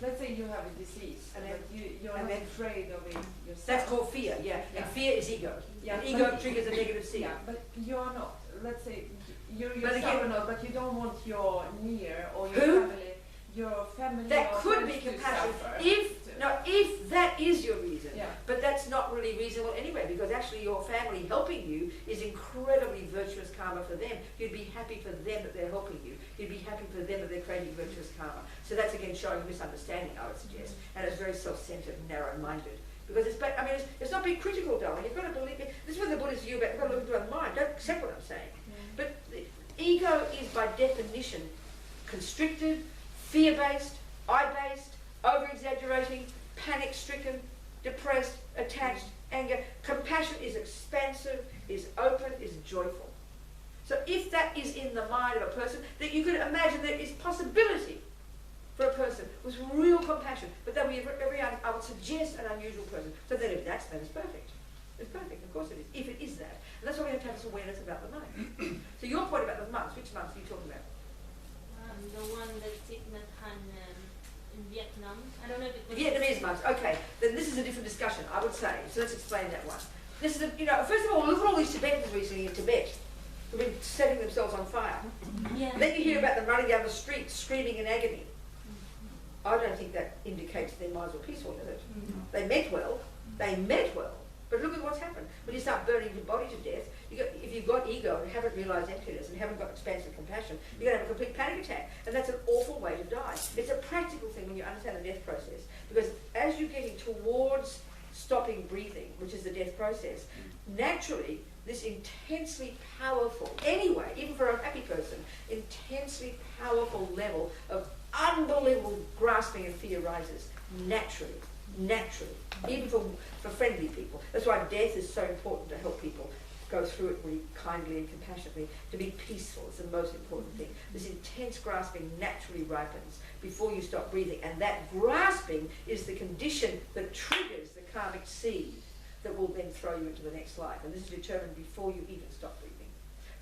let's say you have a disease And and then- you're and not then- afraid of it yourself. That's called fear, yeah. Yeah. And fear is ego. Yeah, And ego but- triggers a negative seed. Yeah, but you're not. Let's say you're But yourself again- or not, but you don't want your near or your Who? family, your family That or could friends be to compassion. suffer. If that is your reason, Yeah. but that's not really reasonable anyway, because actually your family helping you is incredibly virtuous karma for them. You'd be happy for them that they're helping you. You'd be happy for them that they're creating virtuous karma. So that's again showing misunderstanding, I would suggest, and it's very self-centered and narrow-minded. Because it's not being critical, darling. You've got to believe me. This is what the Buddhist view about. You've got to look into the mind. Don't accept what I'm saying. But the ego is by definition constricted, fear-based, I-based, over-exaggerating, panic-stricken, depressed, attached, anger. Compassion is expansive, is open, is joyful. So if that is in the mind of a person, that you could imagine there is possibility for a person with real compassion, but that we I would suggest an unusual person. So then if that's then it's perfect. It's perfect, of course it is, if it is that. And that's why we have to have this awareness about the mind. So your point about the monks, which monks are you talking about? The one that's in Han in Vietnam. I don't know if it The was Vietnamese monks, okay. Then this is a different discussion, I would say. So let's explain that one. This is, first of all, look at all these Tibetans recently in Tibet who've been setting themselves on fire. Yeah. Then you hear about them running down the street screaming in agony. I don't think that indicates their minds were peaceful, does it? They meant well. But look at what's happened. When you start burning your body to death, if you've got ego and haven't realised emptiness and haven't got expansive compassion, you're going to have a complete panic attack. And that's an awful way to die. It's a practical thing when you understand the death process. Because as you're getting towards stopping breathing, which is the death process, naturally, this intensely powerful, anyway, even for a happy person, intensely powerful level of unbelievable grasping and fear rises naturally, even for friendly people. That's why death is so important to help people go through it really kindly and compassionately, to be peaceful. It's the most important thing. This intense grasping naturally ripens before you stop breathing, and that grasping is the condition that triggers the karmic seed that will then throw you into the next life, and this is determined before you even stop breathing.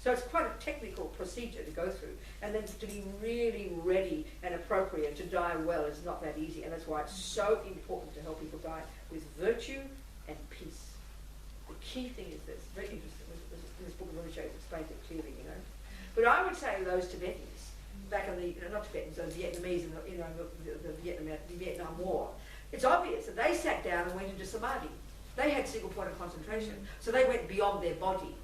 So it's quite a technical procedure to go through, and then to be really ready and appropriate to die well is not that easy, and that's why it's so important to help people die with virtue and peace. The key thing is this, very interesting, this book of Rinpoche explains it clearly, But I would say those Tibetans, back in the, not Tibetans, those Vietnamese in the Vietnam War, it's obvious that they sat down and went into samadhi. They had single point of concentration, so they went beyond their body.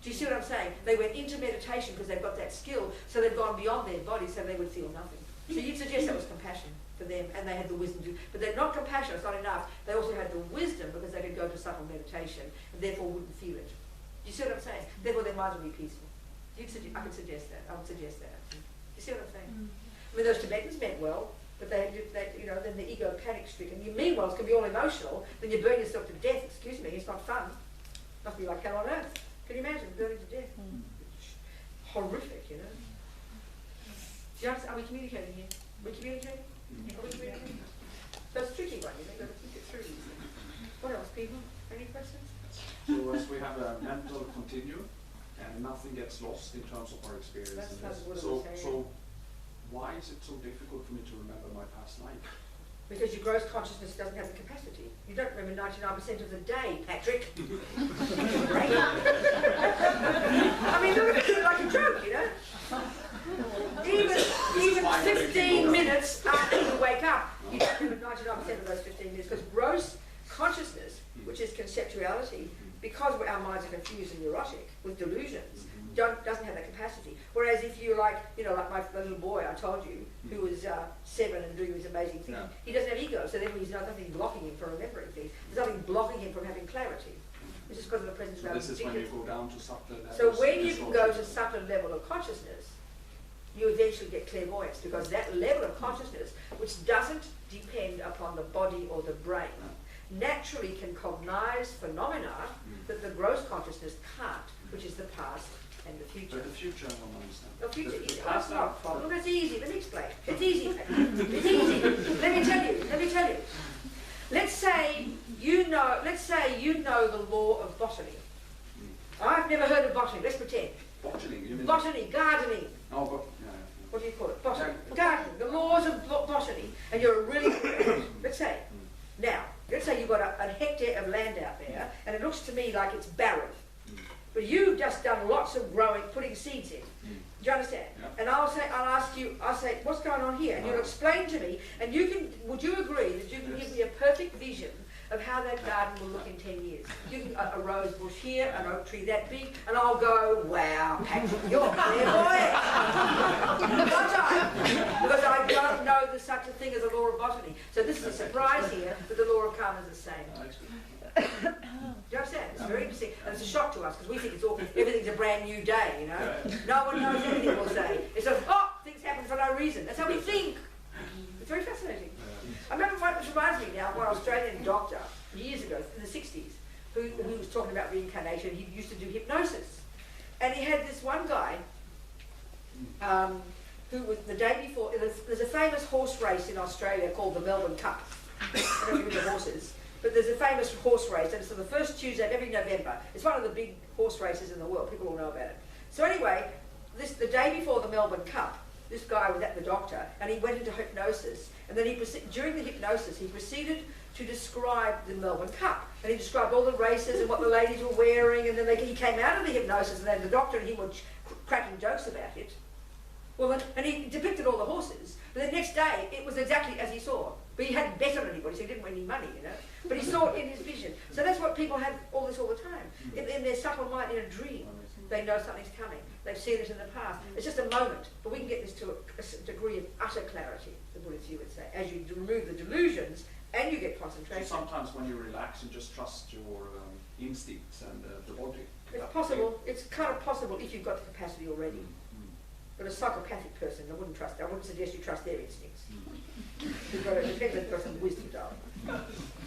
Do you see what I'm saying? They went into meditation because they've got that skill, so they've gone beyond their body so they would feel nothing. So you'd suggest that was compassion for them, and they had the wisdom to, but they're not compassion, it's not enough. They also had the wisdom because they could go to subtle meditation and therefore wouldn't feel it. Do you see what I'm saying? Therefore their minds would be peaceful. I could suggest that. I would suggest that. Do you see what I'm saying? I mean, those Tibetans meant well, but then the ego panic-stricken. Your meanwhiles can be all emotional, then you burn yourself to death. Excuse me, it's not fun. Must be like hell on earth. Can you imagine burning to death? Horrific, Do you understand? Are we communicating here? Are we communicating? Are we communicating? So it's a tricky one, you've got to think it through these things. What else, people? Any questions? So as we have a mental continuum, and nothing gets lost in terms of our experience. That's how the Buddha So, was saying. so why is it so difficult for me to remember my past life? Because your gross consciousness doesn't have the capacity. You don't remember 99% of the day, Patrick. I mean, look at it like a joke, Even 15 minutes after you wake up, you don't remember 99% of those 15 minutes. Because gross consciousness, which is conceptuality, because our minds are confused and neurotic with delusions, doesn't have that capacity. Whereas if you're like the little boy I told you, who was 7 and doing these amazing things, he doesn't have ego, so then there's nothing blocking him from remembering things. There's nothing blocking him from having clarity. It's just because of the presence of our This is when you go down to subtle levels. So when you can go to subtle level of consciousness, you eventually get clairvoyance, because that level of consciousness, which doesn't depend upon the body or the brain, naturally can cognize phenomena that the gross consciousness can't, which is the past and the future. But the future, I don't understand. The future The is past not a problem. It's easy. Let me explain. It's easy. It's easy. Let me tell you. Let's say you know the law of botany. I've never heard of botany. Let's pretend. Botany, you mean? Botany, gardening. Oh, but, yeah. What do you call it? Botany. Yeah. Gardening. The laws of botany. And you're a really good let's say. Now, let's say you've got a hectare of land out there, and it looks to me like it's barren. But you've just done lots of growing, putting seeds in. Do you understand? Yeah. And I'll say, what's going on here? And you'll explain to me, and would you agree that you can give me a perfect vision of how that garden will look in 10 years? You can, a rose bush here, an oak tree that big, and I'll go, wow, Patrick, you're clairvoyant. Because I don't know there's such a thing as a law of botany. So this is a surprise here, but the law of karma is the same. Do you understand? It's very interesting, and it's a shock to us because we think everything's a brand new day, you know. No one knows anything we'll say. It's like, things happen for no reason. That's how we think. It's very fascinating. I remember which reminds me now of one Australian doctor years ago in the 60s who was talking about reincarnation. He used to do hypnosis, and he had this one guy who was the day before. There's a famous horse race in Australia called the Melbourne Cup. I don't know if you know the horses. But there's a famous horse race, and it's on the first Tuesday of every November. It's one of the big horse races in the world. People all know about it. So anyway, the day before the Melbourne Cup, this guy was at the doctor, and he went into hypnosis. And then during the hypnosis, he proceeded to describe the Melbourne Cup. And he described all the races and what the ladies were wearing. And then he came out of the hypnosis, and then the doctor and he were cracking jokes about it. Well, and he depicted all the horses. But the next day, it was exactly as he saw. But he hadn't bet on anybody, so he didn't win any money, you know. But he saw it in his vision. So that's what people have all the time. In their subtle mind, in a dream, they know something's coming. They've seen it in the past. It's just a moment. But we can get this to a degree of utter clarity, the Buddhist view would say, as you remove the delusions and you get concentration. So sometimes when you relax and just trust your instincts and the body. It's possible. It's kind of possible if you've got the capacity already. But a psychopathic person, I wouldn't suggest you trust their instincts. You've got to depend on the person's wisdom, darling. Do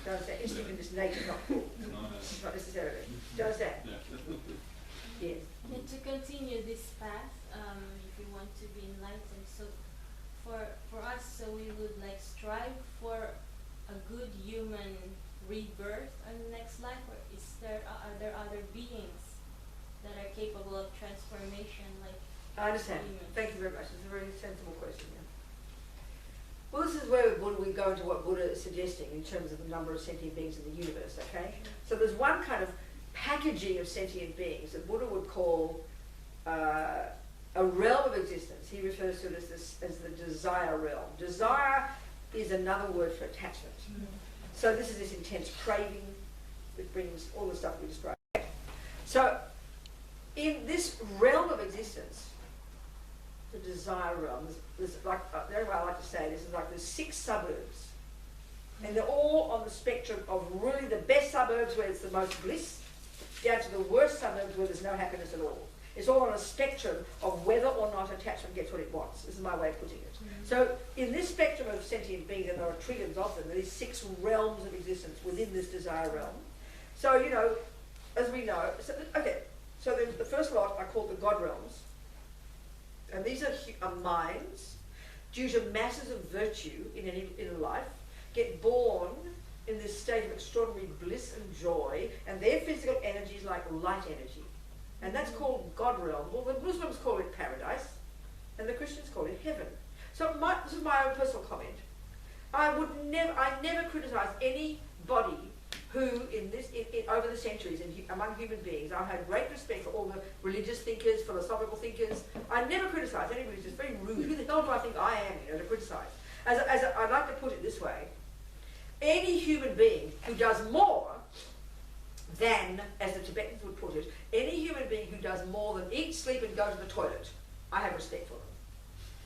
you understand? Instinct in this nature is not cool. Not necessarily. Do you understand? Yes. And to continue this path, if we want to be enlightened, so for us, so we would like strive for a good human rebirth in the next life, or are there other beings that are capable of transformation, like? I understand. Thank you very much. It's a very sensible question. Yeah. Well, this is where we go into what Buddha is suggesting in terms of the number of sentient beings in the universe, okay? So there's one kind of packaging of sentient beings that Buddha would call a realm of existence. He refers to it as the desire realm. Desire is another word for attachment. So this is this intense craving that brings all the stuff we described. So in this realm of existence, the desire realm, there's like, the only way I like to say this is like there's 6 suburbs. And they're all on the spectrum of really the best suburbs where it's the most bliss, down to the worst suburbs where there's no happiness at all. It's all on a spectrum of whether or not attachment gets what it wants. This is my way of putting it. So in this spectrum of sentient beings, and there are trillions of them, there are these 6 realms of existence within this desire realm. So, you know, as we know, so the first lot are called the God realms. And these are minds, due to masses of virtue in a life, get born in this state of extraordinary bliss and joy, and their physical energy is like light energy. And that's called God realm. Well, the Muslims call it paradise, and the Christians call it heaven. So this is my own personal comment. I never criticize anybody who, over the centuries, among human beings, I've had great respect for all the religious thinkers, philosophical thinkers. I never criticize anybody who's just very rude. Who the hell do I think I am, to criticize? I'd like to put it this way. Any human being who does more than, as the Tibetans would put it, any human being who does more than eat, sleep, and go to the toilet, I have respect for them.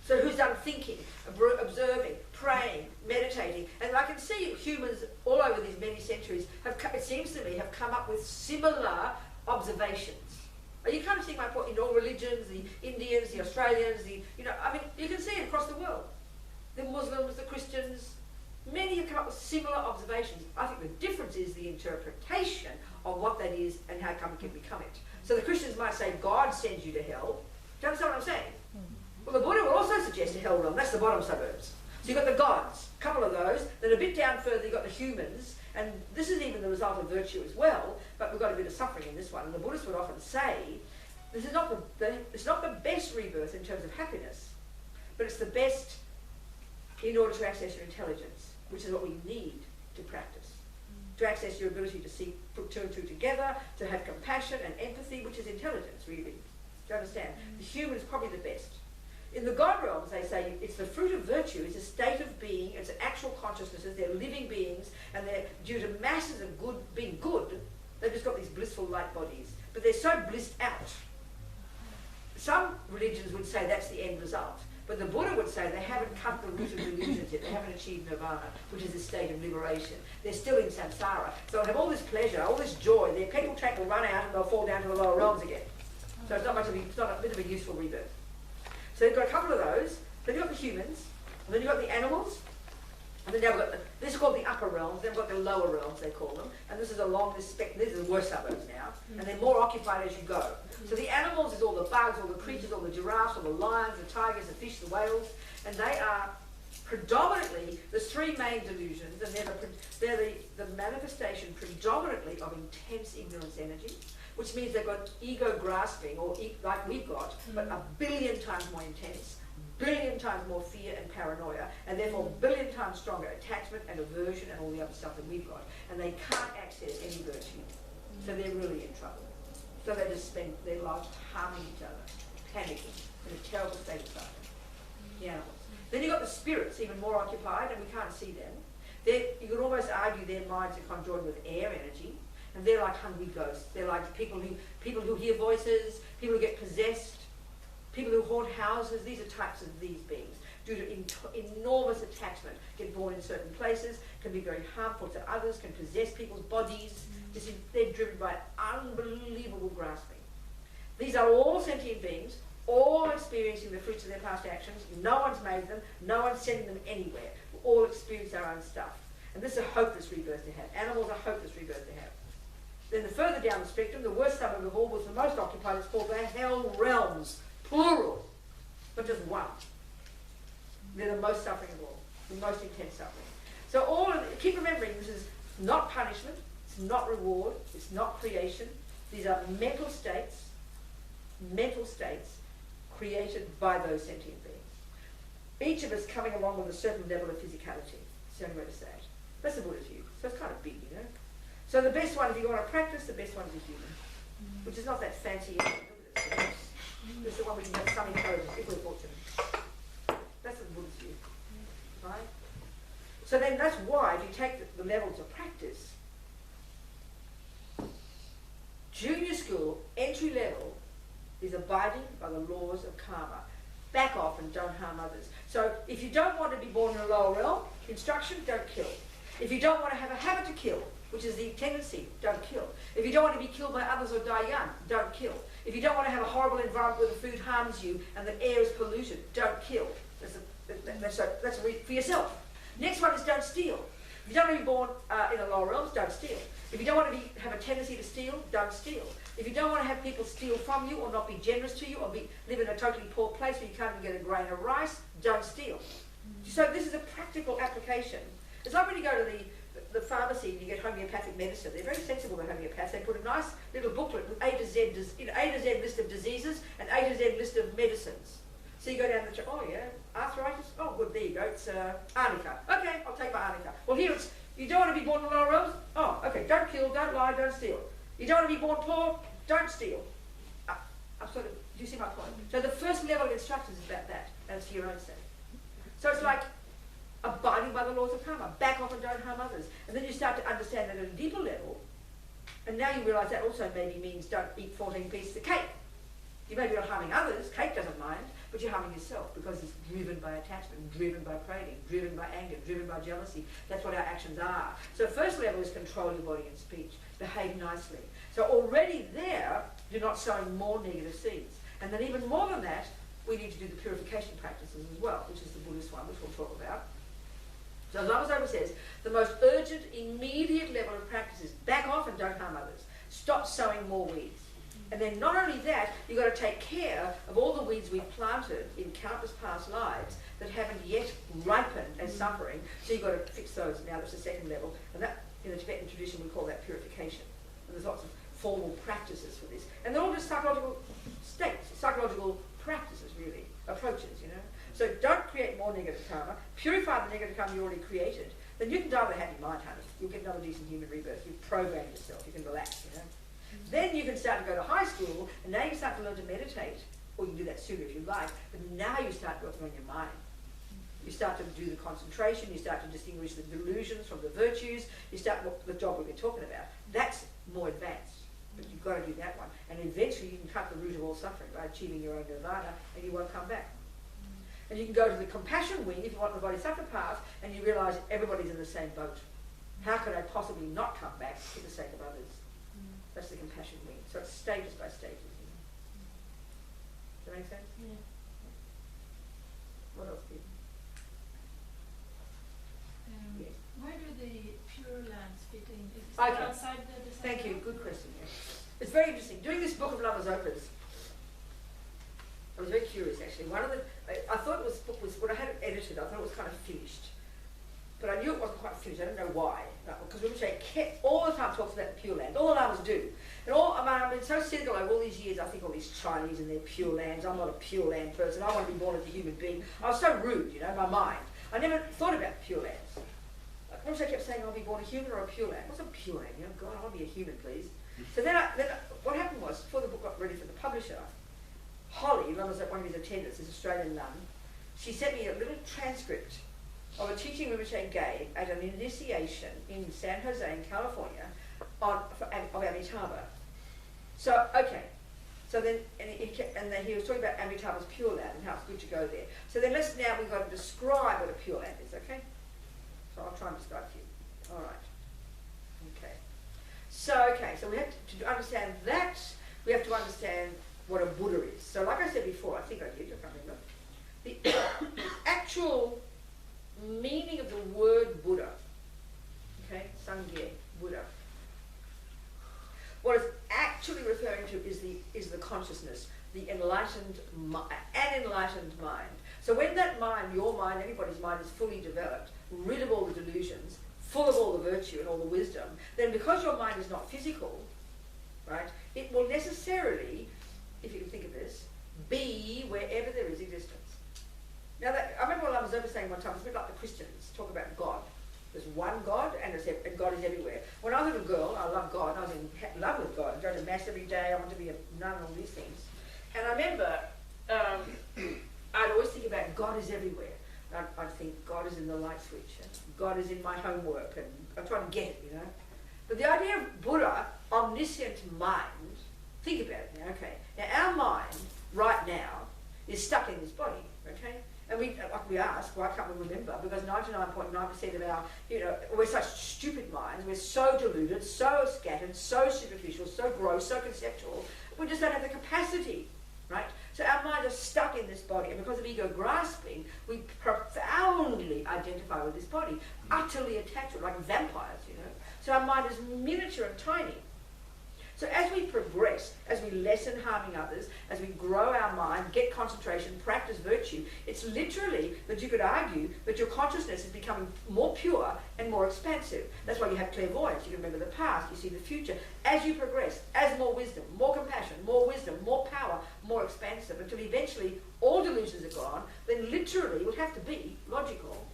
So who's done thinking, observing, praying, meditating, and I can see humans all over these many centuries it seems to me, have come up with similar observations. You kind of see my point in all religions, the Indians, the Australians, you can see it across the world. The Muslims, the Christians, many have come up with similar observations. I think the difference is the interpretation of what that is and how come it can become it. So the Christians might say God sends you to hell. Do you understand what I'm saying? Well, the Buddha will also suggest a hell realm. That's the bottom suburbs. So you've got the gods, a couple of those. Then a bit down further, you've got the humans. And this is even the result of virtue as well, but we've got a bit of suffering in this one. And the Buddhists would often say, this is not it's not the best rebirth in terms of happiness, but it's the best in order to access your intelligence, which is what we need to practice. To access your ability to see, put two and two together, to have compassion and empathy, which is intelligence, really. Do you understand? The human is probably the best. In the God realms, they say it's the fruit of virtue, it's a state of being, it's actual consciousnesses, they're living beings, and they're due to masses of good being good, they've just got these blissful light bodies. But they're so blissed out. Some religions would say that's the end result. But the Buddha would say they haven't cut the root of delusions yet. They haven't achieved nirvana, which is a state of liberation. They're still in samsara. So they'll have all this pleasure, all this joy. Their people track will run out and they'll fall down to the lower realms again. So it's not a bit of a useful rebirth. So you've got a couple of those. Then you've got the humans. And then you've got the animals. And then you've got this is called the upper realms. Then we've got the lower realms, they call them. And this is along this spectrum. These are the worst suburbs now. And they're more occupied as you go. So the animals is all the bugs, all the creatures, all the giraffes, all the lions, the tigers, the fish, the whales. And they are predominantly, there's three main delusions. And they're the manifestation predominantly of intense ignorance energy, which means they've got ego grasping, or like we've got, but a billion times more intense. Billion times more fear and paranoia, and therefore billion times stronger attachment and aversion and all the other stuff that we've got. And they can't access any virtue. So they're really in trouble. So they just spend their lives harming each other, panicking, in a terrible state of suffering. The animals. Then you've got the spirits, even more occupied, and we can't see them. You can almost argue their minds are conjoined with air energy, and they're like hungry ghosts. They're like people who hear voices, people who get possessed, people who haunt houses. These are types of these beings due to enormous attachment, get born in certain places, can be very harmful to others, can possess people's bodies. They're driven by unbelievable grasping. These are all sentient beings, all experiencing the fruits of their past actions. No one's made them, no one's sending them anywhere. We all experience our own stuff. And this is a hopeless rebirth to have. Animals are hopeless rebirth to have. Then the further down the spectrum, the worst suburb of all was the most occupied, it's called the hell realms. Plural, but just one. They're the most suffering of all, the most intense suffering. So keep remembering, this is not punishment, it's not reward, it's not creation. These are mental states created by those sentient beings. Each of us coming along with a certain level of physicality. It's the only way to say it. That's the Buddha's view. So it's kind of big, you know. So the best one, if you want to practice, the best one is a human, which is not that fancy. This is the one we can have some encouragement if we're fortunate. That's the Buddha's view. Right? So then that's why, if you take the levels of practice, junior school, entry level, is abiding by the laws of karma. Back off and don't harm others. So if you don't want to be born in a lower realm, instruction, don't kill. If you don't want to have a habit to kill, which is the tendency, don't kill. If you don't want to be killed by others or die young, don't kill. If you don't want to have a horrible environment where the food harms you and the air is polluted, don't kill. That's for yourself. Next one is don't steal. If you don't want to be born in the lower realms, don't steal. If you don't want to have a tendency to steal, don't steal. If you don't want to have people steal from you or not be generous to you or live in a totally poor place where you can't even get a grain of rice, don't steal. So this is a practical application. It's like when you go to the pharmacy and you get homeopathic medicine. They're very sensible, the homeopaths. They put a nice little booklet with A to Z list of diseases and A to Z list of medicines. So you go down the oh yeah, arthritis? Oh good, there you go, it's arnica. Okay, I'll take my arnica. Well here it's, you don't want to be born in the lower realms? Oh, okay, don't kill, don't lie, don't steal. You don't want to be born poor? Don't steal. Do you see my point? So the first level of instructions is about that, and it's for your own sake. So it's like abiding by the laws of karma. Back off and don't harm others. And then you start to understand that at a deeper level, and now you realise that also maybe means don't eat 14 pieces of cake. You may be not harming others, cake doesn't mind, but you're harming yourself because it's driven by attachment, driven by craving, driven by anger, driven by jealousy. That's what our actions are. So first level is control your body and speech. Behave nicely. So already there, you're not sowing more negative seeds. And then even more than that, we need to do the purification practices as well, which is the Buddhist one, which we'll talk about. So as Lama says, the most urgent, immediate level of practice is back off and don't harm others. Stop sowing more weeds. And then not only that, you've got to take care of all the weeds we've planted in countless past lives that haven't yet ripened as suffering. So you've got to fix those. Now that's the second level. And that, in the Tibetan tradition we call that purification. And there's lots of formal practices for this. And they're all just psychological states, psychological practices really, approaches, you know. So don't create more negative karma, purify the negative karma you already created, then you can die with a happy mind, honey. You'll get another decent human rebirth. You've programmed yourself, you can relax, you know. Then you can start to go to high school, and now you start to learn to meditate, or you can do that sooner if you like, but now you start working on your mind. You start to do the concentration, you start to distinguish the delusions from the virtues, you start the job we've been talking about. That's more advanced, but you've got to do that one. And eventually you can cut the root of all suffering by achieving your own nirvana, and you won't come back. And you can go to the compassion wing if you want the bodhisattva path, and you realise everybody's in the same boat. How could I possibly not come back for the sake of others? That's the compassion wing. So it's stages by stages. You know? Does that make sense? Yeah. What else, Peter? Yes. Where do the Pure Lands fit in? Is it Okay. outside the Thank you. Good question. Yeah. It's very interesting. Doing this book of Lovers Opas, I was very curious actually. One of the, I thought this book was, when I had it edited, I thought it was kind of finished. But I knew it wasn't quite finished. I don't know why. Because Rinpoche kept, all the time talks about the Pure Land. All the Lamas do. And I've been so cynical over all these years. I think all these Chinese and their Pure Lands. I'm not a Pure Land person. I want to be born as a human being. I was so rude, you know, in my mind. I never thought about Pure Lands. Rinpoche kept saying, I'll be born a human or a Pure Land. What's a Pure Land? You know, God, I want to be a human, please. So then what happened was, before the book got ready for the publisher, Holly, one of his attendants, this Australian nun, she sent me a little transcript of a teaching Rinpoche gave at an initiation in San Jose in California of Amitabha. So, okay. So then, and he was talking about Amitabha's Pure Land and how it's good to go there. So then we've got to describe what a Pure Land is, okay? So I'll try and describe to you. All right. Okay. So we have to understand that, we have to understand what a Buddha is. So like I said before, I think I did, I can't remember. The actual meaning of the word Buddha, okay, Sangye, Buddha. What it's actually referring to is the consciousness, the enlightened mind. So when that mind, your mind, anybody's mind is fully developed, rid of all the delusions, full of all the virtue and all the wisdom, then because your mind is not physical, right, it will necessarily, if you can think of this, be wherever there is existence. Now, I remember what I was over saying one time, it's a bit like the Christians talk about God. There's one God, and God is everywhere. When I was a little girl, I loved God, and I was in love with God. I go to Mass every day, I want to be a nun, and all these things. And I remember, I'd always think about God is everywhere. I'd think God is in the light switch, and God is in my homework, and I'm trying to get it, you know. But the idea of Buddha, omniscient mind, think about it now, okay. Now, our mind, right now, is stuck in this body, okay? And we ask, why can't we remember? Because 99.9% of our, you know, we're such stupid minds, we're so deluded, so scattered, so superficial, so gross, so conceptual, we just don't have the capacity, right? So our mind is stuck in this body, and because of ego grasping, we profoundly identify with this body, utterly attached to it, like vampires, you know. So our mind is miniature and tiny. So as we progress, as we lessen harming others, as we grow our mind, get concentration, practice virtue, it's literally that you could argue that your consciousness is becoming more pure and more expansive. That's why you have clairvoyance. You can remember the past, you see the future. As you progress, as more wisdom, more compassion, more wisdom, more power, more expansive, until eventually all delusions are gone, then literally it would have to be logical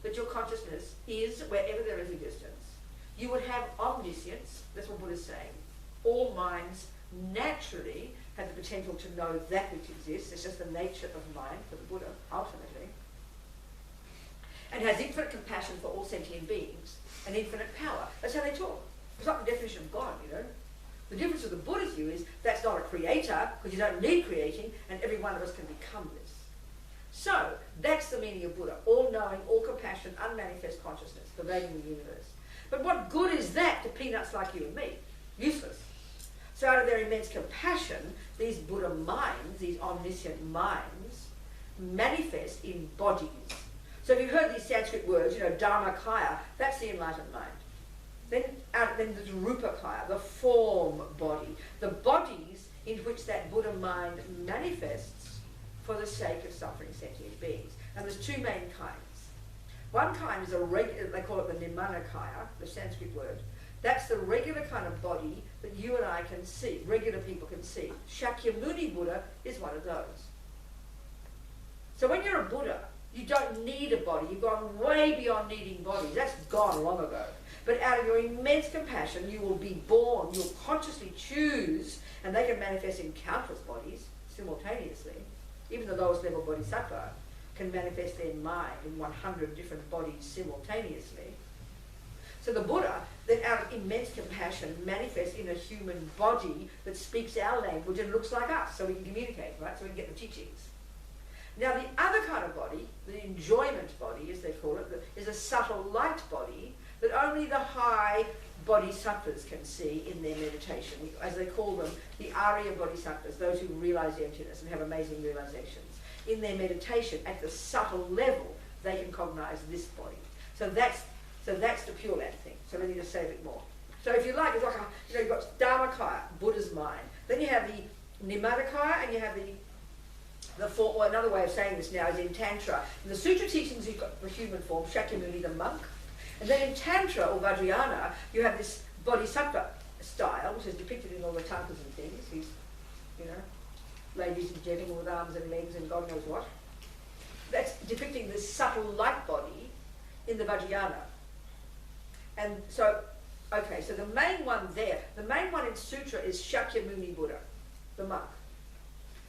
that your consciousness is wherever there is existence. You would have omniscience, that's what Buddha is saying. All minds naturally have the potential to know that which exists. It's just the nature of mind for the Buddha, ultimately. And has infinite compassion for all sentient beings and infinite power. That's how they talk. It's not the definition of God, you know. The difference of the Buddha's view is that's not a creator, because you don't need creating, and every one of us can become this. So, that's the meaning of Buddha. All-knowing, all-compassion, unmanifest consciousness, pervading the universe. But what good is that to peanuts like you and me? Useless. So out of their immense compassion, these Buddha minds, these omniscient minds, manifest in bodies. So if you've heard these Sanskrit words, you know, Dharmakaya, that's the enlightened mind. Then there's Rupakaya, the form body. The bodies in which that Buddha mind manifests for the sake of suffering sentient beings. And there's two main kinds. One kind is a regular, they call it the Nimanakaya, the Sanskrit word. That's the regular kind of body that you and I can see, regular people can see. Shakyamuni Buddha is one of those. So when you're a Buddha, you don't need a body. You've gone way beyond needing bodies. That's gone long ago. But out of your immense compassion, you will be born. You'll consciously choose, and they can manifest in countless bodies simultaneously. Even the lowest level bodhisattva can manifest their mind in 100 different bodies simultaneously. So the Buddha, then out of immense compassion, manifests in a human body that speaks our language and looks like us, so we can communicate, right? So we can get the teachings. Now the other kind of body, the enjoyment body, as they call it, is a subtle light body that only the high bodhisattvas can see in their meditation. As they call them, the Arya bodhisattvas, those who realize emptiness and have amazing realizations. In their meditation, at the subtle level, they can cognize this body. So that's the Pure Land thing. So let me just say a bit more. So if you like, it's like you've got Dharmakaya, Buddha's mind. Then you have the Nimadakaya, and you have or another way of saying this now is in Tantra. In the Sutra teachings, you've got the human form, Shakyamuni, the monk. And then in Tantra or Vajrayana, you have this bodhisattva style, which is depicted in all the tankas and things. These, ladies and gentlemen with arms and legs and God knows what. That's depicting this subtle light body in the Vajrayana. And so, okay, so the main one in Sutra is Shakyamuni Buddha, the monk.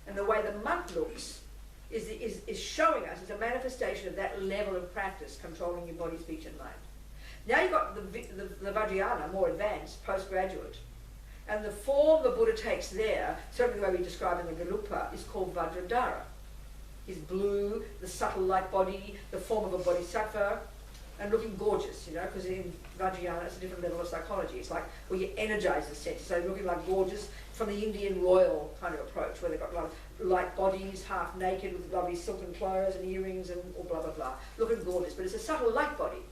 And the way the monk looks is showing us, it's a manifestation of that level of practice, controlling your body, speech and mind. Now you've got the Vajrayana, more advanced, postgraduate. And the form the Buddha takes there, certainly the way we describe in the Galupa, is called Vajradhara. He's blue, the subtle light body, the form of a bodhisattva, and looking gorgeous, because in Vajrayana it's a different level of psychology. It's like where you energize the senses, so looking like gorgeous from the Indian royal kind of approach, where they've got a lot of light bodies, half naked with lovely silken clothes and earrings and all blah blah blah, looking gorgeous, but it's a subtle light body.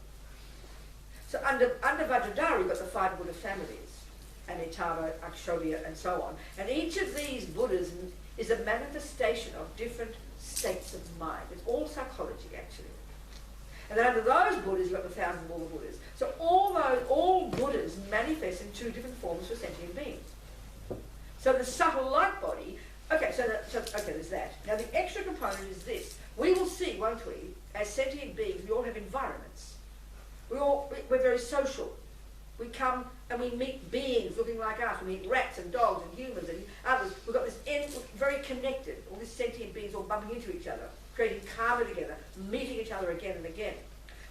So under Vajradhara you've got the 5 Buddha families, Amitabha, Akshobhya and so on, and each of these Buddhas is a manifestation of different states of mind. It's all psychology actually. And then under those Buddhas, you've got the 1,000 more Buddhas. So all Buddhas manifest in 2 different forms for sentient beings. So the subtle light body, okay, there's that. Now the extra component is this. We will see, won't we, as sentient beings, we all have environments. We're very social. We come and we meet beings looking like us. We meet rats and dogs and humans and others. We've got this very connected, all these sentient beings all bumping into each other, creating karma together, meeting each other again and again.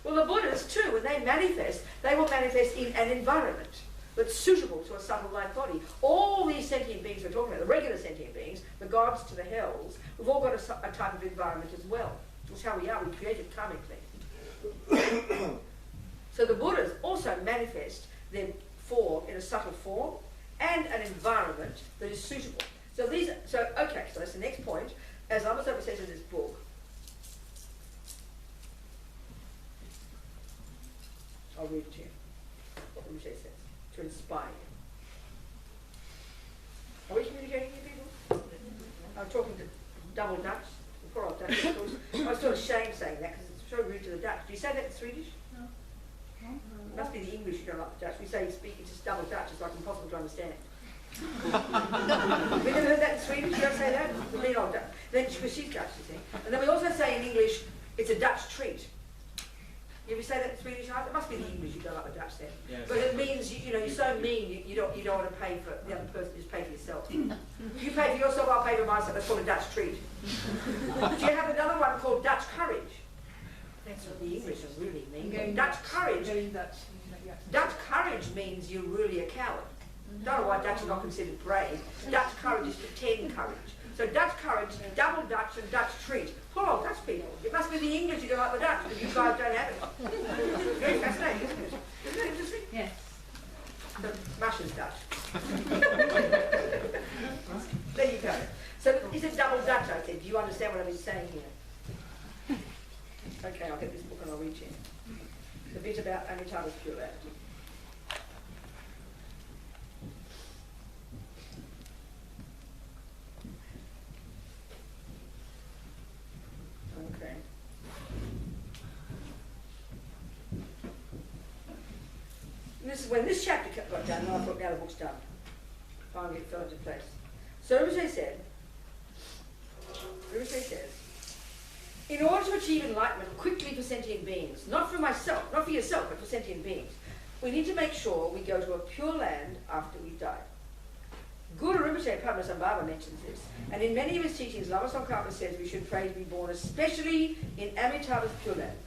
Well, the Buddhas too, when they manifest, they will manifest in an environment that's suitable to a subtle light body. All these sentient beings we're talking about, the regular sentient beings, the gods to the hells, we've all got a type of environment as well. That's how we are. We created karmically. So the Buddhas also manifest their form in a subtle form and an environment that is suitable. So that's the next point. As Amasova says in this book, I'll read it to you. What Michelle says, to inspire you. Are we communicating with people? I'm talking to double Dutch, poor old Dutch. I was sort of ashamed saying that because it's so rude to the Dutch. Do you say that in Swedish? No. It must be the English you don't like the Dutch. We say you speak, it's just double Dutch, it's like impossible to understand. We never heard that in Swedish, you don't say that? The mean old Dutch. Then, because she's Dutch, you see. And then we also say in English, it's a Dutch treat. You ever say that in Swedish? It must be the English you don't like the Dutch then. Yes. But it means, you're so mean, you don't want to pay for the other person, just pay for yourself. You pay for yourself, I'll pay for myself. That's called a Dutch treat. Do you have another one called Dutch courage? That's what the English are really mean. Dutch courage. Dutch courage means you're really a coward. Don't know why Dutch are not considered brave. Dutch courage is pretend courage. So Dutch courage, double Dutch and Dutch treat. Poor old Dutch people. It must be the English who don't like the Dutch, but you guys don't have it. Very fascinating, isn't it? Isn't that interesting? Yes. So Russia's Dutch. There you go. So is it double Dutch, I said? Do you understand what I've been saying here? Okay, I'll get this book and I'll read you. The bit about Amitabha's pure attitude. Okay. when this chapter got done, and I thought, now the book's done. Finally it fell into place. So Rinpoche says, in order to achieve enlightenment quickly for sentient beings, not for myself, not for yourself, but for sentient beings, we need to make sure we go to a pure land after we die. Guru Rinpoche Padmasambhava mentions this, and in many of his teachings, Lama Tsongkhapa says we should pray to be born especially in Amitabha's pure land,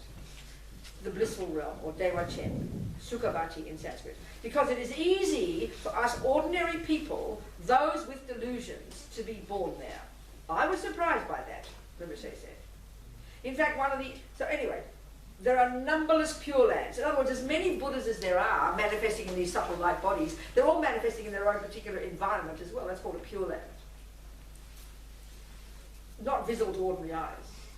the blissful realm, or day1, Sukhavati in Sanskrit, because it is easy for us ordinary people, those with delusions, to be born there. I was surprised by that, Rinpoche said. In fact, so anyway, there are numberless pure lands. In other words, as many Buddhas as there are manifesting in these subtle light bodies, they're all manifesting in their own particular environment as well. That's called a pure land. Not visible to ordinary eyes.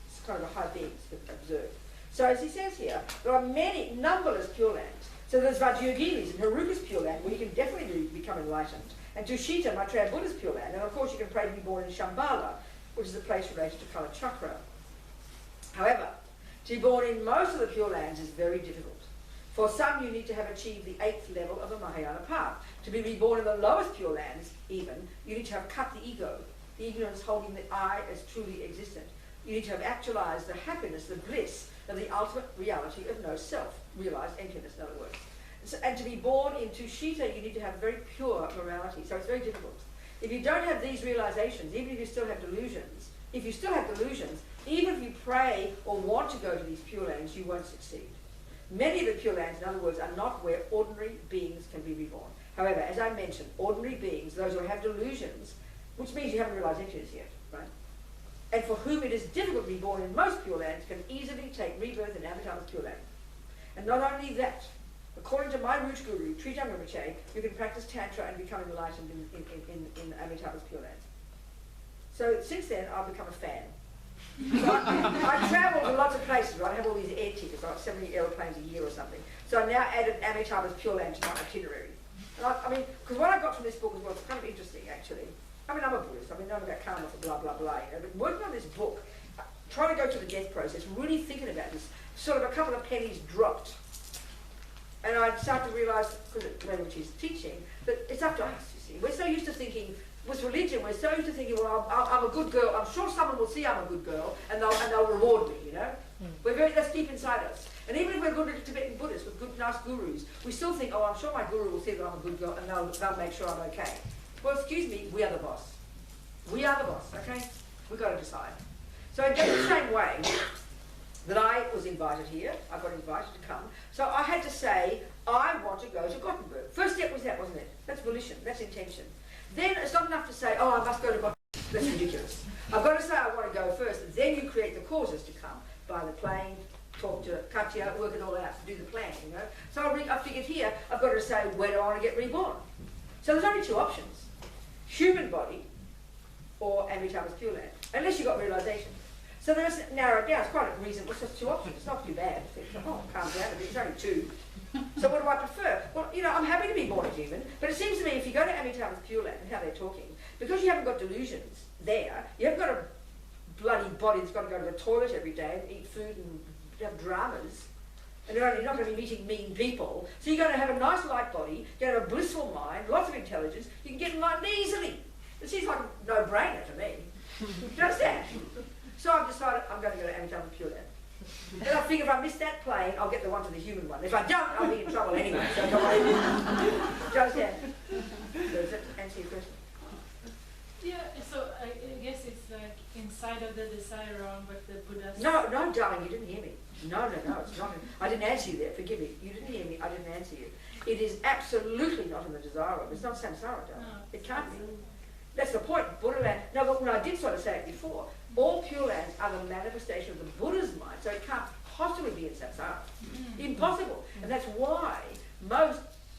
It's kind of a high beings to observe. So as he says here, there are many, numberless pure lands. So there's Vajrayaginis and Haruka's pure land, where you can definitely become enlightened. And Tushita, Maitreya Buddha's pure land. And of course you can pray to be born in Shambhala, which is a place related to Kala Chakra. However, to be born in most of the pure lands is very difficult. For some, you need to have achieved the 8th level of the Mahayana path. To be reborn in the lowest pure lands, even, you need to have cut the ego, the ignorance holding the I as truly existent. You need to have actualized the happiness, the bliss of the ultimate reality of no self, realized emptiness, in other words. And to be born in Tushita, you need to have very pure morality. So it's very difficult. If you don't have these realizations, even if you still have delusions, even if you pray or want to go to these pure lands, you won't succeed. Many of the pure lands, in other words, are not where ordinary beings can be reborn. However, as I mentioned, ordinary beings, those who have delusions, which means you haven't realized emptiness yet, right? And for whom it is difficult to be born in most pure lands, can easily take rebirth in Amitabha's pure land. And not only that, according to my root guru, Trijang Rinpoche, you can practice Tantra and become enlightened in Amitabha's pure land. So since then, I've become a fan. So I travel to lots of places, right? I have all these air tickets, like 70 aeroplanes a year or something. So I now added Amitabha's Pure Land to my itinerary. And I mean, because what I got from this book as well, it's kind of interesting, actually. I mean, I'm a Buddhist. I've been known about karma for blah, blah, blah. You know, but working on this book, trying to go to the death process, really thinking about this, sort of a couple of pennies dropped. And I started to realise, because of the way which he's teaching, that it's up to us, you see. We're so used to thinking, with religion, we're so used to thinking, well, I'm a good girl. I'm sure someone will see I'm a good girl, and they'll reward me, you know? That's deep inside us. And even if we're good Tibetan Buddhists with good, nice gurus, we still think, oh, I'm sure my guru will see that I'm a good girl, and they'll make sure I'm okay. Well, excuse me, we are the boss. We are the boss, okay? We've got to decide. So in the same way that I was invited here, I got invited to come, so I had to say, I want to go to Gothenburg. First step was that, wasn't it? That's volition, that's intention. Then it's not enough to say, oh, I must go to Gothenburg. That's ridiculous. I've got to say I want to go first. Then you create the causes to come. Buy the plane, talk to Katya, work it all out, do the plan, you know. So I figured here, I've got to say, where do I want to get reborn? So there's only two options. Human body or Amitabha's Pure Land. Unless you've got realization. So then it's narrowed down. It's quite a reasonable. It's just two options. It's not too bad. Oh, calm down a bit. It's only two. So what do I prefer? Well, you know, I'm happy to be born a human, but it seems to me if you go to Amitabha's Pure Land and how they're talking, because you haven't got delusions there, you haven't got a bloody body that's got to go to the toilet every day and eat food and have dramas, and you're not going to be meeting mean people, so you're going to have a nice light body, you're going to have a blissful mind, lots of intelligence, you can get enlightened easily. It seems like a no-brainer to me. Do you understand? So I've decided I'm going to go to Amitabha's Pure Land. Then I figure if I miss that plane, I'll get the one to the human one. If I don't, I'll be in trouble anyway. So don't worry. Do you understand? So does that answer your question? Yeah, so I guess it's like inside of the desire realm with the Buddha's... No, darling, you didn't hear me. No, it's not. I didn't answer you there. Forgive me. You didn't hear me. I didn't answer you. It is absolutely not in the desire realm. It's not samsara, darling. No, it can't be. That's the point. Buddha land. No, but when I did sort of say it before, all pure lands are the manifestation of the Buddha's mind, so it can't possibly be in samsara. Impossible. And that's why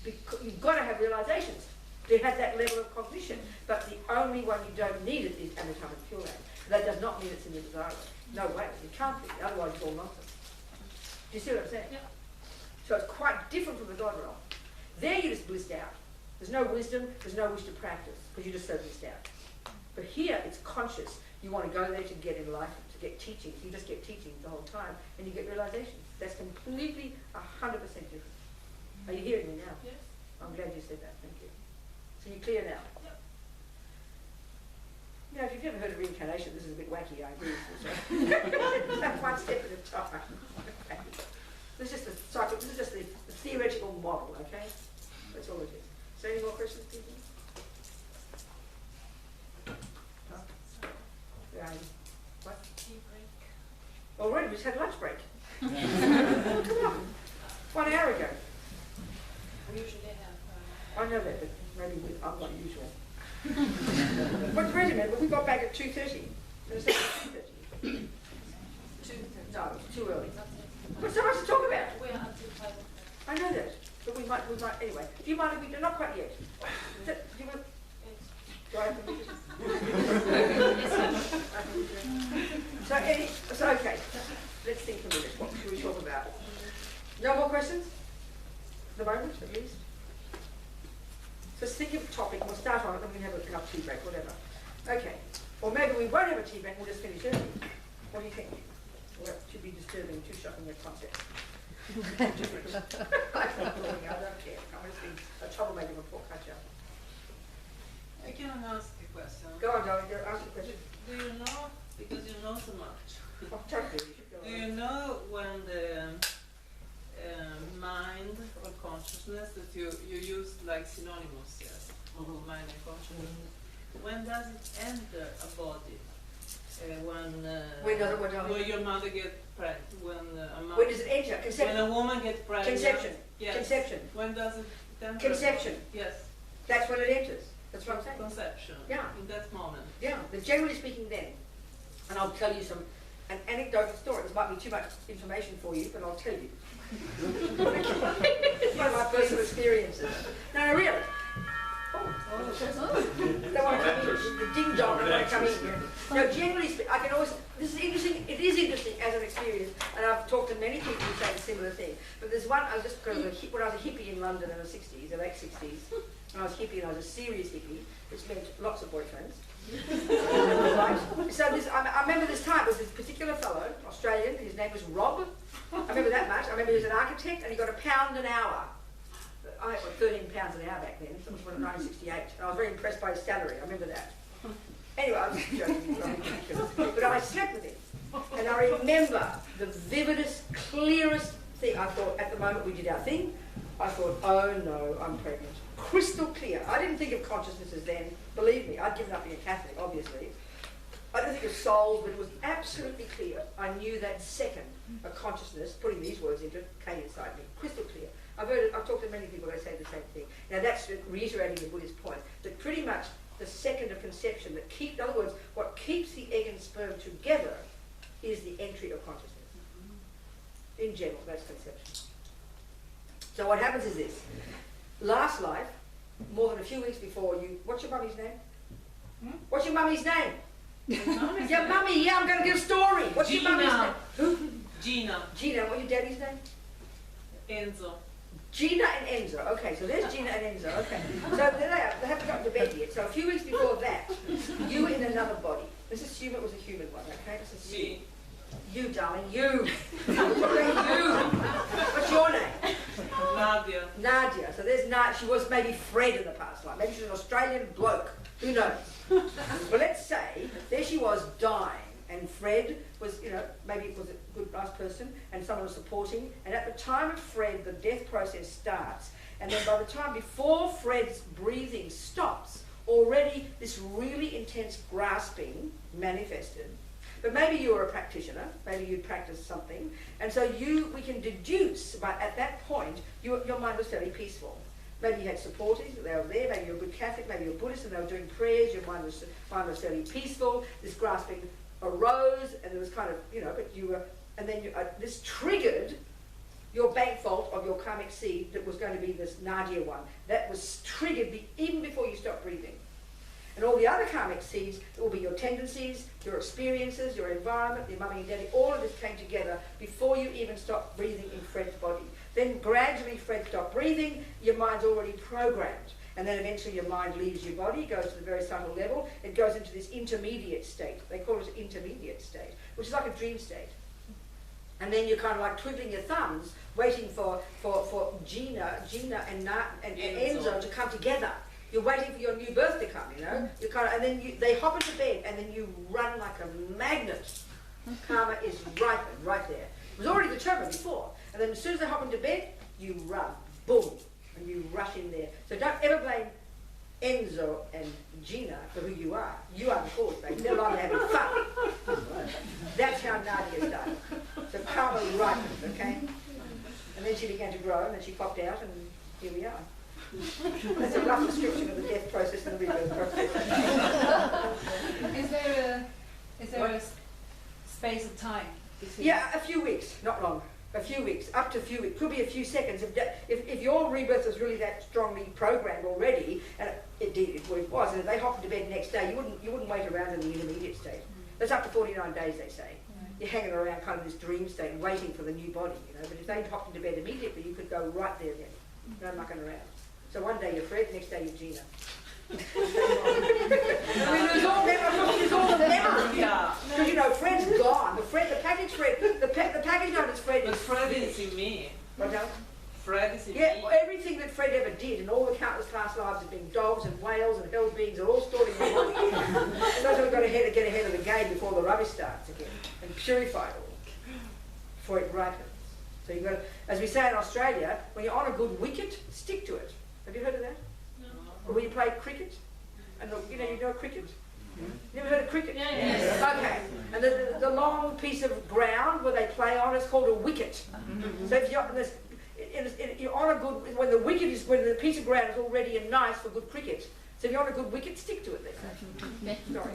you've got to have realizations to have that level of cognition. But the only one you don't need it is Amitabha's Pure Land. That does not mean it's in the desire realm. No way. It can't be. Otherwise it's all nonsense. Do you see what I'm saying? Yeah. So it's quite different from the God realm. There you're just blissed out. There's no wisdom, there's no wish to practice, because you're just so blissed out. But here it's conscious. You want to go there to get enlightened, to get teachings. You just get teachings the whole time, and you get realizations. That's completely 100% different. Are you hearing me now? Yes. I'm glad you said that, thank you. So you're clear now? Yep. Now, if you've never heard of reincarnation, this is a bit wacky, I agree with you. So one step at a time. Okay. This is just the theoretical model, okay? That's all it is. So any more questions, people? No? Yeah. What? Tea break. Already, we just had lunch break. Come on. 1 hour ago. We usually have. I know that, but maybe I'm not usual. But wait a minute, we got back at 2:30. Instead of 2:30. No, it's too early. What's so much to talk about? We're until 5 o'clock. I know that, but we might, anyway. Do you mind if we do? Not quite yet. Do you want, do I have to so okay, let's think a minute. What should we talk about? No more questions? At the moment, at least? So think of a topic, we'll start on it, then we can have a cup of tea break, whatever. Okay. Or maybe we won't have a tea break, we'll just finish early. What do you think? Well, that should be disturbing, too shocking a concept. I don't care. I'm just being a troublemaker before culture. I can ask a question. Go on, darling, ask a question. Do you know, because you know so much, Oh, totally, you should go do on. you know when the mind or consciousness that you use like synonymous, yes, mind and consciousness, when does it enter a body? When does it, when your mother gets pregnant, when does it enter? when Conception. a woman gets pregnant. Conception. Yes. Conception. When does it enter? Conception. Yes. That's when it enters. That's what I'm saying. Conception. Yeah. In that moment. Yeah, but generally speaking then, and I'll tell you an anecdotal story. This might be too much information for you, but I'll tell you. It's one of my personal experiences. No, really. They want to come in. The ding dong, they want to come in here. No, generally speaking, I can always, this is interesting, it is interesting as an experience, and I've talked to many people who say a similar thing. But there's one, I was just, when I was a hippie in London in the 60s, the late 60s, and I was hippie and I was a serious hippie, which meant lots of boyfriends. Right? So this, I remember this time, there was this particular fellow, Australian, his name was Rob. I remember that much. I remember he was an architect and he got £1 an hour. I had £13 an hour back then, so it was in 1968, and I was very impressed by his salary, I remember that. Anyway, I was just joking, but I slept with him. And I remember the vividest, clearest thing. I thought, at the moment we did our thing, I thought, oh no, I'm pregnant. Crystal clear. I didn't think of consciousnesses then, believe me, I'd given up being a Catholic, obviously. I didn't think of souls, but it was absolutely clear. I knew that second a consciousness, putting these words into it, came inside me. Crystal clear. I've talked to many people that say the same thing. Now that's reiterating the Buddhist point, that pretty much the second of conception, in other words, what keeps the egg and sperm together is the entry of consciousness. In general, that's conception. So what happens is this. Last life, more than a few weeks before you, what's your mummy's name? What's your mummy's name? Your mummy, yeah, I'm going to give a story. What's your mummy's name? Who? Gina. Gina, what's your daddy's name? Enzo. Gina and Enzo. Okay, so there's Gina and Enzo. Okay. So there they are. They haven't gotten to bed yet. So a few weeks before that, you were in another body. Let's assume it was a human one, okay? Let's assume. Me. You, darling, you. You. What's your name? Nadia. Nadia. So there's Nadia. She was maybe Fred in the past life. Maybe she was an Australian bloke. Who knows? But let's say there she was dying. And Fred was, maybe it was a good, nice person, and someone was supporting. And at the time of Fred, the death process starts. And then by the time before Fred's breathing stops, already this really intense grasping manifested. But maybe you were a practitioner, maybe you'd practiced something. And so we can deduce, but at that point, your mind was fairly peaceful. Maybe you had supporters, they were there, maybe you're a good Catholic, maybe you're Buddhist, and they were doing prayers, your mind was fairly peaceful, this grasping arose, and there was kind of, but you were, and then this triggered your bank vault of your karmic seed that was going to be this Nadia one. That was triggered even before you stopped breathing. And all the other karmic seeds, it will be your tendencies, your experiences, your environment, your mummy and daddy, all of this came together before you even stopped breathing in Fred's body. Then gradually Fred stopped breathing, your mind's already programmed. And then eventually your mind leaves your body, goes to the very subtle level, it goes into this intermediate state. They call it an intermediate state, which is like a dream state. And then you're kind of like twiddling your thumbs, waiting for Gina and Enzo to come together. You're waiting for your new birth to come, you know. You kind of, and then they hop into bed, and then you run like a magnet. Karma is ripened right there. It was already determined before. And then as soon as they hop into bed, you run, boom, and you rush in there. So don't ever blame Enzo and Gina for who you are. You are the cause, baby. They're only having fun. That's how Nadia started. So karma ripened, okay? And then she began to grow, and then she popped out, and here we are. That's a rough description of the death process and the rebirth process. Is there a space of time? Yeah, a few weeks, not long. A few weeks, up to a few weeks, could be a few seconds. If your rebirth was really that strongly programmed already, and it was, and if they hopped into bed the next day, you wouldn't wait around in the intermediate state. That's up to 49 days, they say. You're hanging around kind of this dream state, waiting for the new body, you know. But if they hopped into bed immediately, you could go right there then. No mucking around. So one day you're Fred, next day you're Gina. We lose all the memory. Yeah. Because you know, Fred's gone. The package Fred, the package known as Fred But is Fred is in me. What now? Fred is in Yeah, me. well, everything that Fred ever did and all the countless past lives of being dogs and whales and hell's beings are all stored in your body. So we've got to get ahead of the game before the rubbish starts again and purify it all before it ripens. So you've got to, as we say in Australia, when you're on a good wicket, stick to it. Have you heard of that? No. Or when you play cricket, and you know cricket? You never heard of cricket? Yeah, yeah. Okay. And the long piece of ground where they play on is called a wicket. So if you're on a good, when the piece of ground is all ready and nice for good cricket. So if you're on a good wicket, stick to it then. Sorry.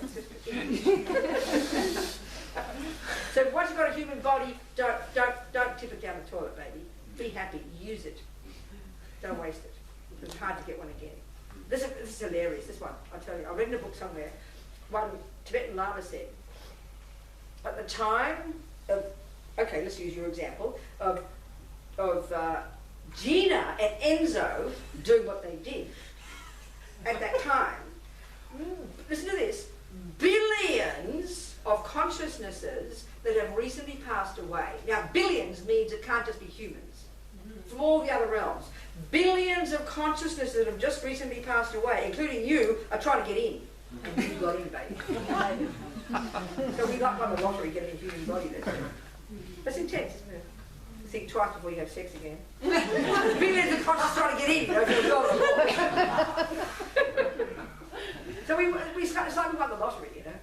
So once you've got a human body, don't tip it down the toilet, baby. Be happy. Use it. Don't waste it. It's hard to get one again. This is hilarious, this one, I'll tell you. I read in a book somewhere, one Tibetan Lama said, at the time of, okay, let's use your example, of Gina and Enzo doing what they did at that time. Listen to this, billions of consciousnesses that have recently passed away. Now, billions means it can't just be humans. From all the other realms. Billions of consciousnesses that have just recently passed away, including you, are trying to get in. And you got in, baby. So we got won the lottery getting a human body. That's intense, isn't it? Think twice before you have sex again. Billions of consciousness trying to get in, you know, if you're So it's like we won the lottery, you know.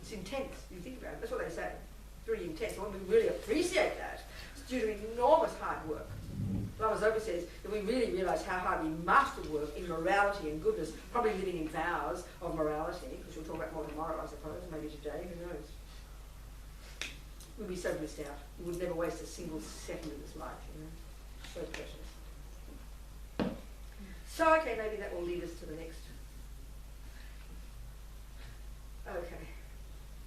It's intense, you think about it. That's what they say. It's really intense. And when we really appreciate that, it's due to enormous hard work. Lama Zopa says that we really realise how hard we must work in morality and goodness, probably living in vows of morality, which we'll talk about more tomorrow, I suppose, maybe today, who knows. We'd be so missed out. We would never waste a single second of this life, you know. So precious. So, okay, maybe that will lead us to the next. Okay.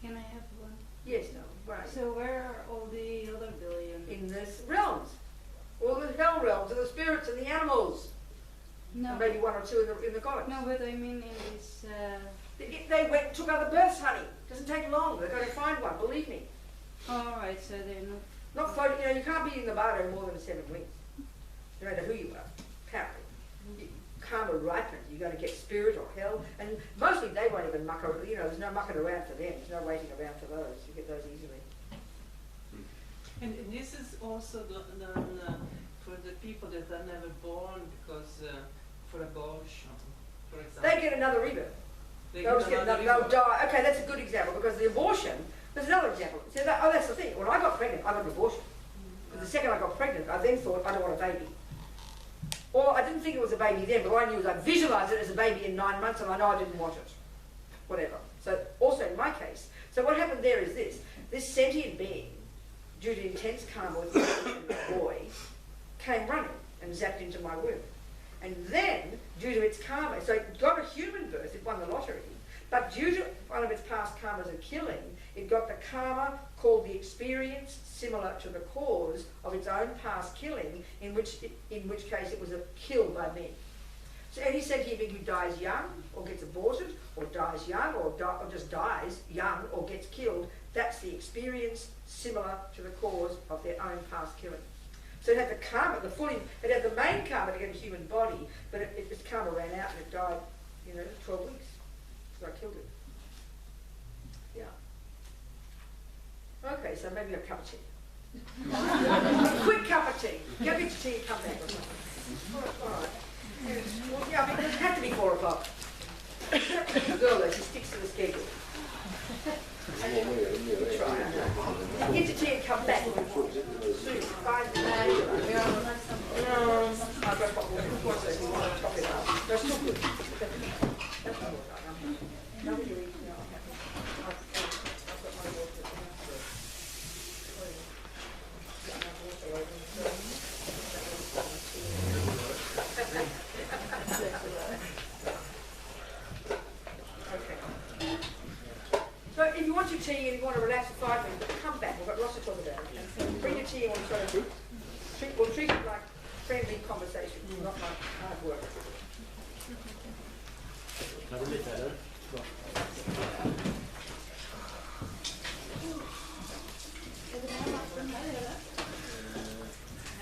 Can I have one? Yes, no, right. So where are all the other billion? In this realms. All the hell realms are the spirits and the animals. No. And maybe one or two in the gods. No, but I mean in this. They went and took other births, honey. Doesn't take long. They're going to find one, believe me. All right, so they're not. Not floating, you know, you can't be in the bardo more than 7 weeks. No matter who you are, apparently. Karma ripens. You've got to get spirit or hell. And mostly they won't even muck around. You know, there's no mucking around for them. There's no waiting around for those. You get those easily. And this is also done for the people that are never born because for abortion, for example. They get another rebirth. They'll die. Okay, that's a good example because the abortion, there's another example. So that's the thing. When I got pregnant, I got an abortion. The second I got pregnant, I then thought, I don't want a baby. Or I didn't think it was a baby then, but all I knew was I visualised it as a baby in 9 months and I know I didn't want it. Whatever. So also in my case. So what happened there is this sentient being, due to intense karma with the boy, came running and zapped into my womb. And then, due to its karma, so it got a human birth, it won the lottery, but due to one of its past karmas of killing, it got the karma called the experience similar to the cause of its own past killing, in which case it was killed by men. So any sentient being who dies young, or gets aborted, or dies young, or just dies young, or gets killed, That's the experience similar to the cause of their own past killing. So it had the karma, it had the main karma to get a human body, but its karma ran out and it died, 12 weeks. So I killed it. Yeah. Okay, so maybe a cup of tea. Quick cup of tea. Go get your tea and come back or something. All right. Well, yeah, I mean, it doesn't have to be 4 o'clock. The girl, though, she sticks to the schedule. Try. Get your tea and come back. Soon. 5 minutes. I've got what we'll watch this. We want to top it up. They're still good. That's all right. Nobody eats now. I've got my water. Okay. So if you want your tea and you want to relax for 5 minutes, come back. We've got lots to talk about. Bring your tea and we'll treat it like friendly conversation, not like hard work.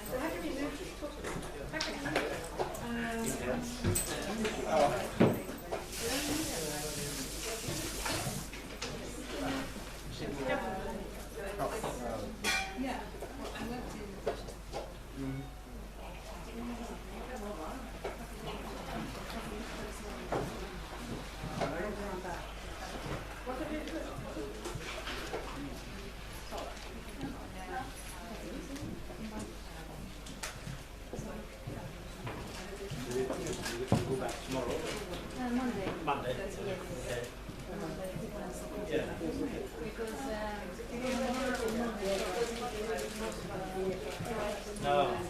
So how can you move this? Talk to me. How can you move it? Monday. Yeah. No, it's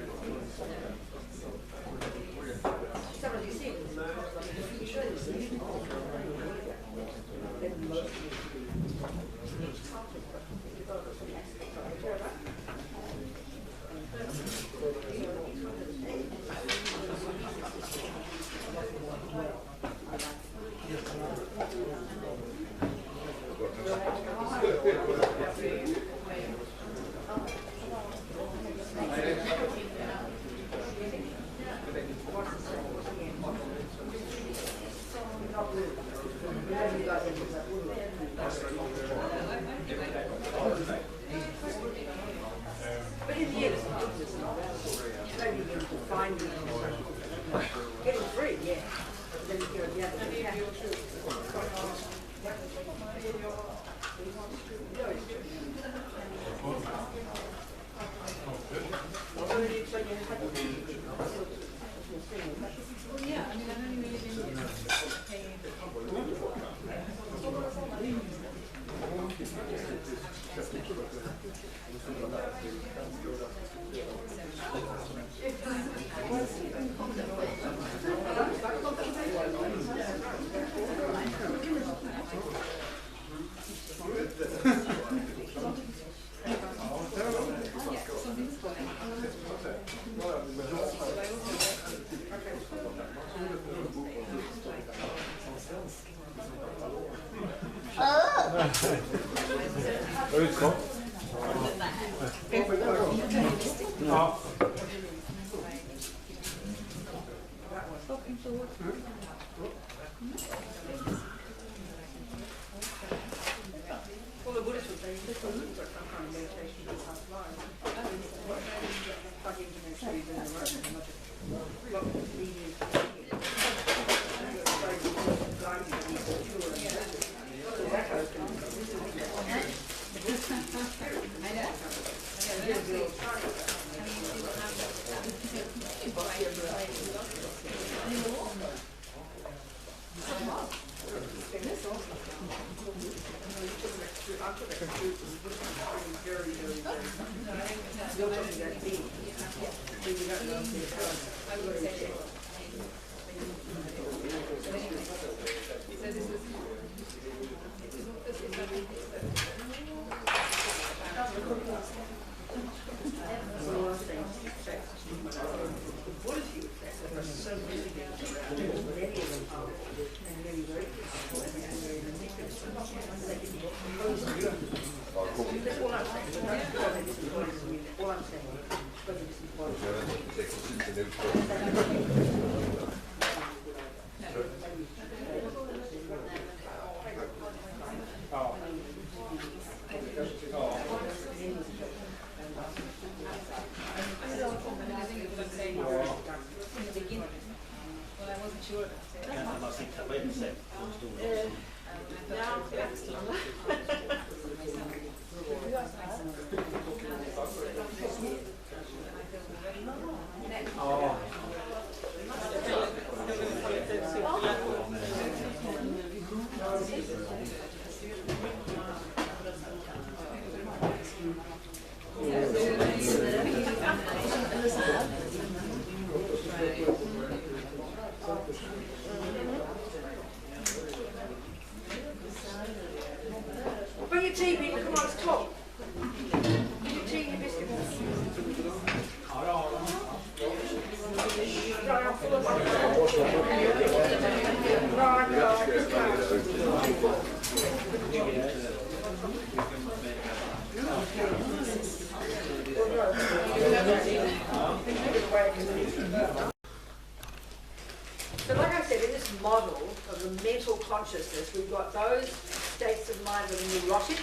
difficult on Sunday. But in the end, it's not just maybe you can find it. Get it free, yeah. But then you know, the other thing, yeah. So you have Well, the Buddhists would say you've got some kind of meditation in past life. Plug into their trees in the road and not just leading Bring your tea, people. Come on, let's talk. Bring your tea and your biscuits. So like I said, in this model of the mental consciousness, we've got those states of mind that are neurotic,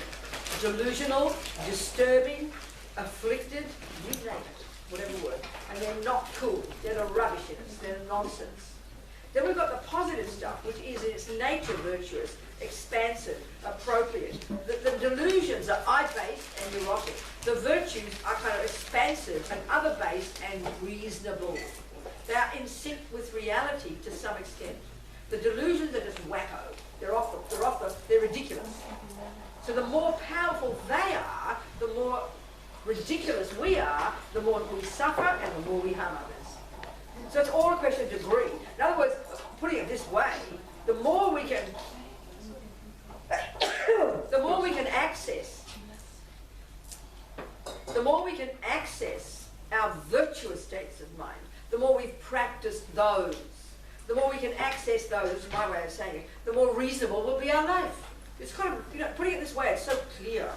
delusional, disturbing, afflicted, you name it, whatever word, and they're not cool, they're the rubbishiness, they're nonsense. Then we've got the positive stuff, which is in its nature virtuous, expansive, appropriate. The delusions are I-based and neurotic. The virtues are kind of expansive and other-based and reasonable. They are in sync with reality to some extent. The delusions are just wacko. They're ridiculous. So the more powerful they are, the more ridiculous we are, the more we suffer and the more we harm others. So it's all a question of degree. In other words, putting it this way, the more we can access our virtuous states of mind, the more we've practiced those, the more we can access those, this is my way of saying it, the more reasonable will be our life. It's kind of, putting it this way, it's so clear.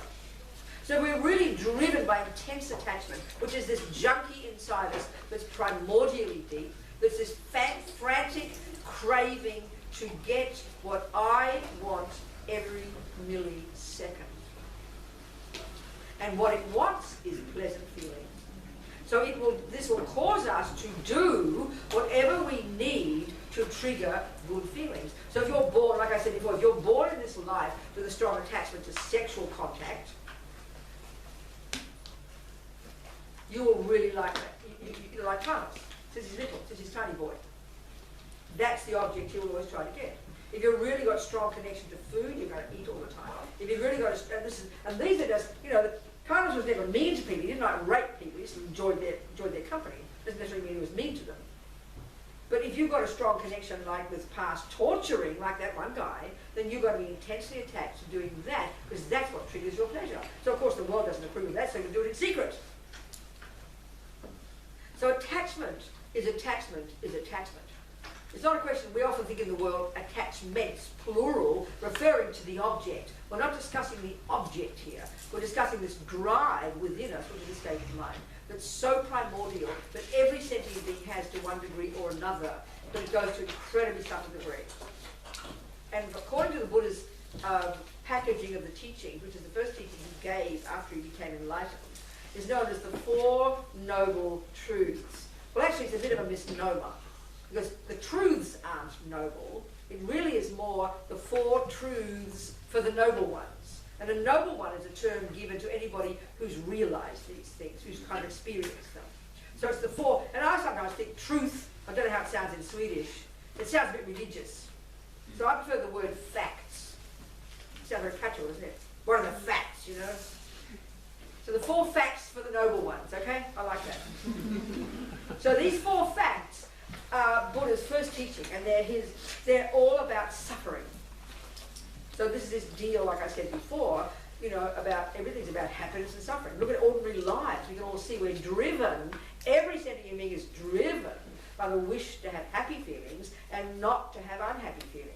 So we're really driven by intense attachment, which is this junkie inside us that's primordially deep, that's this frantic craving to get what I want every millisecond. And what it wants is pleasant feeling. So this will cause us to do whatever we need to trigger good feelings. So if you're born, like I said before, if you're born in this life with a strong attachment to sexual contact, you will really like that. You like Carlos, since he's little, since he's a tiny boy. That's the object you'll always try to get. If you've really got strong connection to food, you're going to eat all the time. If you've really got and these are just, Carlos was never mean to people. He didn't like rape people. He just enjoyed their company. Doesn't necessarily mean he was mean to them. But if you've got a strong connection like with past torturing, like that one guy, then you've got to be intensely attached to doing that, because that's what triggers your pleasure. So of course the world doesn't approve of that, so you do it in secret. So attachment is attachment is attachment. It's not a question, we often think in the world attachments, plural, referring to the object. We're not discussing the object here. We're discussing this drive within us, which is a state of mind, that's so primordial that every sentient being has to one degree or another, but it goes to incredibly subtle degree. And according to the Buddha's packaging of the teachings, which is the first teaching he gave after he became enlightened, is known as the Four Noble Truths. Well, actually, it's a bit of a misnomer, because the truths aren't noble. It really is more the four truths for the noble ones. And a noble one is a term given to anybody who's realized these things, who's kind of experienced them. So it's the four, and I sometimes think truth, I don't know how it sounds in Swedish, it sounds a bit religious. So I prefer the word facts. It sounds very catchy, doesn't it? What are the facts, you know? So the four facts for the noble ones, okay? I like that. So these four facts are Buddha's first teaching, and they're all about suffering. So this is this deal, like I said before, you know, about everything's about happiness and suffering. Look at ordinary lives. We can all see we're driven, every sentient being is driven by the wish to have happy feelings and not to have unhappy feelings,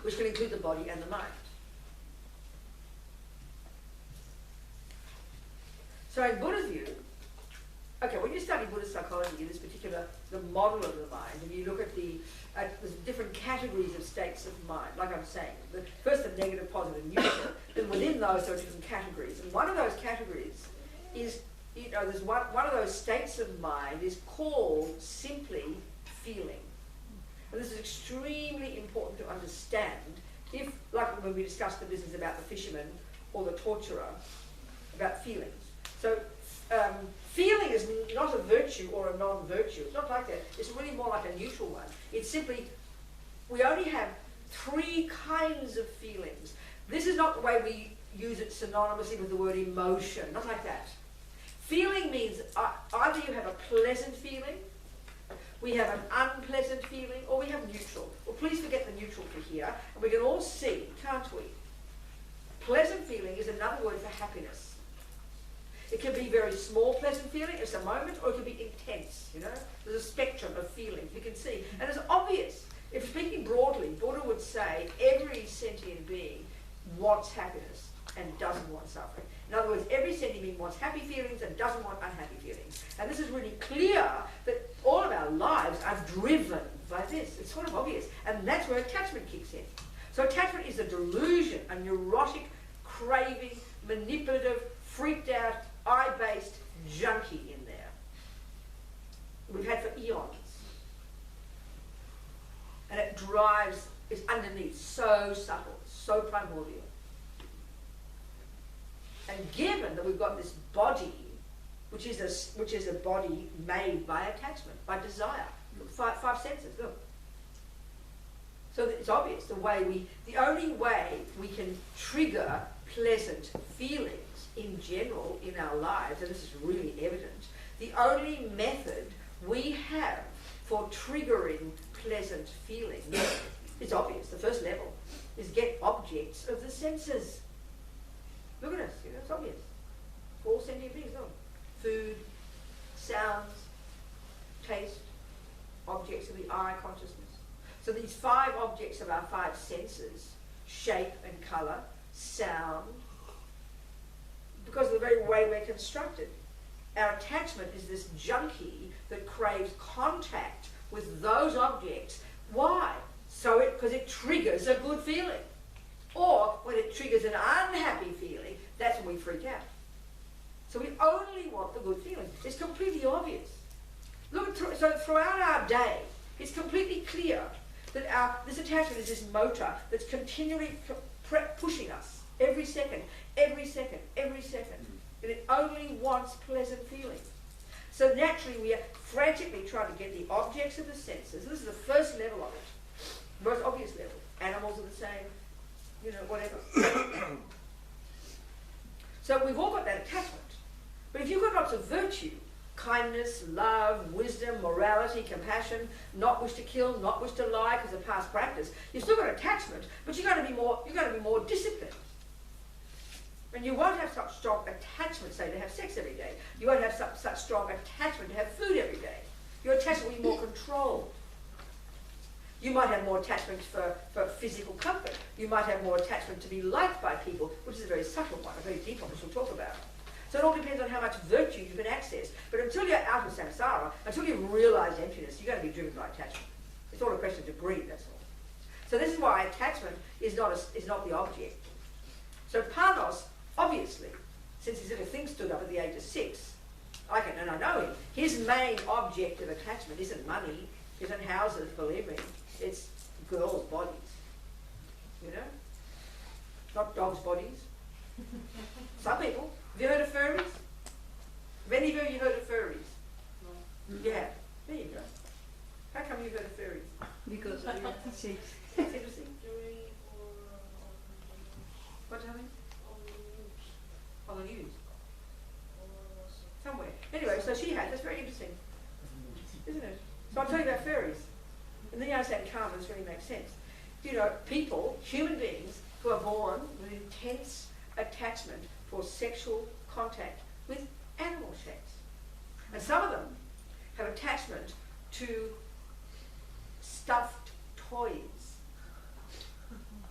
which can include the body and the mind. So in Buddha's view, okay, when you study Buddhist psychology, this particular, the model of the mind, and you look at the different categories of states of mind, like I'm saying, first the negative, positive, neutral, then within those there are different categories. And one of those categories is, you know, there's one of those states of mind is called simply feeling. And this is extremely important to understand if, like when we discussed the business about the fisherman or the torturer, about feelings. So feeling is not a virtue or a non-virtue. It's not like that. It's really more like a neutral one. It's simply, we only have three kinds of feelings. This is not the way we use it synonymously with the word emotion. Not like that. Feeling means either you have a pleasant feeling, we have an unpleasant feeling, or we have neutral. Well, please forget the neutral for here, and we can all see, can't we? Pleasant feeling is another word for happiness. It can be very small pleasant feeling, it's a moment, or it can be intense, you know? There's a spectrum of feelings you can see. And it's obvious. If speaking broadly, Buddha would say every sentient being wants happiness and doesn't want suffering. In other words, every sentient being wants happy feelings and doesn't want unhappy feelings. And this is really clear that all of our lives are driven by this. It's sort of obvious. And that's where attachment kicks in. So attachment is a delusion, a neurotic, craving, manipulative, freaked out, I-based junkie in there. We've had for eons. And it drives, it's underneath, so subtle, so primordial. And given that we've got this body, which is a body made by attachment, by desire, five senses, look. So it's obvious the only way we can trigger pleasant feelings in general in our lives, and this is really evident, the only method we have for triggering pleasant feelings is obvious. The first level is get objects of the senses. Look at us, you know, it's obvious. All sentient beings, look. Food, sounds, taste, objects of the eye consciousness. So these five objects of our five senses, shape and colour, sound, because of the very way we're constructed. Our attachment is this junkie that craves contact with those objects. Why? Because it triggers a good feeling. Or when it triggers an unhappy feeling, that's when we freak out. So we only want the good feeling. It's completely obvious. Look, so throughout our day, it's completely clear that this attachment is this motor that's continually pushing us every second, every second, every second. And it only wants pleasant feelings. So naturally we are frantically trying to get the objects of the senses. This is the first level of it. Most obvious level. Animals are the same, you know, whatever. So we've all got that attachment. But if you've got lots of virtue, kindness, love, wisdom, morality, compassion, not wish to kill, not wish to lie because of past practice, you've still got attachment, but you're going to be more disciplined. And you won't have such strong attachment, say, to have sex every day. You won't have such strong attachment to have food every day. Your attachment will be more controlled. You might have more attachment for physical comfort. You might have more attachment to be liked by people, which is a very subtle one, a very deep one, which we'll talk about. So it all depends on how much virtue you can access. But until you're out of samsara, until you've realized emptiness, you're going to be driven by attachment. It's all a question of degree, that's all. So this is why attachment is not the object. So Panos, obviously, since his little thing stood up at the age of 6, and I know him, his main object of attachment isn't money, isn't houses, believe me, it's girls' bodies. You know? Not dogs' bodies. Some people. Have you heard of furries? Have any of you heard of furries? No. Yeah. There you go. How come you've heard of furries? Because of your teachings. That's interesting. What, darling? On the news. Somewhere. Anyway, so she had. That's very interesting. Isn't it? So I'm talking about fairies. And then you understand karma, this really makes sense. You know, people, human beings, who are born with intense attachment for sexual contact with animal shapes. And some of them have attachment to stuffed toys.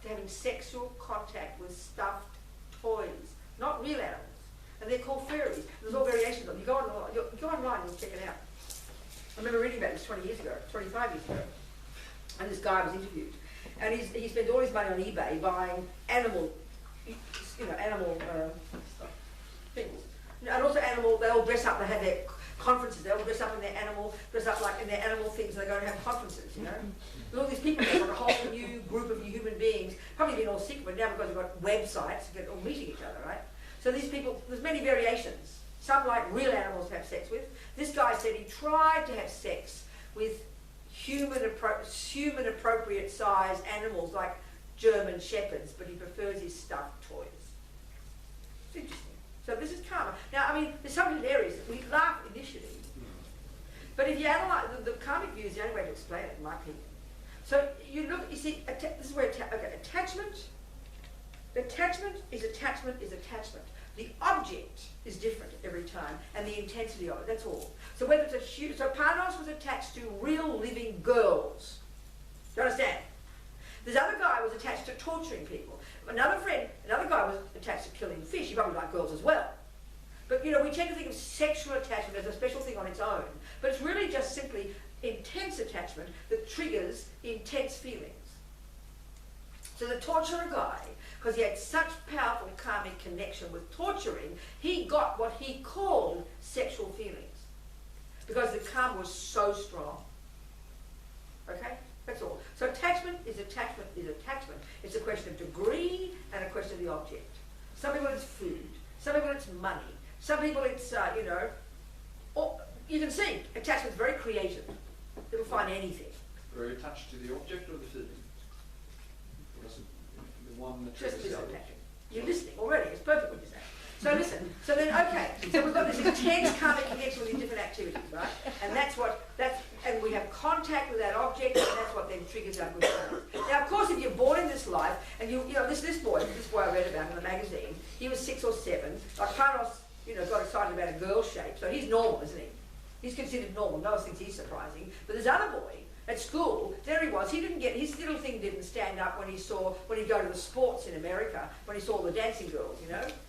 They're having sexual contact with stuffed toys, not real animals. And they're called fairies. There's all variations of them. You go online and check it out. I remember reading about this 25 years ago. And this guy was interviewed. And he spends all his money on eBay buying animal things. And also they all dress up, they have their conferences, they all dress up in their animal things, and they go and have conferences, you know. And all these people have got a whole new group of human beings, probably been all sick, but now because they've got websites, they're all meeting each other, right? So these people, there's many variations. Some like real animals to have sex with. This guy said he tried to have sex with human appropriate size animals like German shepherds, but he prefers his stuffed toys. It's interesting. So this is karma. Now, I mean, there's some areas that we laugh initially, but if you analyze, the karmic view is the only way to explain it, in my opinion. So you see, this is where attachment is attachment. The object is different every time, and the intensity of it, that's all. So whether it's so Panos was attached to real living girls. Do you understand? This other guy was attached to torturing people. Another guy was attached to killing fish. He probably liked girls as well. But you know, we tend to think of sexual attachment as a special thing on its own. But it's really just simply intense attachment that triggers intense feelings. So the torturer guy, because he had such powerful karmic connection with torturing, he got what he called sexual feelings. Because the karma was so strong. Okay? That's all. So attachment is attachment is attachment. It's a question of degree and a question of the object. Some people it's food. Some people it's money. Some people it's, or you can see, attachment's very creative. It'll find anything. Are you attached to the object or the feeling? Or does it, the one that Just triggers the listen, other? Patrick. You're listening already. It's perfect what you're saying. So listen. So then, okay. So we've got this intense karmic connection with these different activities, right? And we have contact with that object, and that's what then triggers our good karma. Now, of course, if you're born in this life, and you know, this boy I read about in the magazine, he was 6 or 7. Like Panos, got excited about a girl shape, so he's normal, isn't he? He's considered normal. No one thinks he's surprising. But this other boy at school, there he was. He didn't get his little thing didn't stand up when he'd go to the sports in America when he saw the dancing girls.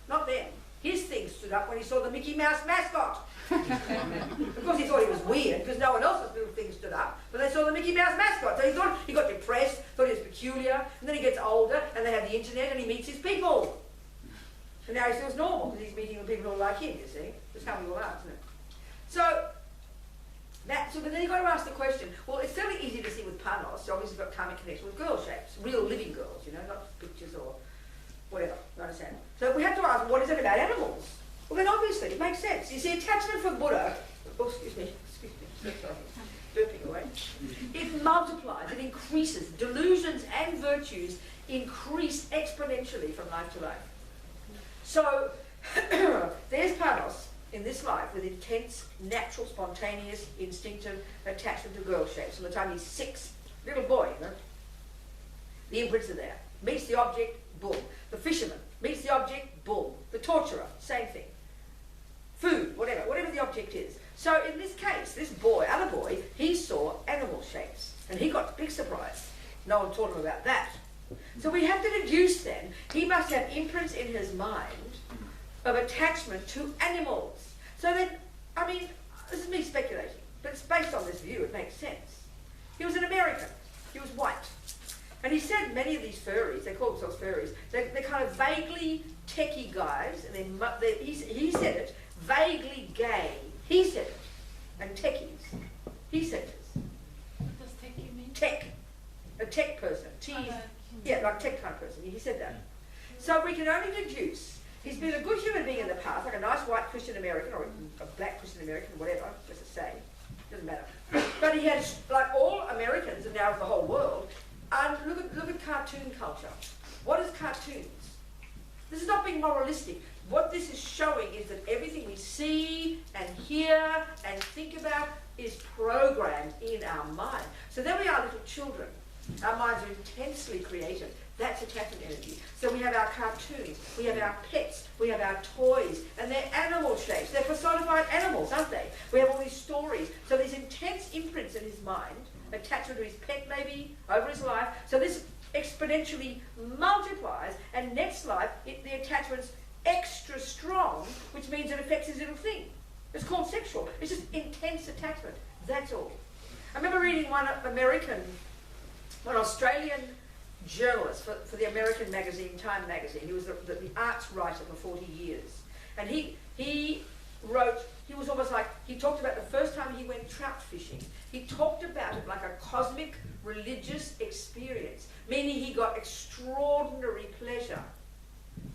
Not them. His thing stood up when he saw the Mickey Mouse mascot. Of course, he thought he was weird because no one else's little thing stood up, but they saw the Mickey Mouse mascot. So he got depressed, thought he was peculiar, and then he gets older, and they have the internet, and he meets his people. And now he feels normal because he's meeting the people who are like him. You see, that's how we all are, isn't it? So but then you've got to ask the question, well, it's fairly easy to see with Panos, so obviously got karmic connection with girl shapes, real living girls, not pictures or whatever, you understand? So we have to ask, what is it about animals? Well, then obviously, it makes sense. You see, attachment for Buddha, excuse me, burping away, it multiplies, it increases. Delusions and virtues increase exponentially from life to life. So, There's panos in this life with intense, natural, spontaneous, instinctive attachment to girl shapes. From the time he's 6, little boy, you know, the imprints are there. Meets the object, boom. The fisherman meets the object, boom. The torturer, same thing. Food, whatever the object is. So in this case, this boy, other boy, he saw animal shapes. And he got a big surprise. No one taught him about that. So we have to deduce then, he must have imprints in his mind of attachment to animals. So then, I mean, this is me speculating, but it's based on this view, it makes sense. He was an American. He was white. And he said many of these furries, they call themselves furries, they're kind of vaguely techie guys, and he said it, vaguely gay. He said it. And techies. He said it. What does techie mean? Tech. A tech person. Yeah, like tech kind of person. He said that. So we can only deduce he's been a good human being in the past, like a nice white Christian American, or a black Christian American, whatever, just to say. Doesn't matter. But he has, like all Americans, and now the whole world, look at cartoon culture. What is cartoons? This is not being moralistic. What this is showing is that everything we see and hear and think about is programmed in our mind. So then we are little children. Our minds are intensely creative. That's attachment energy. So we have our cartoons, we have our pets, we have our toys, and they're animal shapes. They're personified animals, aren't they? We have all these stories. So these intense imprints in his mind, attachment to his pet maybe, over his life. So this exponentially multiplies, and next life, the attachment's extra strong, which means it affects his little thing. It's called sexual. It's just intense attachment. That's all. I remember reading one Australian journalist for the American magazine, Time magazine. He was the arts writer for 40 years. And he wrote, he was almost like, he talked about the first time he went trout fishing. He talked about it like a cosmic religious experience, meaning he got extraordinary pleasure.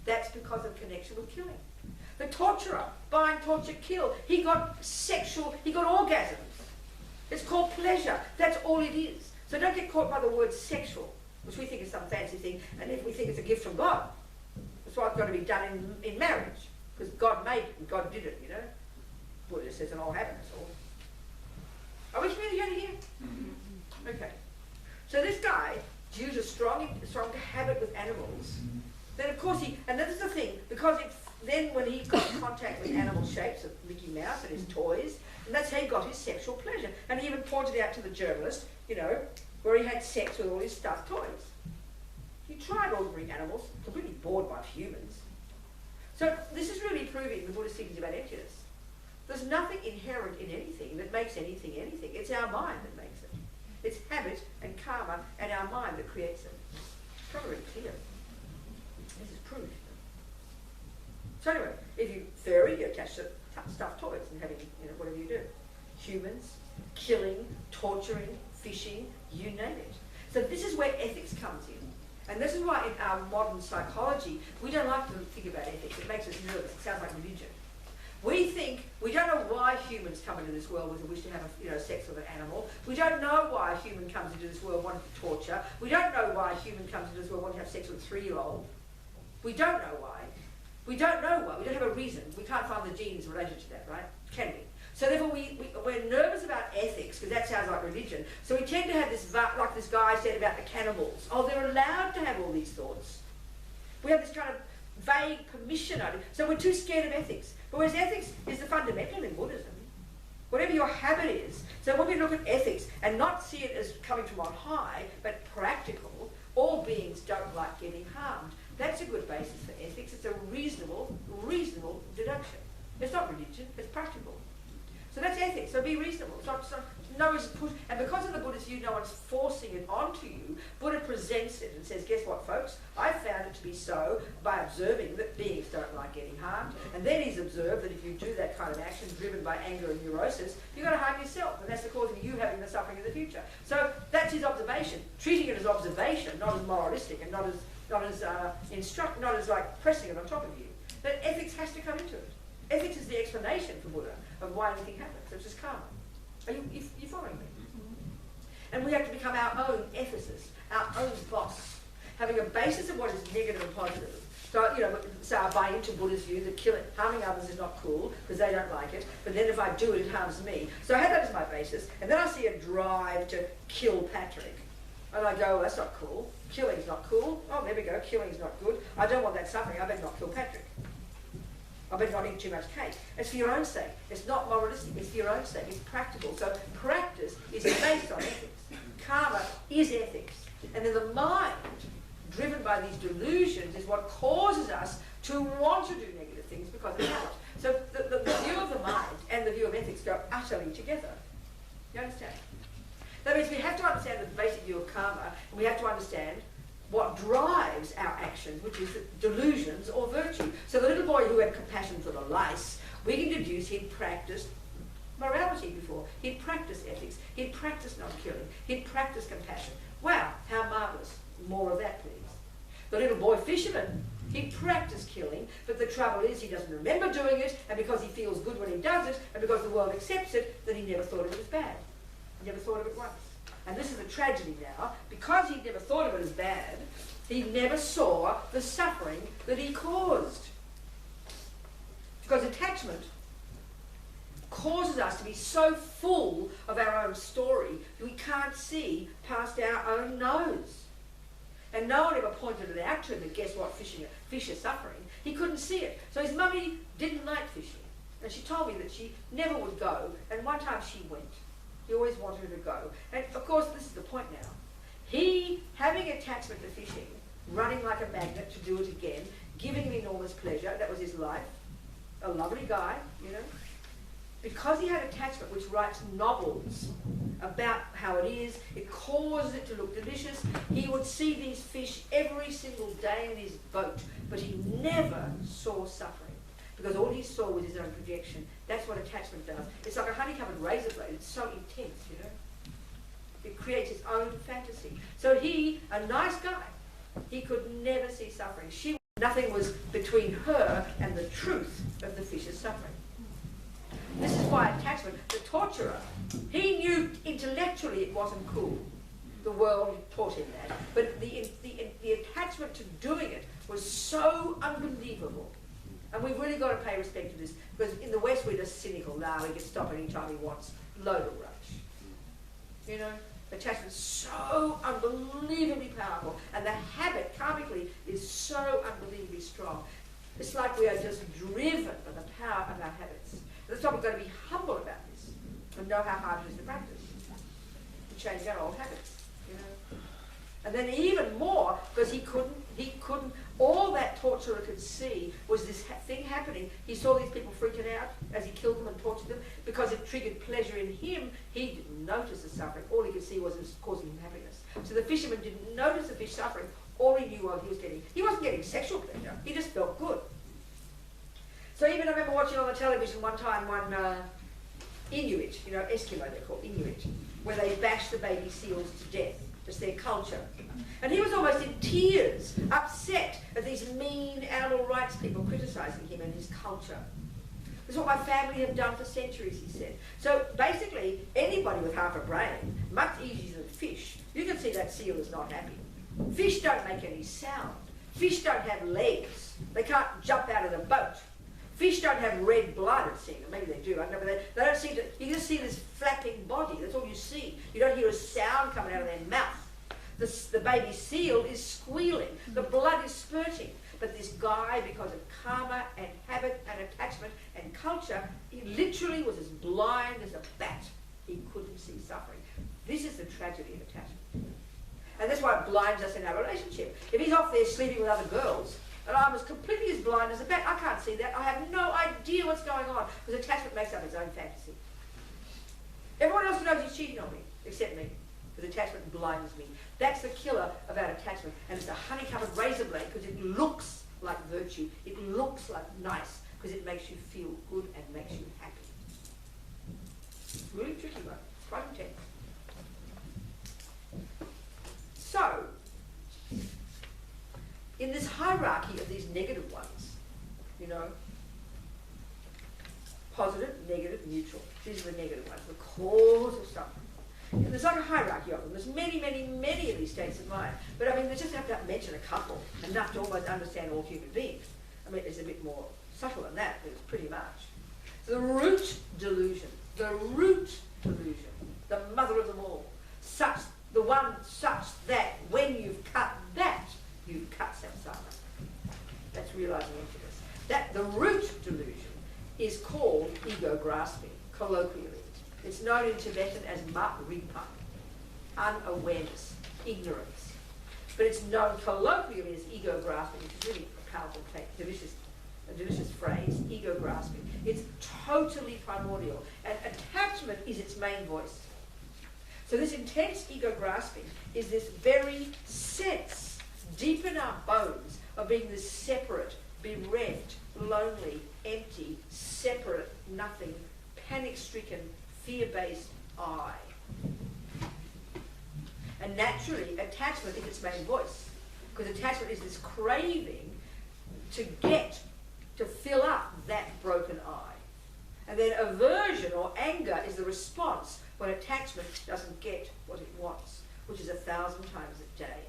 That's because of connection with killing. The torturer, bind, torture, kill, he got orgasms. It's called pleasure. That's all it is. So don't get caught by the word sexual, which we think is some fancy thing, and if we think it's a gift from God. That's why it's got to be done in marriage, because God made it and God did it, you know. Buddha says an old habit, that's all. Are we communicating here? Okay. So this guy, due to strong habit with animals, then of course and this is the thing, because then when he got in contact with animal shapes of Mickey Mouse and his toys, and that's how he got his sexual pleasure. And he even pointed out to the journalist, you know, where he had sex with all his stuffed toys. He tried ordinary animals, completely bored by humans. So this is really proving the Buddhist teachings about emptiness. There's nothing inherent in anything that makes anything anything. It's our mind that makes it. It's habit and karma and our mind that creates it. It's probably clear. This is proof. So anyway, if you furry, you attach to stuffed toys and having, you know, whatever you do. Humans, killing, torturing, fishing, you name it. So this is where ethics comes in. And this is why in our modern psychology, we don't like to think about ethics. It makes us nervous. It sounds like religion. We don't know why humans come into this world with a wish to have sex with an animal. We don't know why a human comes into this world wanting to torture. We don't know why a human comes into this world wanting to have sex with a 3-year-old. We don't know why. We don't know why. We don't have a reason. We can't find the genes related to that, right? Can we? So therefore we're nervous about ethics, because that sounds like religion. So we tend to have this, like this guy said about the cannibals. Oh, they're allowed to have all these thoughts. We have this kind of vague permission on it. So we're too scared of ethics. But whereas ethics is the fundamental in Buddhism. Whatever your habit is. So when we look at ethics and not see it as coming from on high, but practical, all beings don't like getting harmed. That's a good basis for ethics. It's a reasonable deduction. It's not religion, it's practical. So that's ethics. So be reasonable. No one's push, and because of the Buddhist view, no one's forcing it onto you. Buddha presents it and says, guess what, folks? I found it to be so by observing that beings don't like getting harmed. And then he's observed that if you do that kind of action driven by anger and neurosis, you're going to harm yourself. And that's the cause of you having the suffering in the future. So that's his observation. Treating it as observation, not as moralistic and not as like pressing it on top of you. But ethics has to come into it. Ethics is the explanation for Buddha of why anything happens. It's just karma. Are you following me? And we have to become our own ethicist, our own boss, having a basis of what is negative and positive, So, you know, so I buy into Buddha's view that harming others is not cool because they don't like it, but then if I do it, it harms me. So I have that as my basis, and then I see a drive to kill Patrick. And I go, well, that's not cool. Killing's not cool. Oh, there we go, killing's not good. I don't want that suffering, I better not kill Patrick. I better not eat too much cake. It's for your own sake. It's not moralistic, it's for your own sake. It's practical. So practice is based on ethics. Karma is ethics. And then the mind, driven by these delusions, is what causes us to want to do negative things because of habit. So the view of the mind and the view of ethics go utterly together. You understand? That means we have to understand the basic view of karma, and we have to understand what drives our actions, which is delusions or virtue. So the little boy who had compassion for the lice, we can deduce he'd practiced morality before. He'd practiced ethics. He'd practiced non-killing. He'd practiced compassion. Wow, how marvellous. More of that, please. The little boy fisherman, he practiced killing, but the trouble is he doesn't remember doing it, and because he feels good when he does it, and because the world accepts it, then he never thought of it as bad. He never thought of it once. And this is a tragedy now. Because he never thought of it as bad, he never saw the suffering that he caused. Because attachment causes us to be so full of our own story that we can't see past our own nose. And no one ever pointed it out to him that guess what, fish are suffering. He couldn't see it. So his mummy didn't like fishing. And she told me that she never would go. And one time she went. He always wanted her to go. And of course, this is the point now. He, having attachment to fishing, running like a magnet to do it again, giving him enormous pleasure, that was his life. A lovely guy, you know. Because he had attachment, which writes novels about how it is, it causes it to look delicious. He would see these fish every single day in his boat, but he never saw suffering because all he saw was his own projection. That's what attachment does. It's like a honey-covered razor blade. It's so intense, you know. It creates its own fantasy. So he, a nice guy, he could never see suffering. Nothing was between her and the truth of the fish's suffering. This is why attachment, the torturer, he knew intellectually it wasn't cool. The world taught him that. But the attachment to doing it was so unbelievable. And we've really got to pay respect to this, because in the West we're just cynical. Now he can stop anytime he wants. Load of rubbish. You know, attachment's so unbelievably powerful, and the habit, karmically, is so unbelievably strong. It's like we are just driven by the power of our habits. That's why we've got to be humble about this and know how hard it is to practice, to change our old habits, you know. And then even more, because he couldn't, all that torturer could see was this thing happening. He saw these people freaking out as he killed them and tortured them because it triggered pleasure in him. He didn't notice the suffering. All he could see was it was causing him happiness. So the fisherman didn't notice the fish suffering. All he knew was he wasn't getting sexual pleasure. He just felt good. So even I remember watching on the television one time one Inuit, you know, Eskimo they're called, Inuit, where they bash the baby seals to death. It's their culture. And he was almost in tears, upset at these mean animal rights people criticising him and his culture. This is what my family have done for centuries, he said. So basically, anybody with half a brain, much easier than fish, you can see that seal is not happy. Fish don't make any sound. Fish don't have legs. They can't jump out of the boat. Fish don't have red blood, it seems. Maybe they do, I don't know, but they don't seem to, you just see this flapping body, that's all you see. You don't hear a sound coming out of their mouth. The baby seal is squealing, the blood is spurting. But this guy, because of karma and habit and attachment and culture, he literally was as blind as a bat. He couldn't see suffering. This is the tragedy of attachment. And that's why it blinds us in our relationship. If he's off there sleeping with other girls, and I'm as completely as blind as a bat, I can't see that. I have no idea what's going on, because attachment makes up its own fantasy. Everyone else knows he's cheating on me, except me, because attachment blinds me. That's the killer about attachment, and it's a honey-covered razor blade, because it looks like virtue. It looks like nice, because it makes you feel good and makes you happy. It's really tricky, one. It's quite intense. So, in this hierarchy of these negative ones, you know, positive, negative, neutral. These are the negative ones, the cause of suffering. And there's like a hierarchy of them. There's many, many, many of these states of mind. But I mean, they just have to mention a couple, enough to almost understand all human beings. I mean, it's a bit more subtle than that, but it's pretty much. The root delusion, the mother of them all, the one such that when you've cut that, you've cut samsara. That's realizing emptiness. The root delusion is called ego grasping, colloquially. It's known in Tibetan as ma-ripa, unawareness, ignorance. But it's known colloquially as ego grasping, which is really a powerful, a delicious phrase, ego grasping. It's totally primordial, and attachment is its main voice. So this intense ego grasping is this very sense, deep in our bones, of being this separate, bereft, lonely, empty, separate, nothing, panic-stricken, fear-based I. And naturally, attachment is its main voice, because attachment is this craving to fill up that broken I. And then aversion or anger is the response when attachment doesn't get what it wants, which is 1,000 times a day.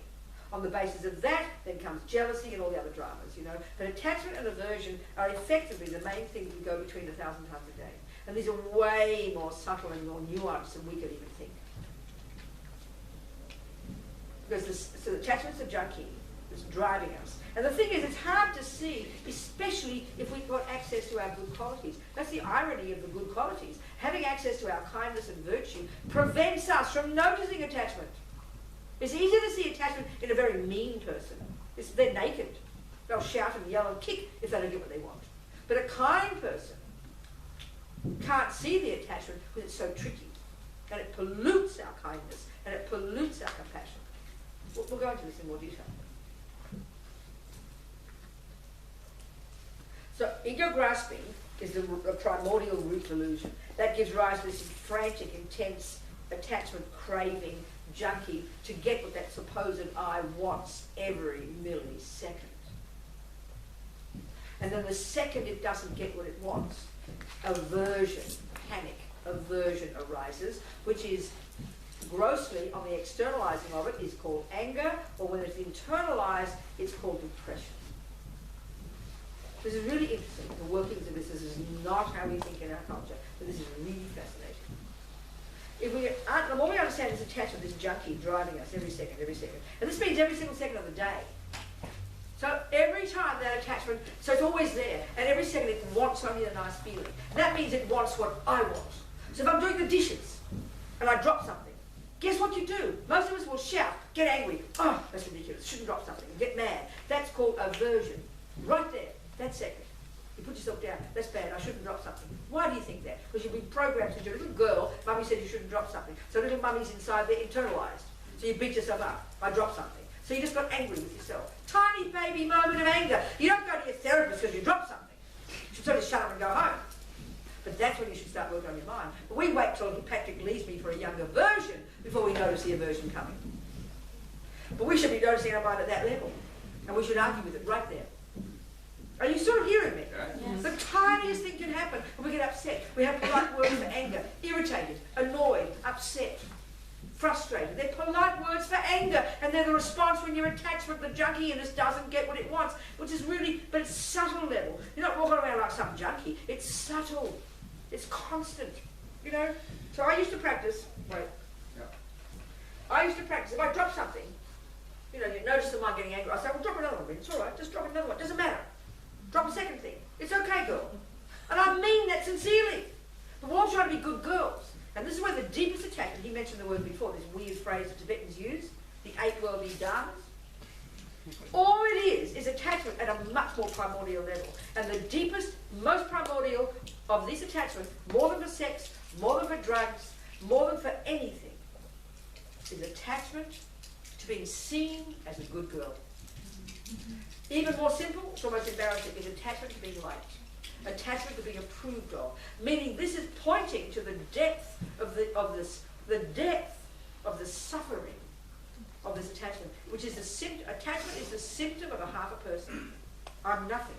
On the basis of that, then comes jealousy and all the other dramas, you know. But attachment and aversion are effectively the main things that go between 1,000 times a day. And these are way more subtle and more nuanced than we could even think. Because so attachment's a junkie that's driving us. And the thing is, it's hard to see, especially if we've got access to our good qualities. That's the irony of the good qualities. Having access to our kindness and virtue prevents us from noticing attachment. It's easy to see attachment in a very mean person. They're naked. They'll shout and yell and kick if they don't get what they want. But a kind person can't see the attachment because it's so tricky. And it pollutes our kindness and it pollutes our compassion. We'll go into this in more detail. So ego grasping is the primordial root delusion. That gives rise to this frantic, intense attachment craving junkie to get what that supposed I wants every millisecond. And then the second it doesn't get what it wants, aversion, panic, aversion arises, which is grossly, on the externalizing of it, is called anger, or when it's internalized, it's called depression. This is really interesting, the workings of this. This is not how we think in our culture, but this is really fascinating. The more we understand this attachment, this junkie driving us every second, and this means every single second of the day. So every time that attachment, so it's always there, and every second it wants only a nice feeling. And that means it wants what I want. So if I'm doing the dishes, and I drop something, guess what you do? Most of us will shout, get angry, oh, that's ridiculous, shouldn't drop something, get mad. That's called aversion, right there, that second. You put yourself down, that's bad, I shouldn't drop something. Why do you think that? Because you've been programmed since you're a little girl, mummy said you shouldn't drop something. So little mummy's inside there internalized. So you beat yourself up, I dropped something. So you just got angry with yourself. Tiny baby moment of anger. You don't go to your therapist because you dropped something. You should sort of shut up and go home. But that's when you should start working on your mind. But we wait till Patrick leaves me for a younger version before we notice the aversion coming. But we should be noticing our mind at that level. And we should argue with it right there. Are you sort of hearing me? Yes. The tiniest thing can happen and we get upset. We have polite words for anger. Irritated, annoyed, upset, frustrated. They're polite words for anger, and they're the response when your attachment, the junkie in us, doesn't get what it wants, which is really, but it's subtle level. You're not walking around like some junkie. It's subtle. It's constant. You know? So I used to practice, I used to practice, if I drop something, you know, you notice the mind getting angry, I say, well, drop another one, it's all right, just drop another one, doesn't matter. Drop a second thing. It's okay, girl. And I mean that sincerely. But we're all trying to be good girls. And this is where the deepest attachment, he mentioned the word before, this weird phrase that Tibetans use, the 8 worldly dharmas. All it is attachment at a much more primordial level. And the deepest, most primordial of this attachment, more than for sex, more than for drugs, more than for anything, is attachment to being seen as a good girl. Even more simple, it's almost embarrassing, is attachment to being liked. Attachment to being approved of. Meaning this is pointing to the depth of the depth of the suffering of this attachment, which is attachment is the symptom of a half a person. I'm nothing.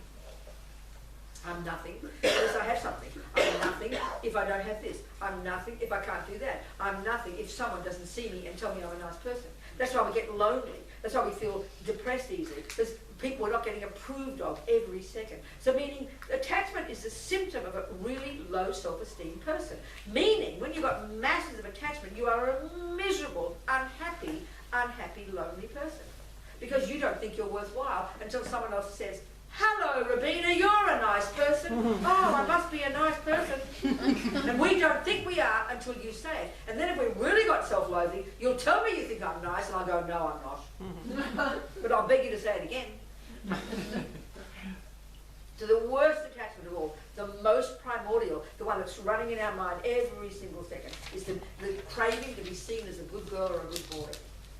I'm nothing unless I have something. I'm nothing if I don't have this. I'm nothing if I can't do that. I'm nothing if someone doesn't see me and tell me I'm a nice person. That's why we get lonely. That's why we feel depressed easily. There's people are not getting approved of every second. So meaning attachment is a symptom of a really low self-esteem person. Meaning when you've got masses of attachment, you are a miserable, unhappy, lonely person. Because you don't think you're worthwhile until someone else says, hello, Robina, you're a nice person. Oh, I must be a nice person. And we don't think we are until you say it. And then if we've really got self-loathing, you'll tell me you think I'm nice, and I'll go, no, I'm not. But I'll beg you to say it again. So the worst attachment of all, the most primordial, the one that's running in our mind every single second, is the craving to be seen as a good girl or a good boy.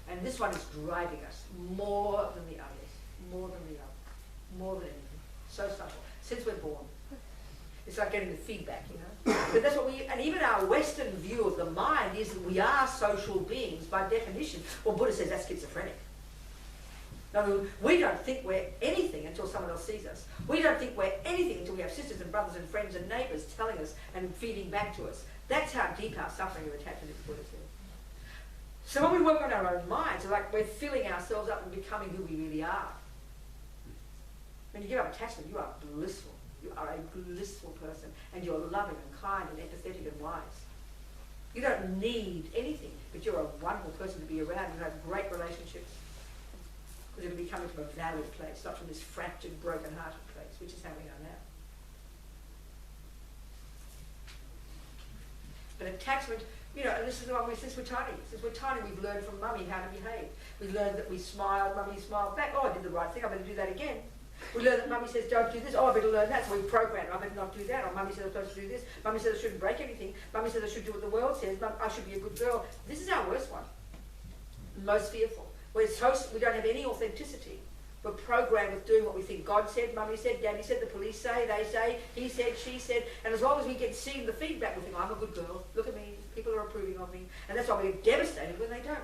And this one is driving us more than the others, more than the others, more than anything. So subtle. Since we're born. It's like getting the feedback, you know. But that's what and even our Western view of the mind is that we are social beings by definition. Well, Buddha says that's schizophrenic. No, we don't think we're anything until someone else sees us. We don't think we're anything until we have sisters and brothers and friends and neighbours telling us and feeding back to us. That's how deep our suffering of attachment is, Buddha says. So when we work on our own minds, it's like we're filling ourselves up and becoming who we really are. When you give up attachment, you are blissful. You are a blissful person, and you're loving and kind and empathetic and wise. You don't need anything, but you're a wonderful person to be around. You have great relationships. Because it'll be coming from a valid place, not from this fractured, broken-hearted place, which is how we are now. But attachment, you know, and this is the one since we're tiny. Since we're tiny, we've learned from Mummy how to behave. We've learned that we smile, Mummy smiled back. Oh, I did the right thing, I better do that again. We learn that Mummy says, don't do this. Oh, I better learn that. So we program, I better not do that. Or Mummy says I'm supposed to do this. Mummy says I shouldn't break anything. Mummy says I should do what the world says. I should be a good girl. This is our worst one. Most fearful. We don't have any authenticity. We're programmed with doing what we think God said, Mummy said, Daddy said, the police say, they say, he said, she said. And as long as we get seen the feedback, we think, I'm a good girl. Look at me. People are approving of me. And that's why we get devastated when they don't.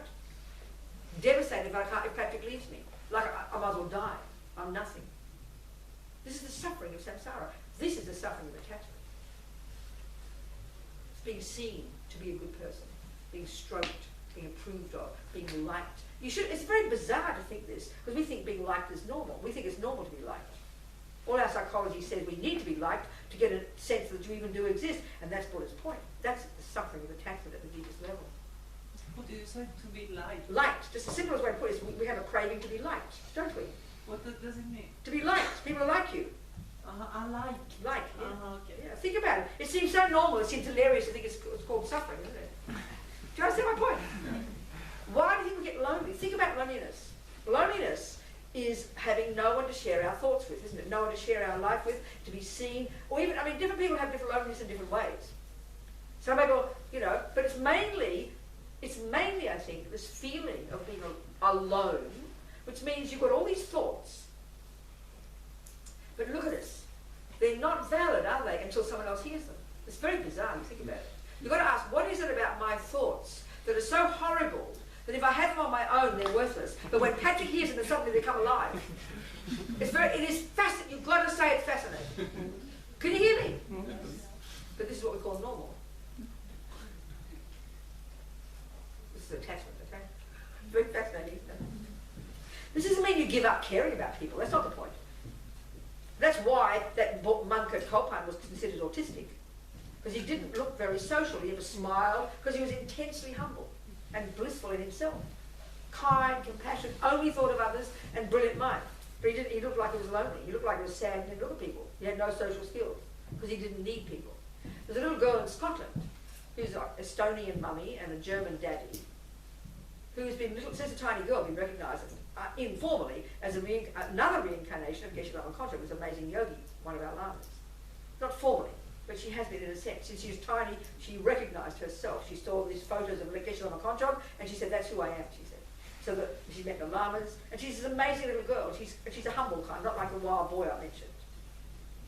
Devastated if Patrick leaves me. Like I might as well die. I'm nothing. This is the suffering of samsara. This is the suffering of attachment. It's being seen to be a good person, being stroked, being approved of, being liked. It's very bizarre to think this, because we think being liked is normal. We think it's normal to be liked. All our psychology says we need to be liked to get a sense that you even do exist, and that's Buddha's point. That's the suffering of attachment at the deepest level. What do you say? To be liked? Liked. Just the simplest way to put it is we have a craving to be liked, don't we? What does it mean? To be liked. People like you. I like. Like, yeah. Okay. Yeah. Think about it. It seems so normal, it seems hilarious to think it's called suffering, isn't it? Do you understand my point? Why do people get lonely? Think about loneliness. Loneliness is having no one to share our thoughts with, isn't it? No one to share our life with, to be seen, or even, different people have different loneliness in different ways. Some people, but it's mainly, I think, this feeling of being alone, which means you've got all these thoughts. But look at us. They're not valid, are they, until someone else hears them. It's very bizarre, you think about it. You've got to ask, what is it about my thoughts that are so horrible that if I have them on my own, they're worthless. But when Patrick hears them, then suddenly they come alive. It is fascinating. You've got to say it's fascinating. Can you hear me? But this is what we call normal. This is attachment, okay? Very fascinating, isn't it? This doesn't mean you give up caring about people. That's not the point. That's why that monk at Courtin was considered autistic. Because he didn't look very social. He never smiled, because he was intensely humble and blissful in himself. Kind, compassionate, only thought of others, and brilliant mind. But he looked like he was lonely. He looked like he was sad and didn't look at people. He had no social skills, because he didn't need people. There's a little girl in Scotland who's an Estonian mummy and a German daddy, who's been, since a tiny girl, been recognised informally as another reincarnation of Geshe-la Contra, was amazing yogi, one of our lamas. Not formally, but she has been in a sense. Since she was tiny, she recognised herself. She saw these photos of Geshe-la Contra, and she said, that's who I am, she said. So that she met the lamas, and she's an amazing little girl. She's a humble kind, not like the wild boy I mentioned.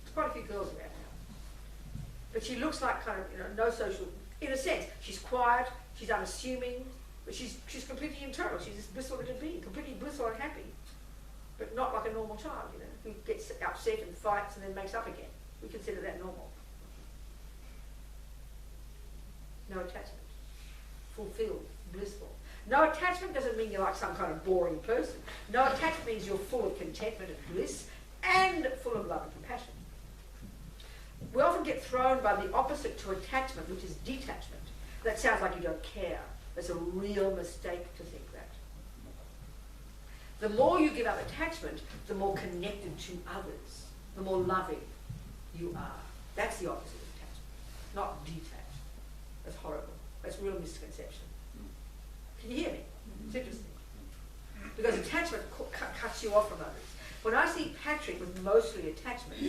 There's quite a few girls around now. But she looks like kind of, no social, in a sense. She's quiet, she's unassuming, but she's completely internal. She's this blissful little being, completely blissful and happy. But not like a normal child, who gets upset and fights and then makes up again. We consider that normal. No attachment. Fulfilled, blissful. No attachment doesn't mean you're like some kind of boring person. No attachment means you're full of contentment and bliss and full of love and compassion. We often get thrown by the opposite to attachment, which is detachment. That sounds like you don't care. That's a real mistake to think that. The more you give up attachment, the more connected to others, the more loving you are. That's the opposite of attachment, not detached. That's horrible. That's a real misconception. Can you hear me? It's interesting. Because attachment cuts you off from others. When I see Patrick with mostly attachment,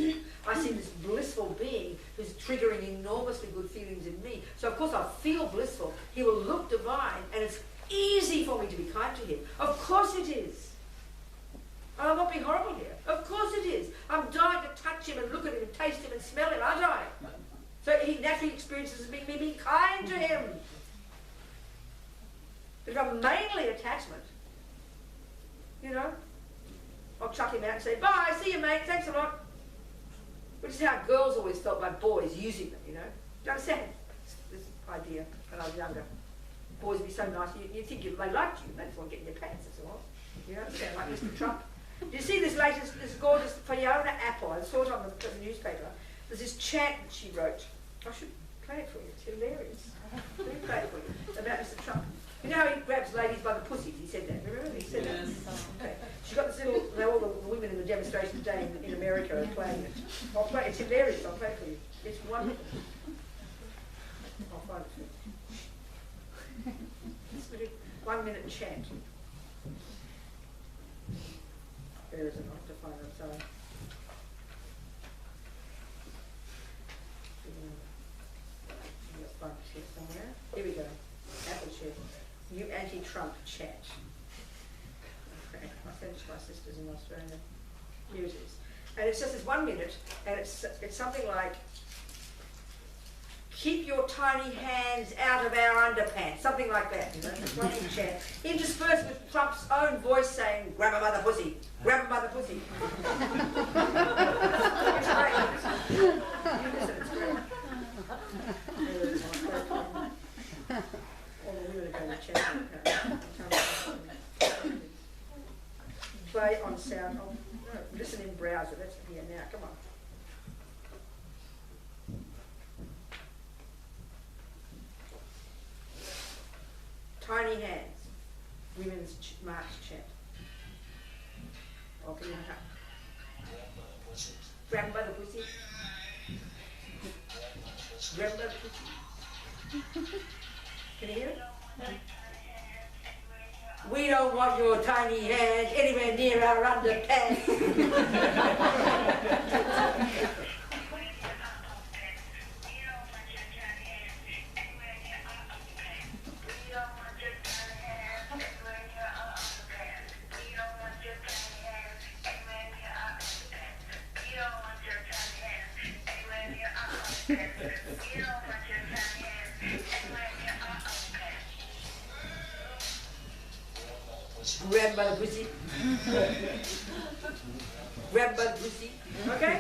I see this blissful being who's triggering enormously good feelings in me. So of course I'll feel blissful. He will look divine, and it's easy for me to be kind to him. Of course it is. I'm not being horrible here. Of course it is. I'm dying to touch him and look at him and taste him and smell him, aren't I? So he naturally experiences me being kind to him. But if I'm mainly attachment, you know, I'll chuck him out and say, bye, see you mate, thanks a lot. Which is how girls always felt by boys using them, you know. Do you understand this idea when I was younger? Boys would be so nice, you think they liked you, they just want to get in your pants and so on. You understand, like Mr. Trump. Do you see this latest, this gorgeous Fiona Apple? I saw it on the newspaper. There's this chant that she wrote. I should play it for you, it's hilarious. Let me play it for you, about Mr. Trump. You know how he grabs ladies by the pussies? He said that. Remember? He said that. Okay. She got this little. All the women in the demonstration today in America are playing it. I'll play. It's hilarious. I'll play it for you. It's wonderful. I'll find it for you. This little 1 minute chant. There isn't. I have to find it. I'm sorry. Let's find it here somewhere. Here we go. Apple share. New anti-Trump chat. Okay, I sent it to my sisters in Australia. Here it is. And it's just this 1 minute, and it's something like, keep your tiny hands out of our underpants. Something like that, you know, it's one chat. Interspersed with Trump's own voice saying, grab him by the pussy, grab him by the pussy. It's great. You listen, it's great. Play on sound. Oh, no, listen in browser. That's here now. Come on. Tiny hands. Women's march chant. Oh, can you grab him by the pussy? Grab him by the pussy. Can you hear it? We don't want your tiny hands anywhere near our underpants. Grab by the pussy. Grab by the pussy. Okay?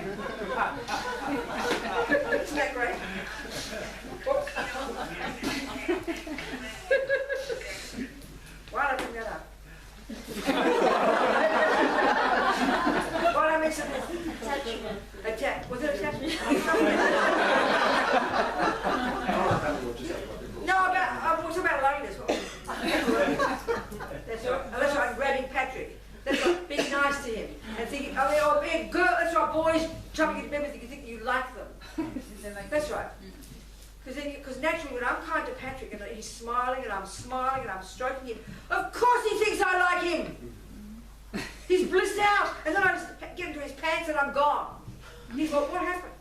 Isn't that great? Oops. Why did I bring that up? Why did I mention this? Attachment. Was it attachment? No, we're talking about loneliness. That's right. That's right. Grabbing Patrick. That's right. Being nice to him and thinking, oh, yeah, girl. That's right. Boys jumping into bed with you, think you like them. That's right. Because naturally, when I'm kind to Patrick and he's smiling and I'm smiling and I'm stroking him, of course he thinks I like him. He's blissed out, and then I just get into his pants and I'm gone. He's like, what happened?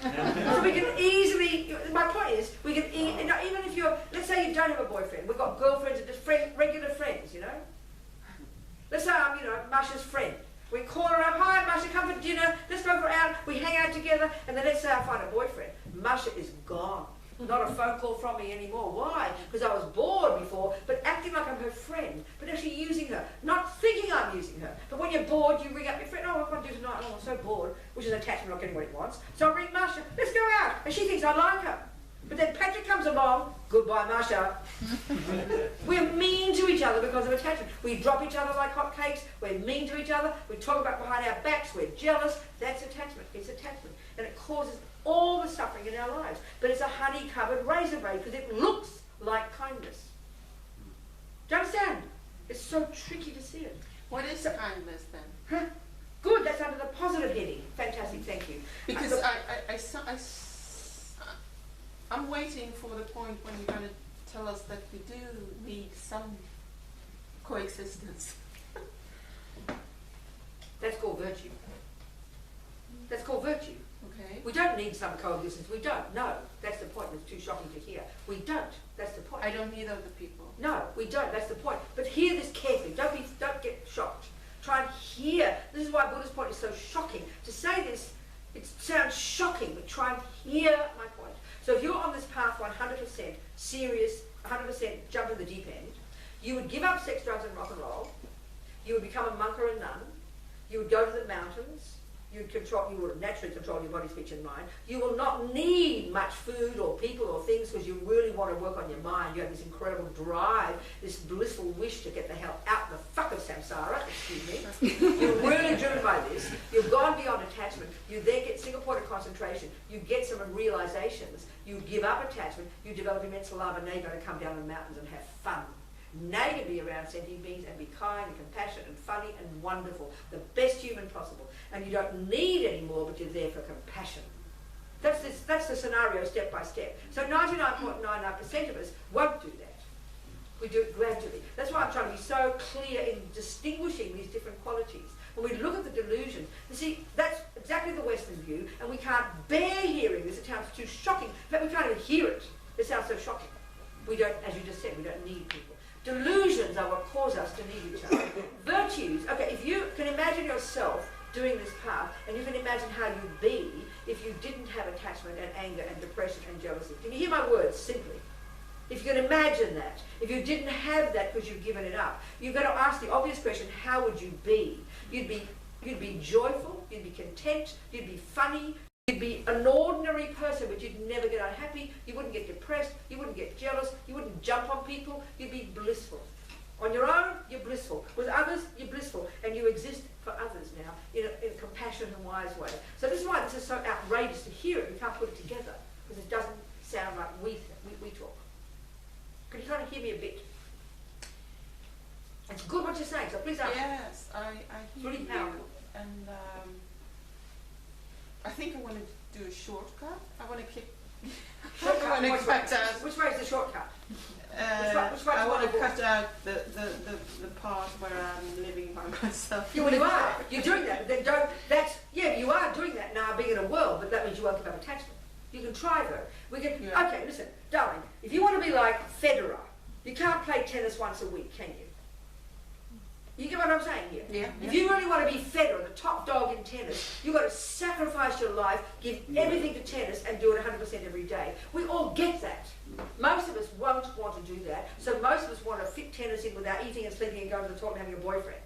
So we can easily, my point is, we can, even if you're, let's say you don't have a boyfriend, we've got girlfriends and just regular friends, you know? Let's say I'm, Masha's friend. We call her up, hi Masha, come for dinner, let's go for out, we hang out together, and then let's say I find a boyfriend. Masha is gone. Not a phone call from me anymore. Why? Because I was bored before, but acting like I'm her friend, but actually using her. Not thinking I'm using her. But when you're bored, you ring up your friend, oh, what can I do tonight? Oh, I'm so bored. Well, which is an attachment not getting what it wants. So I ring Masha, let's go out. And she thinks I like her. But then Patrick comes along, goodbye Masha. We're mean to each other because of attachment. We drop each other like hotcakes, we're mean to each other, we talk about behind our backs, we're jealous. That's attachment, it's attachment. And it causes all the suffering in our lives. But it's a honey-covered razor blade because it looks like kindness. Do you understand? It's so tricky to see it. What is kindness then? Huh? Good, that's under the positive heading. Fantastic, thank you. Because I'm waiting for the point when you're going to tell us that we do need some coexistence. That's called virtue. That's called virtue. Okay. We don't need some coexistence. We don't. No, that's the point. It's too shocking to hear. We don't. That's the point. I don't need other people. No, we don't. That's the point. But hear this carefully. Don't get shocked. Try and hear. This is why Buddha's point is so shocking. To say this, it sounds shocking, but try and hear my point. So if you're on this path 100% serious, 100% jump in the deep end, you would give up sex, drugs and rock and roll. You would become a monk or a nun. You would go to the mountains. You would naturally control your body, speech and mind. You will not need much food or people or things because you really want to work on your mind. You have this incredible drive, this blissful wish to get the hell out the fuck of samsara, excuse me. You're really driven by this. You've gone beyond attachment. You then get single point of concentration. You get some realizations. You give up attachment. You develop immense love, and now you're going to come down the mountains and have fun. Now you can be around sentient beings and be kind and compassionate and funny and wonderful, the best human possible. And you don't need any more, but you're there for compassion. That's the scenario step by step. So 99.99% of us won't do that. We do it gradually. That's why I'm trying to be so clear in distinguishing these different qualities. When we look at the delusion, you see, that's exactly the Western view, and we can't bear hearing this. It sounds too shocking. In fact, we can't even hear it. It sounds so shocking. We don't, as you just said, we don't need people. Delusions are what cause us to need each other. Virtues, okay, if you can imagine yourself doing this path, and you can imagine how you'd be if you didn't have attachment and anger and depression and jealousy. Can you hear my words simply? If you can imagine that, if you didn't have that because you've given it up, you've got to ask the obvious question, how would you be? You'd be joyful, you'd be content, you'd be funny, you'd be an ordinary person, but you'd never get unhappy, you wouldn't get depressed, you wouldn't get jealous, you wouldn't jump on people, you'd be blissful. On your own, you're blissful. With others, you're blissful. And you exist for others now in a compassionate and wise way. So this is why this is so outrageous to hear it. We can't put it together because it doesn't sound like we talk. Can you kind of hear me a bit? It's good what you're saying, so please answer. Yes, I hear really you. powerful. And I think I want to do a shortcut. I want to keep... Shortcut? Which way is the shortcut? I want to cut out the part where I'm living by myself. Yeah, well, you are. You're doing that. But then don't. That's you are doing that now, being in a world. But that means you won't give up attachment. You can try though. We can. Yeah. Okay, listen, darling. If you want to be like Federer, you can't play tennis once a week, can you? You get what I'm saying here? Yeah. If you really want to be Federer, the top dog in tennis, you've got to sacrifice your life, give everything to tennis, and do it 100% every day. We all get that. Most of us won't want to do that, so most of us want to fit tennis in without eating and sleeping and going to the toilet and having a boyfriend.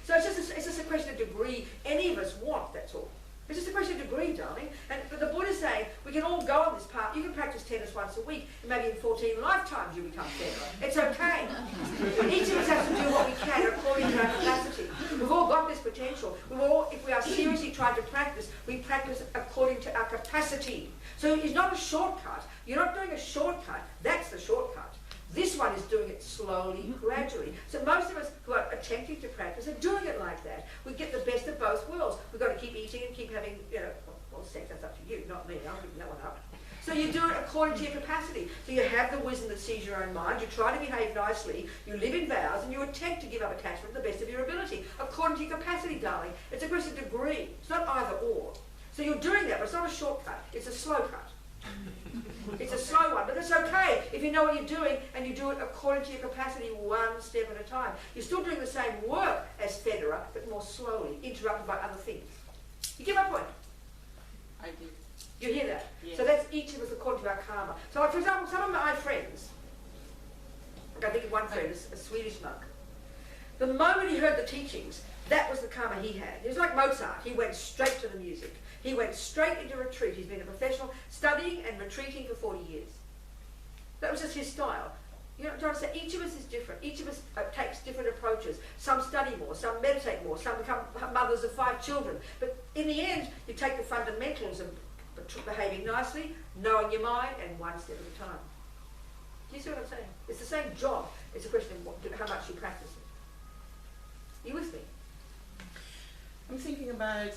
So it's just a question of degree. Any of us want, that's all. It's just a question of degree, darling. But the Buddha's saying we can all go on this path. You can practice tennis once a week, and maybe in 14 lifetimes you become Federer. It's okay. Each of us has to do what we can according to our capacity. We've all got this potential. If we are seriously trying to practice, we practice according to our capacity. So it's not a shortcut. You're not doing a shortcut. That's the shortcut. This one is doing it slowly, gradually. So most of us who are attempting to practice are doing it like that. We get the best of both worlds. We've got to keep eating and keep having, well, sex, that's up to you, not me. I'm picking that one up. So you do it according to your capacity. So you have the wisdom that sees your own mind, you try to behave nicely, you live in vows, and you attempt to give up attachment to the best of your ability, according to your capacity, darling. It's a question of degree. It's not either or. So you're doing that, but it's not a shortcut. It's a slow cut. It's a slow one, but that's okay if you know what you're doing and you do it according to your capacity, one step at a time. You're still doing the same work as Federer, but more slowly, interrupted by other things. You get my point? I do. You hear that? Yes. So that's each of us according to our karma. So like, for example, some of my friends, like I think of one friend, a Swedish monk, the moment he heard the teachings, that was the karma he had. He was like Mozart. He went straight to the music. He went straight into retreat. He's been a professional, studying and retreating for 40 years. That was just his style. You know, I'm trying to say, each of us is different. Each of us takes different approaches. Some study more, some meditate more, some become mothers of 5 children. But in the end, you take the fundamentals of behaving nicely, knowing your mind, and one step at a time. Do you see what I'm saying? It's the same job. It's a question of how much you practice it. You with me? I'm thinking about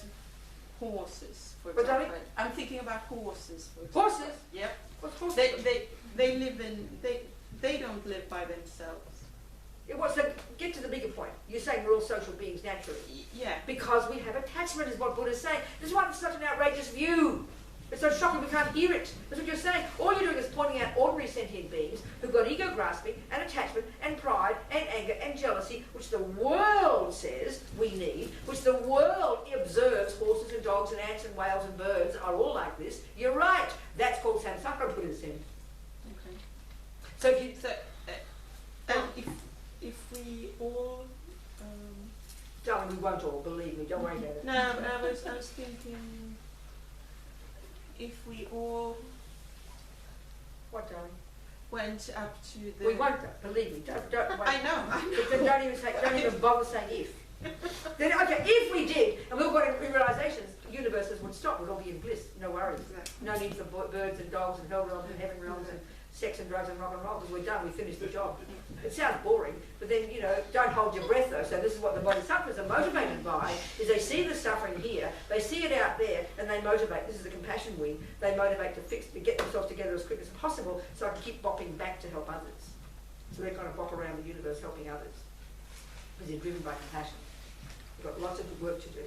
horses, for What, example. darling? I'm thinking about horses, for example. Horses? Yep. What's horses? They live in, they don't live by themselves. So get to the bigger point. You're saying we're all social beings naturally. Yeah. Because we have attachment is what Buddha's saying. This is why it's such an outrageous view. It's so shocking we can't hear it. That's what you're saying. All you're doing is pointing out ordinary sentient beings who've got ego grasping and attachment and pride and anger and jealousy, which the world says we need, which the world observes horses and dogs and ants and whales and birds are all like this. You're right. That's called samsara, Buddha said. Okay. So if you... If we all... darling, we won't all, believe me. Don't worry about it. No, but I was thinking... If we all What, darling? went up to the... We won't, believe me. Don't I know. But don't even bother saying if. Then, okay, if we did, and we all got in realizations, universes would stop. We'd all be in bliss. No worries. Exactly. No need for birds and dogs and hell realms and heaven realms and sex and drugs and rock and roll, because we're done. We finished the job. It sounds boring, but then, you know, don't hold your breath though. So this is what the bodhisattvas are motivated by, is they see the suffering here, they see it out there, and they motivate. This is the compassion wing. They motivate to get themselves together as quick as possible so I can keep bopping back to help others. So they're kind of bop around the universe helping others. Because they're driven by compassion. We've got lots of good work to do.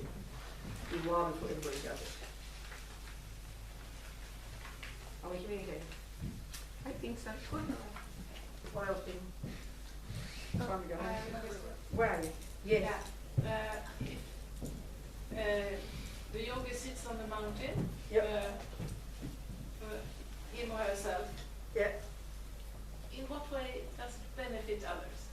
Be wild before everybody does it. Are we communicating? I think so. What else did time to go home? Where are you? Yes. The yogi sits on the mountain. Yep. Him or herself. Yeah. In what way does it benefit others?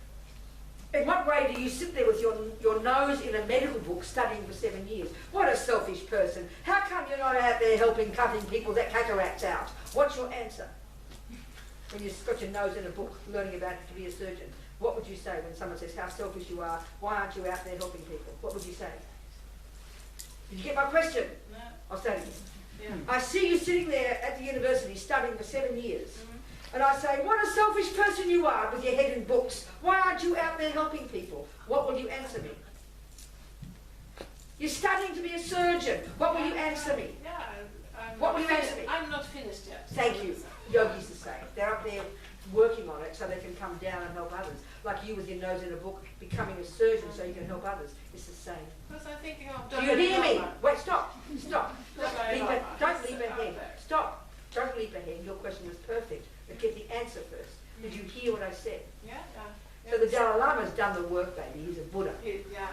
In what way do you sit there with your nose in a medical book studying for 7 years? What a selfish person. How come you're not out there helping cutting people's cataracts out? What's your answer? When you've got your nose in a book learning about it to be a surgeon, what would you say when someone says how selfish you are? Why aren't you out there helping people? What would you say? Did you get my question? No. I'll say it again. Yeah. I see you sitting there at the university studying for 7 years. And I say, what a selfish person you are with your head in books. Why aren't you out there helping people? What will you answer me? You're studying to be a surgeon. What will you answer me? Yeah, What will you answer me? I'm not finished yet. Thank you. Yogis the same. They're up there working on it so they can come down and help others. Like you with your nose in a book, becoming a surgeon so you can help others. It's the same. Because I'm thinking of... Do you hear me? Wait, stop. Stop. Don't Don't leap ahead. Stop. Don't leap ahead. Your question was perfect. But get the answer first. Did you hear what I said? Yeah, yeah. So the Dalai Lama's done the work, baby. He's a Buddha. Yeah,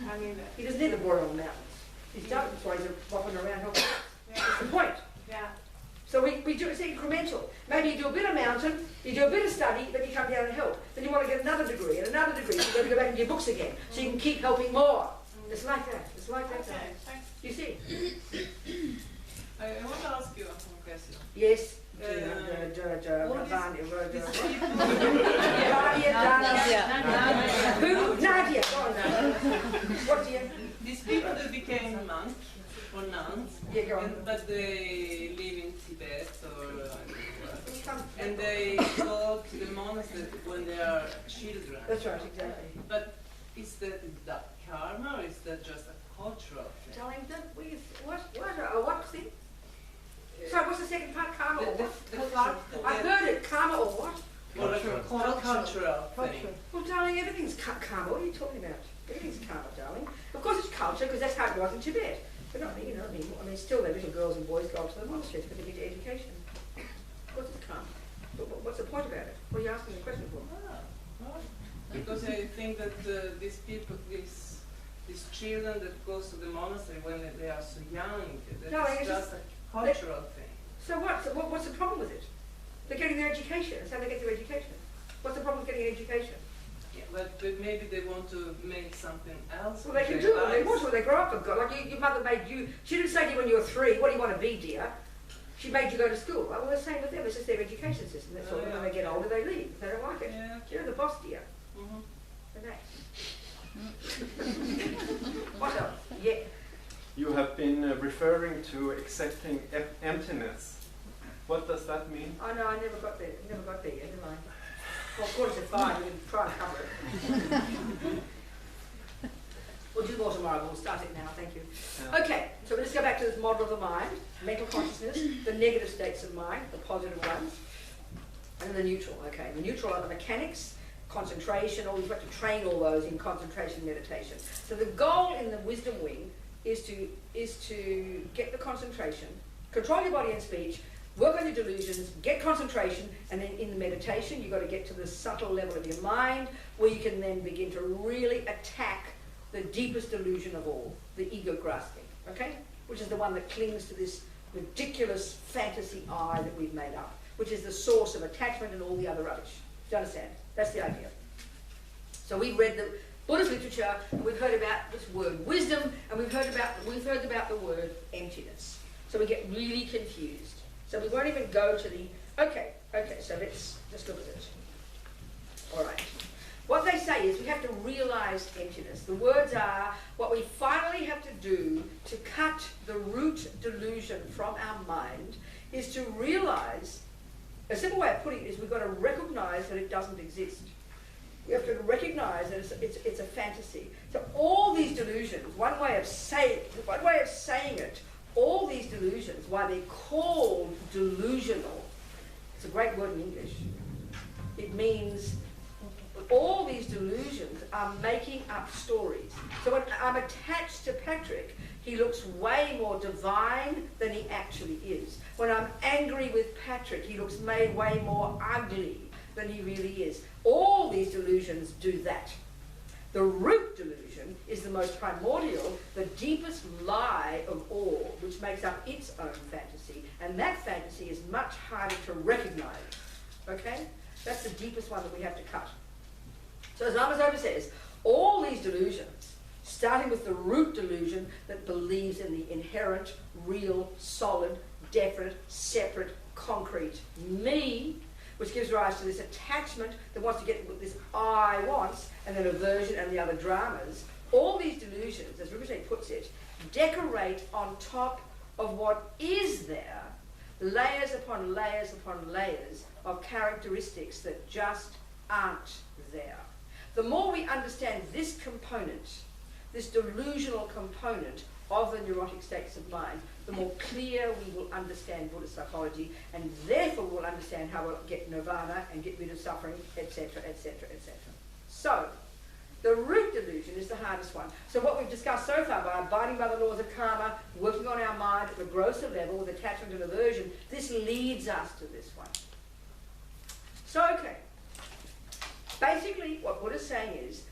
I mean... He doesn't need the boy on the mountains. He's done it, so he's walking around helping. Yeah. That's the point. Yeah. So we do it's incremental. Maybe you do a bit of mountain, you do a bit of study, then you come down and help. Then you want to get another degree and another degree, so you've got to go back into your books again. So you can keep helping more. It's like that. It's like that. Okay, thanks. You see? I want to ask you one question. Yes. Who? Nadia. Go on, Nadia. What do you? These people that became monks or nuns, Yeah, go on. but they live in Tibet and they go to the monastery when they are children. That's right, exactly. But is that karma or is that just a cultural thing? Darling, what thing? So what's the second part? Karma or what? I heard it. Karma or what? Or a cultural thing. Well, darling, everything's karma. What are you talking about? Everything's karma, darling. Of course it's culture, because that's how it was in Tibet. But not, you know, I mean, still the little girls and boys go up to the monasteries because they get education. Of course it's karma. But what's the point about it? What are you asking the question for? Because I think that these people, these children that goes to the monastery when they are so young, that's just a cultural thing. So what? So what's the problem with it? They're getting their education. That's how they get their education. What's the problem with getting an education? Yeah. but maybe they want to make something else. Well, they can do what they want when they grow up. Like your mother made you, she didn't say to you when you were 3, what do you want to be, dear? She made you go to school. Well, the same with them. It's just their education system. That's all. When they get older, they leave. They don't like it. Yeah. You're the boss, dear. Okay. What else? Yeah. You have been referring to accepting emptiness. What does that mean? Oh no, I never got there. Never got there yet, did I? Well, 5:15, we can try and cover it. We'll do more tomorrow, we'll start it now, thank you. Yeah. Okay, so let's go back to this model of the mind, mental consciousness, the negative states of mind, the positive ones, and the neutral. Okay, the neutral are the mechanics, concentration, or we've got to train all those in concentration meditation. So the goal in the wisdom wing is to get the concentration, control your body and speech, work on your delusions, get concentration, and then in the meditation you've got to get to the subtle level of your mind where you can then begin to really attack the deepest delusion of all, the ego grasping, okay? Which is the one that clings to this ridiculous fantasy I that we've made up, which is the source of attachment and all the other rubbish. Do you understand? That's the idea. So we've read the Buddhist literature, and we've heard about this word wisdom, and we've heard about the word emptiness. So we get really confused. So we won't even go to the, okay, so let's just look at it. All right. What they say is we have to realize emptiness. The words are, what we finally have to do to cut the root delusion from our mind is to realize, a simple way of putting it is we've got to recognize that it doesn't exist. We have to recognize that it's a fantasy. So all these delusions, one way of saying it, all these delusions, why they're called delusional, it's a great word in English. It means all these delusions are making up stories. So when I'm attached to Patrick, he looks way more divine than he actually is. When I'm angry with Patrick, he looks way more ugly than he really is. All these delusions do that. The root delusion is the most primordial, the deepest lie of all, which makes up its own fantasy. And that fantasy is much harder to recognize. Okay? That's the deepest one that we have to cut. So as Amazova says, all these delusions, starting with the root delusion that believes in the inherent, real, solid, definite, separate, concrete me, which gives rise to this attachment that wants to get what this I wants, and then aversion and the other dramas. All these delusions, as Robina puts it, decorate on top of what is there, layers upon layers upon layers of characteristics that just aren't there. The more we understand this component, this delusional component of the neurotic states of mind, the more clear we will understand Buddhist psychology, and therefore we'll understand how we'll get nirvana and get rid of suffering, etc., etc., etc. So, the root delusion is the hardest one. So what we've discussed so far by abiding by the laws of karma, working on our mind at the grosser level with attachment and aversion, this leads us to this one. So, okay. Basically, what Buddha's saying is,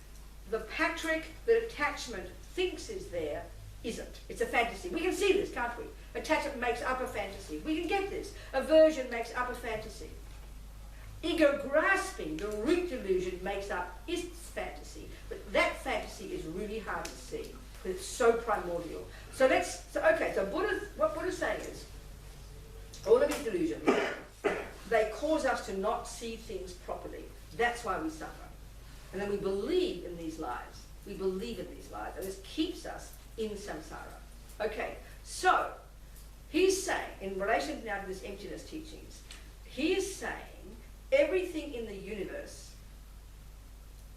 the Patrick that attachment thinks is there isn't. It's a fantasy. We can see this, can't we? Attachment makes up a fantasy. We can get this. Aversion makes up a fantasy. Ego grasping, the root delusion, makes up its fantasy. But that fantasy is really hard to see, because it's so primordial. So what Buddha's saying is, all of these delusions, they cause us to not see things properly. That's why we suffer. And then we believe in these lies. We believe in these lies. And this keeps us in samsara. Okay, so he's saying, in relation now to this emptiness teachings, he is saying everything in the universe,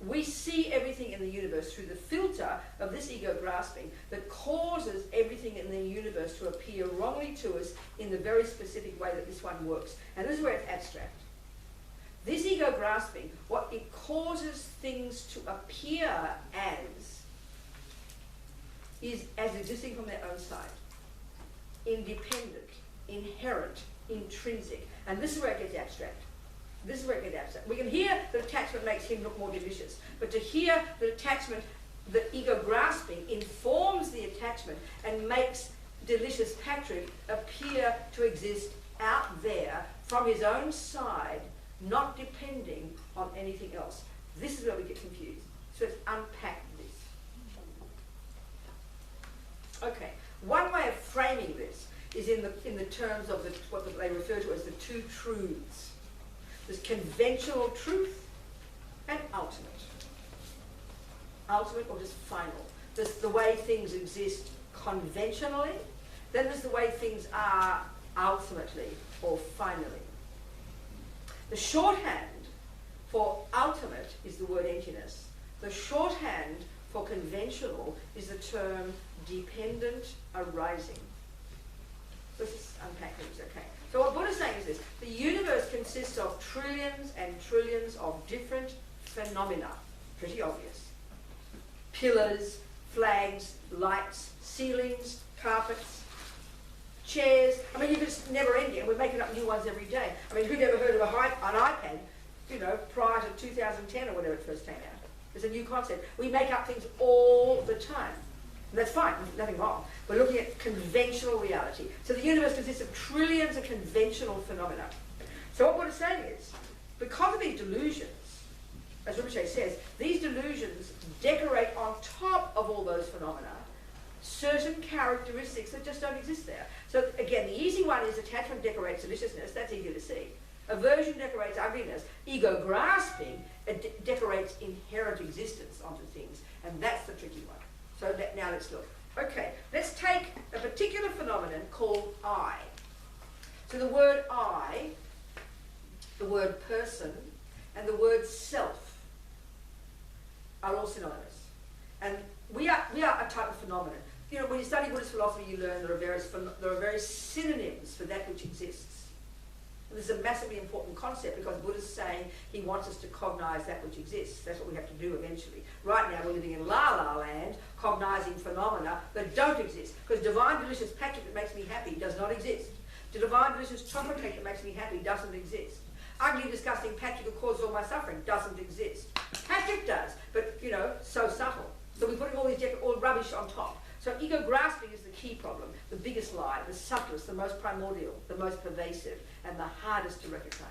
we see everything in the universe through the filter of this ego grasping that causes everything in the universe to appear wrongly to us in the very specific way that this one works. And this is where it's abstract. This ego grasping, what it causes things to appear as, is as existing from their own side. Independent, inherent, intrinsic. And this is where it gets abstract. This is where it gets abstract. We can hear that attachment makes him look more delicious, but to hear that attachment, the ego grasping, informs the attachment and makes delicious Patrick appear to exist out there from his own side, not depending on anything else. This is where we get confused. So let's unpack this. Okay, one way of framing this is in the terms of what they refer to as the two truths. There's conventional truth and ultimate. Ultimate or just final. There's the way things exist conventionally, then there's the way things are ultimately or finally. The shorthand for ultimate is the word emptiness. The shorthand for conventional is the term dependent arising. Let's just unpack things, okay? So what Buddha's saying is this: the universe consists of trillions and trillions of different phenomena. Pretty obvious. Pillars, flags, lights, ceilings, carpets, chairs. I mean, it's never ending. We're making up new ones every day. I mean, who'd ever heard of an iPad, you know, prior to 2010 or whatever it first came out? It's a new concept. We make up things all the time. And that's fine, nothing wrong. We're looking at conventional reality. So the universe consists of trillions of conventional phenomena. So what Buddha's saying is, because of these delusions, as Rinpoche says, these delusions decorate on top of all those phenomena certain characteristics that just don't exist there. So again, the easy one is attachment decorates deliciousness. That's easy to see. Aversion decorates ugliness. Ego grasping decorates inherent existence onto things. And that's the tricky one. So now let's look. Okay, let's take a particular phenomenon called I. So the word I, the word person, and the word self are all synonymous. And we are a type of phenomenon. You know, when you study Buddhist philosophy, you learn there are various synonyms for that which exists. And this is a massively important concept because Buddha's saying he wants us to cognize that which exists. That's what we have to do eventually. Right now we're living in la-la land, cognizing phenomena that don't exist. Because divine delicious patrick that makes me happy does not exist. The divine delicious chocolate cake that makes me happy doesn't exist. Ugly, disgusting Patrick who causes all my suffering doesn't exist. Patrick does, but, you know, so subtle. So we're putting all rubbish on top. So ego grasping is the key problem, the biggest lie, the subtlest, the most primordial, the most pervasive, and the hardest to recognize.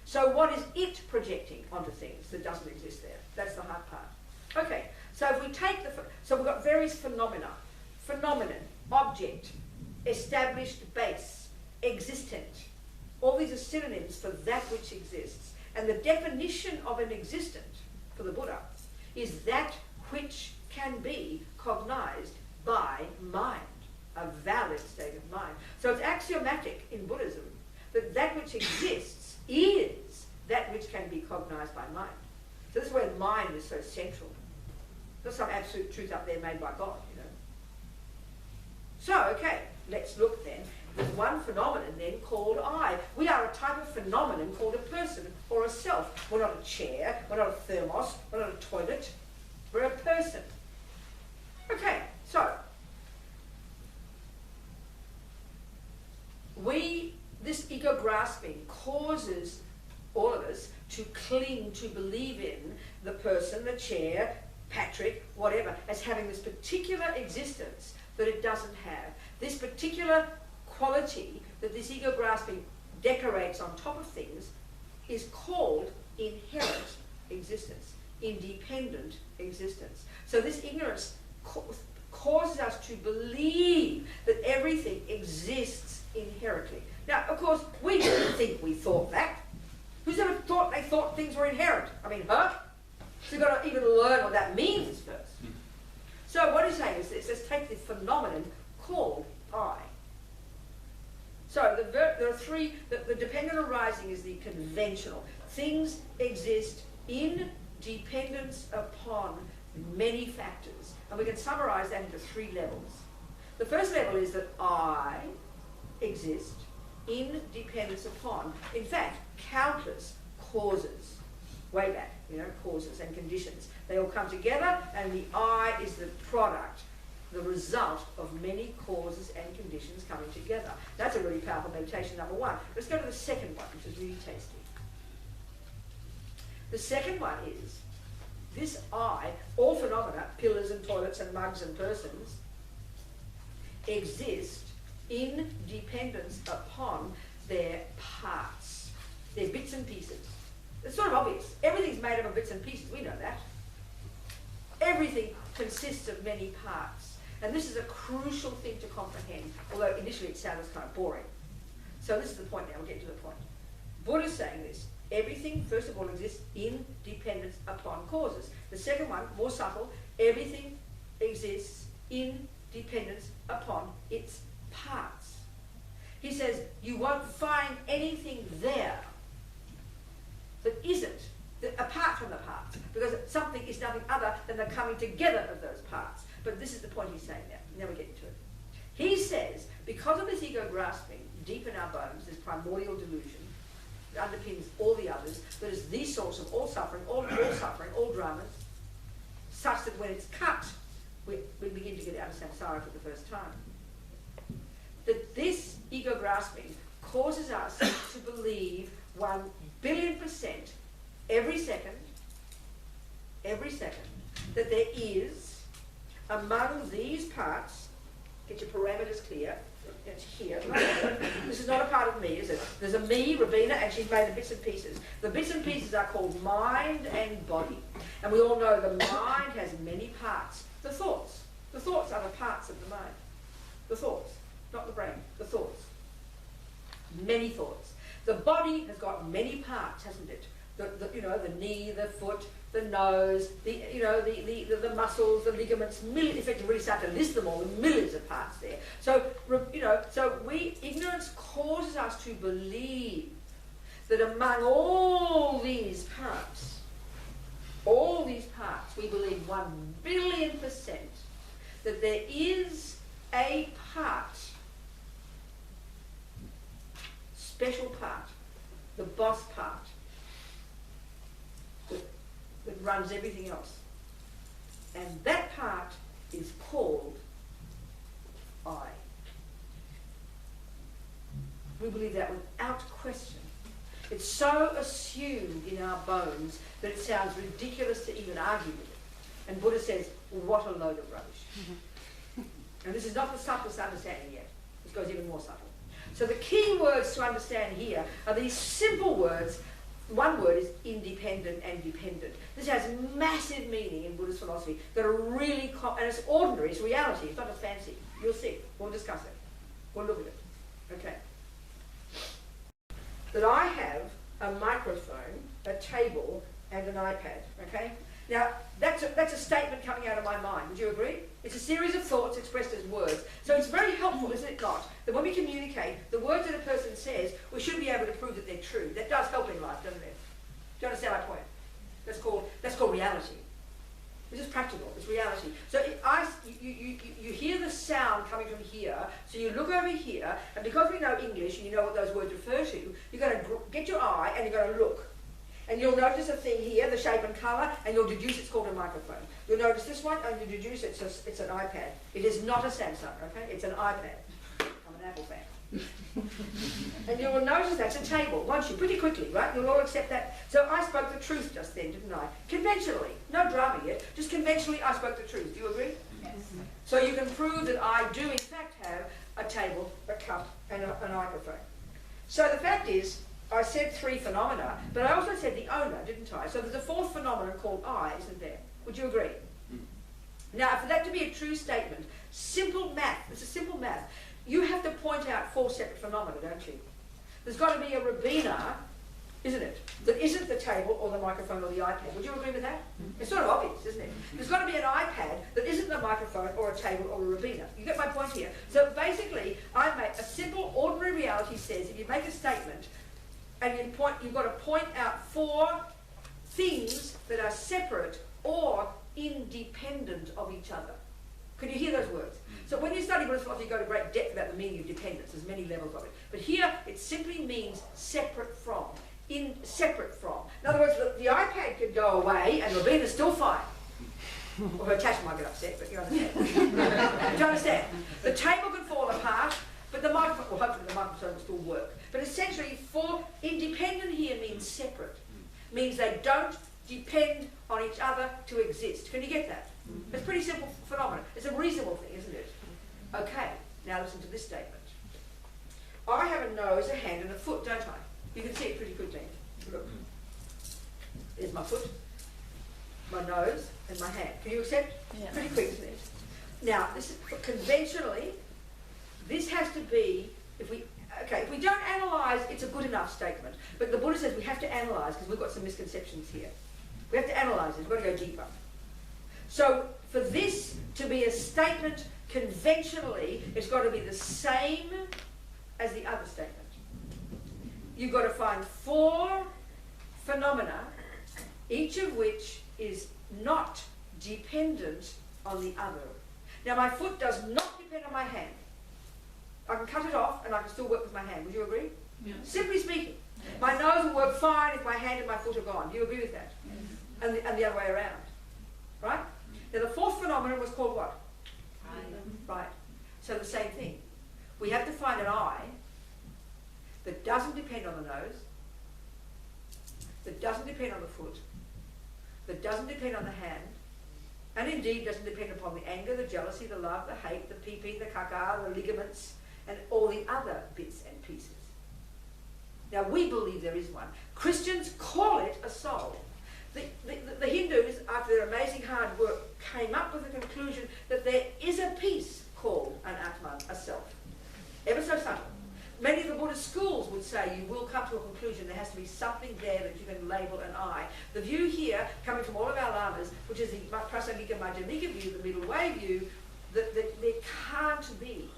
So what is it projecting onto things that doesn't exist there? That's the hard part. Okay, so if we take so we've got various phenomena. Phenomenon, object, established base, existent. All these are synonyms for that which exists. And the definition of an existent, for the Buddha, is that which can be cognized by mind, a valid state of mind. So it's axiomatic in Buddhism that that which exists is that which can be cognized by mind. So this is where mind is so central. There's some absolute truth up there made by God, you know. So, okay, let's look then. There's one phenomenon then called I. We are a type of phenomenon called a person or a self. We're not a chair, we're not a thermos, we're not a toilet, we're a person. Okay, so this ego grasping causes all of us to cling, to believe in the person, the chair, Patrick, whatever, as having this particular existence that it doesn't have. This particular quality that this ego grasping decorates on top of things is called inherent existence, independent existence. So this ignorance causes us to believe that everything exists inherently. Now, of course, we didn't think we thought that. Who's ever thought they thought things were inherent? I mean, huh? So you've got to even learn what that means first. So what he's saying is this: let's take the phenomenon called I. So there are three. The dependent arising is the conventional. Things exist in dependence upon many factors. And we can summarize that into three levels. The first level is that I exist in dependence upon, in fact, countless causes. Way back, you know, causes and conditions. They all come together and the I is the product, the result of many causes and conditions coming together. That's a really powerful meditation, number one. Let's go to the second one, which is really tasty. The second one is this I, all phenomena, pillars and toilets and mugs and persons, exist in dependence upon their parts, their bits and pieces. It's sort of obvious. Everything's made up of bits and pieces. We know that. Everything consists of many parts. And this is a crucial thing to comprehend, although initially it sounds kind of boring. So this is the point now. We'll get to the point. Buddha's saying this. Everything, first of all, exists in dependence upon causes. The second one, more subtle, everything exists in dependence upon its parts. He says you won't find anything there that isn't apart from the parts, because something is nothing other than the coming together of those parts. But this is the point he's saying now. Now we get into it. He says, because of this ego grasping deep in our bones, this primordial delusion that underpins all the others, that is the source of all suffering, all dramas, such that when it's cut, we begin to get out of samsara for the first time. That this ego grasping causes us to believe 1,000,000,000% every second, that there is among these parts, get your parameters clear, it's here, this is not a part of me, is it? There's a me, Robina, and she's made of bits and pieces. The bits and pieces are called mind and body. And we all know the mind has many parts. The thoughts are the parts of the mind. The thoughts, not the brain, the thoughts. Many thoughts. The body has got many parts, hasn't it? The knee, the foot, the nose, the muscles, the ligaments, millions. In fact, you really start to list them all, the millions of parts there. So, ignorance causes us to believe that among all these parts, we believe 1,000,000,000% that there is a part, special part, the boss part, that runs everything else. And that part is called I. We believe that without question. It's so assumed in our bones that it sounds ridiculous to even argue with it. And Buddha says, what a load of rubbish. And this is not the subtlest understanding yet. This goes even more subtle. So the key words to understand here are these simple words. One word is independent and dependent. This has massive meaning in Buddhist philosophy that are really, and it's ordinary, it's reality, it's not a fancy. You'll see. We'll discuss it. We'll look at it. Okay. That I have a microphone, a table, and an iPad. Okay? Now, that's a statement coming out of my mind. Would you agree? It's a series of thoughts expressed as words. So it's very helpful, isn't it not, that when we communicate, the words that a person says, we should be able to prove that they're true. That does help in life, doesn't it? Do you understand my point? That's called reality. This is practical. It's reality. So you hear the sound coming from here, so you look over here, and because we know English and you know what those words refer to, you're going to get your eye and you're going to look. And you'll notice a thing here, the shape and colour, and you'll deduce it's called a microphone. You'll notice this one, and you deduce it's an iPad. It is not a Samsung, okay? It's an iPad. I'm an Apple fan. And you will notice that's a table, won't you? Pretty quickly, right? You'll all accept that. So I spoke the truth just then, didn't I? Conventionally. No drama yet. Just conventionally, I spoke the truth. Do you agree? Yes. So you can prove that I do, in fact, have a table, a cup, and a microphone. So the fact is, I said three phenomena, but I also said the owner, didn't I? So there's a fourth phenomenon called I, isn't there? Would you agree? Now, for that to be a true statement, simple math, it's a simple math, you have to point out four separate phenomena, don't you? There's got to be a Robina, isn't it, that isn't the table or the microphone or the iPad. Would you agree with that? It's sort of obvious, isn't it? There's got to be an iPad that isn't the microphone or a table or a Robina. You get my point here? So basically, I make a simple, ordinary reality says if you make a statement, and you've got to point out four things that are separate or independent of each other. Can you hear those words? So when you study Buddhist philosophy, you go to great depth about the meaning of dependence. There's many levels of it. But here, it simply means separate from. Separate from. In other words, the iPad could go away and Robina's still fine. Or her attachment might get upset, but you understand. Do you understand? The table can fall apart, but the microphone, well, hopefully the microphone will still work. But essentially, independent here means separate. Means they don't depend on each other to exist. Can you get that? It's a pretty simple phenomenon. It's a reasonable thing, isn't it? Okay, now listen to this statement. I have a nose, a hand, and a foot, don't I? You can see it pretty quickly. Look. There's my foot, my nose, and my hand. Can you accept? Yeah. Pretty quick, isn't it? Now, this is conventionally, this has to be, if we don't analyse, it's a good enough statement. But the Buddha says we have to analyse because we've got some misconceptions here. We have to analyse it, we've got to go deeper. So, for this to be a statement conventionally, it's got to be the same as the other statement. You've got to find 4 phenomena, each of which is not dependent on the other. Now, my foot does not depend on my hand. I can cut it off and I can still work with my hand. Would you agree? Yeah. Simply speaking. Yes. My nose will work fine if my hand and my foot are gone. Do you agree with that? Yes. And the other way around. Right? Now, the 4th phenomenon was called what? Right. So the same thing. We have to find an eye that doesn't depend on the nose, that doesn't depend on the foot, that doesn't depend on the hand, and indeed doesn't depend upon the anger, the jealousy, the love, the hate, the pee-pee, the caca, the ligaments, and all the other bits and pieces. Now, we believe there is one. Christians call it a soul. The Hindus, after their amazing hard work, came up with the conclusion that there is a piece called an Atman, a self. Ever so subtle. Many of the Buddhist schools would say you will come to a conclusion there has to be something there that you can label an I. The view here, coming from all of our lamas, which is the Prasangika Madhyamika view, the middle way view, that there can't be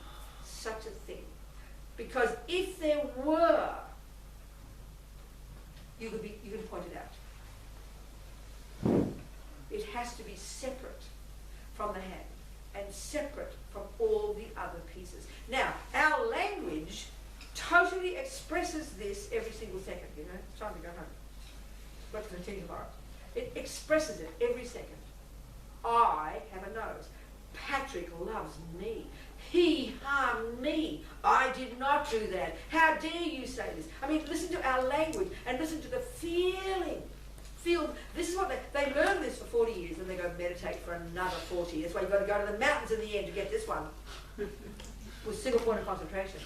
such a thing. Because if there were, you could point it out. It has to be separate from the hand and separate from all the other pieces. Now, our language totally expresses this every single second, you know. It's time to go home. Got to continue tomorrow. It expresses it every second. I have a nose. Patrick loves me. He harmed me. I did not do that. How dare you say this? I mean, listen to our language and listen to the feeling. This is what they learn this for 40 years and they go meditate for another 40. That's why you've got to go to the mountains in the end to get this one. With single point of concentration.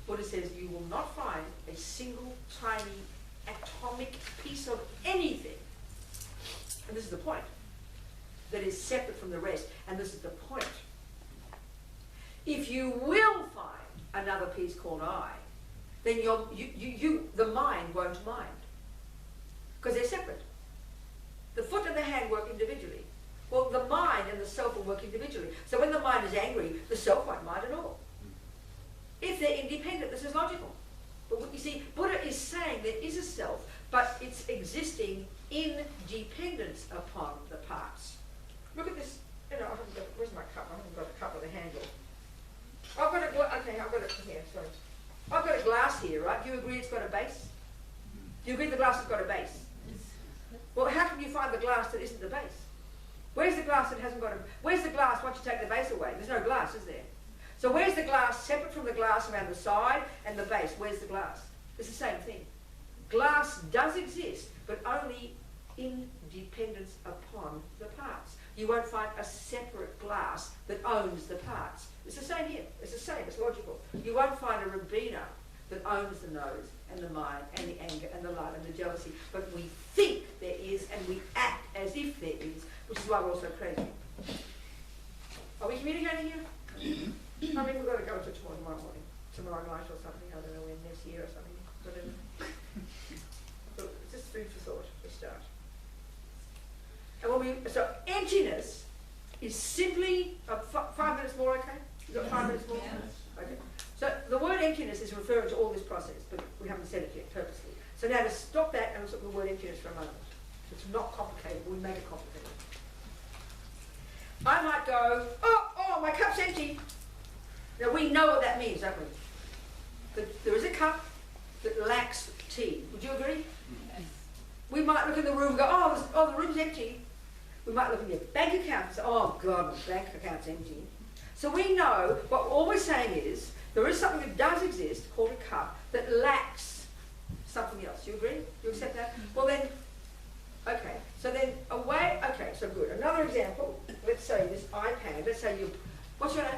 Buddha says you will not find a single tiny atomic piece of anything. And this is the point. That is separate from the rest. And this is the point. If you will find another piece called I, then the mind won't mind. Because they're separate. The foot and the hand work individually. Well, the mind and the self will work individually. So when the mind is angry, the self won't mind at all. If they're independent, this is logical. But what you see, Buddha is saying there is a self, but it's existing in dependence upon the parts. Look at this. You know, where's my cup? I haven't got a cup with a handle. I've got it here, sorry. I've got a glass here, right? Do you agree it's got a base? Do you agree the glass has got a base? Well, how can you find the glass that isn't the base? Where's the glass that hasn't got a... Where's the glass once you take the base away? There's no glass, is there? So where's the glass separate from the glass around the side and the base? Where's the glass? It's the same thing. Glass does exist, but only in dependence upon the parts. You won't find a separate glass that owns the parts. It's the same here. It's the same. It's logical. You won't find a Robina that owns the nose and the mind and the anger and the love and the jealousy. But we think there is and we act as if there is, which is why we're all so crazy. Are we communicating here? I mean, we've got to go to tomorrow morning, tomorrow night or something. I don't know when, next year or something. Whatever. So it's just food for thought to start. And so emptiness is simply 5 minutes more, okay? You got 5 minutes more? Yeah. Okay. So the word emptiness is referring to all this process, but we haven't said it yet purposely. So now to stop that and let's look at the word emptiness for a moment. It's not complicated, but we make it complicated. I might go, oh, my cup's empty. Now we know what that means, don't we? That there is a cup that lacks tea. Would you agree? Yes. We might look in the room and go, the room's empty. We might look in your bank account and say, oh God, my bank account's empty. So we know what all we're saying is there is something that does exist called a cup that lacks something else. You agree? You accept that? Well then, okay. So then away, okay, so good. Another example, let's say this iPad, let's say what's your name?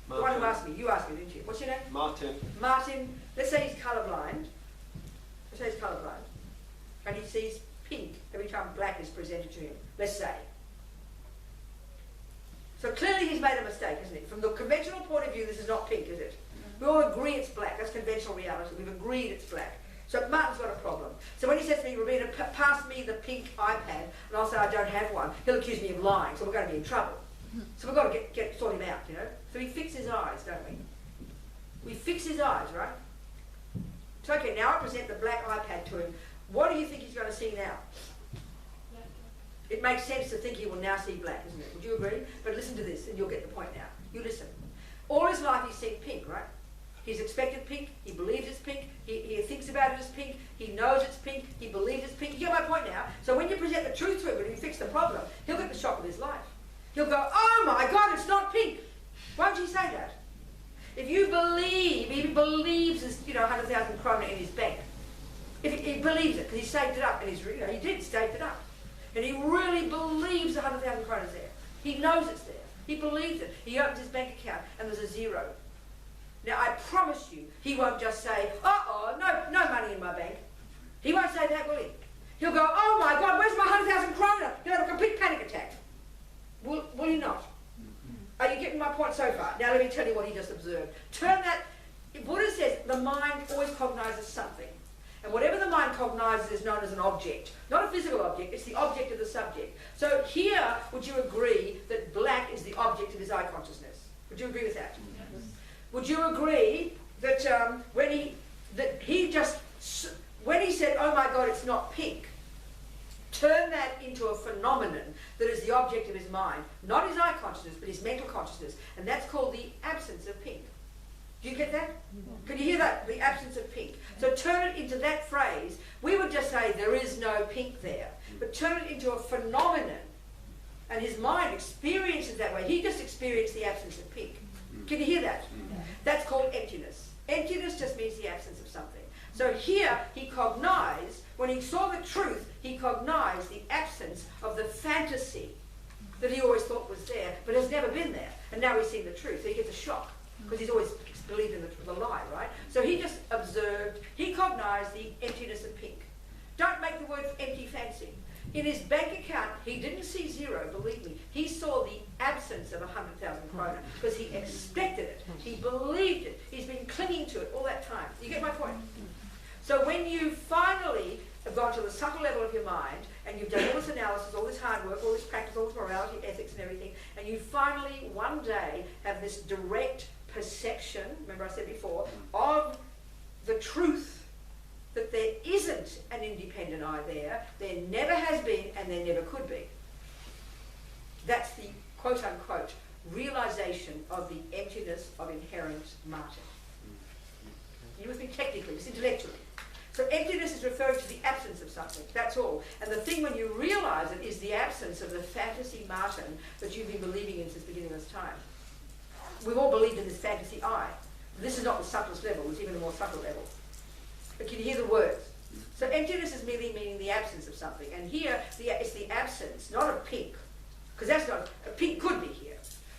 Martin. The one who asked me. You asked me, didn't you? What's your name? Martin. Martin, let's say he's colourblind. say he's colourblind, and he sees pink every time black is presented to him, let's say. So clearly he's made a mistake, isn't it? From the conventional point of view, this is not pink, is it? We all agree it's black. That's conventional reality. We've agreed it's black. So Martin's got a problem. So when he says to me, Robina, pass me the pink iPad, and I'll say I don't have one, he'll accuse me of lying, so we're going to be in trouble. So we've got to sort him out, you know? So we fix his eyes, don't we? We fix his eyes, right? So okay, now I present the black iPad to him. What do you think he's going to see now? It makes sense to think he will now see black, isn't it? Would you agree? But listen to this, and you'll get the point now. You listen. All his life he's seen pink, right? He's expected pink, he believes it's pink, he thinks about it as pink, he knows it's pink, he believes it's pink. You get my point now? So when you present the truth to him and you fix the problem, he'll get the shock of his life. He'll go, oh my God, it's not pink. Why would you say that? If you believe, he believes there's 100,000 krona in his bank. If he believes it, because he saved it up, and he did saved it up. And he really believes 100,000 krona's there. He knows it's there. He believes it. He opens his bank account and there's a zero. Now I promise you, he won't just say, uh-oh, no money in my bank. He won't say that, will he? He'll go, oh my God, where's my 100,000 krona? He'll have a complete panic attack. Will he not? Are you getting my point so far? Now let me tell you what he just observed. Turn that, Buddha says the mind always cognizes something. And whatever the mind cognizes is known as an object. Not a physical object, it's the object of the subject. So here, would you agree that black is the object of his eye consciousness? Would you agree with that? Yes. Would you agree that when he said, oh my God, it's not pink, turn that into a phenomenon that is the object of his mind, not his eye consciousness, but his mental consciousness, and that's called the absence of pink. Do you get that? Can you hear that? The absence of pink. So turn it into that phrase. We would just say there is no pink there. But turn it into a phenomenon. And his mind experiences that way. He just experienced the absence of pink. Can you hear that? That's called emptiness. Emptiness just means the absence of something. So here he cognized, when he saw the truth, he cognized the absence of the fantasy that he always thought was there, but has never been there. And now he's seen the truth. So he gets a shock. Because he's always believed in the lie, right? So he just observed, he cognized the emptiness of pink. Don't make the word empty fancy. In his bank account, he didn't see zero, believe me. He saw the absence of 100,000 krona because he expected it. He believed it. He's been clinging to it all that time. You get my point? So when you finally have gone to the subtle level of your mind and you've done all this analysis, all this hard work, all this practice, all this morality, ethics and everything, and you finally one day have this direct perception, remember I said before, of the truth that there isn't an independent I there never has been, and there never could be. That's the quote-unquote realization of the emptiness of inherent matter. You with me technically, just intellectually. So emptiness is referring to the absence of something, that's all. And the thing when you realize it is the absence of the fantasy Martin that you've been believing in since the beginning of this time. We've all believed in this fantasy I. This is not the subtlest level, it's even a more subtle level. But can you hear the words? So emptiness is merely meaning the absence of something. And here, it's the absence, not of pink. Because that's not, pink could be here.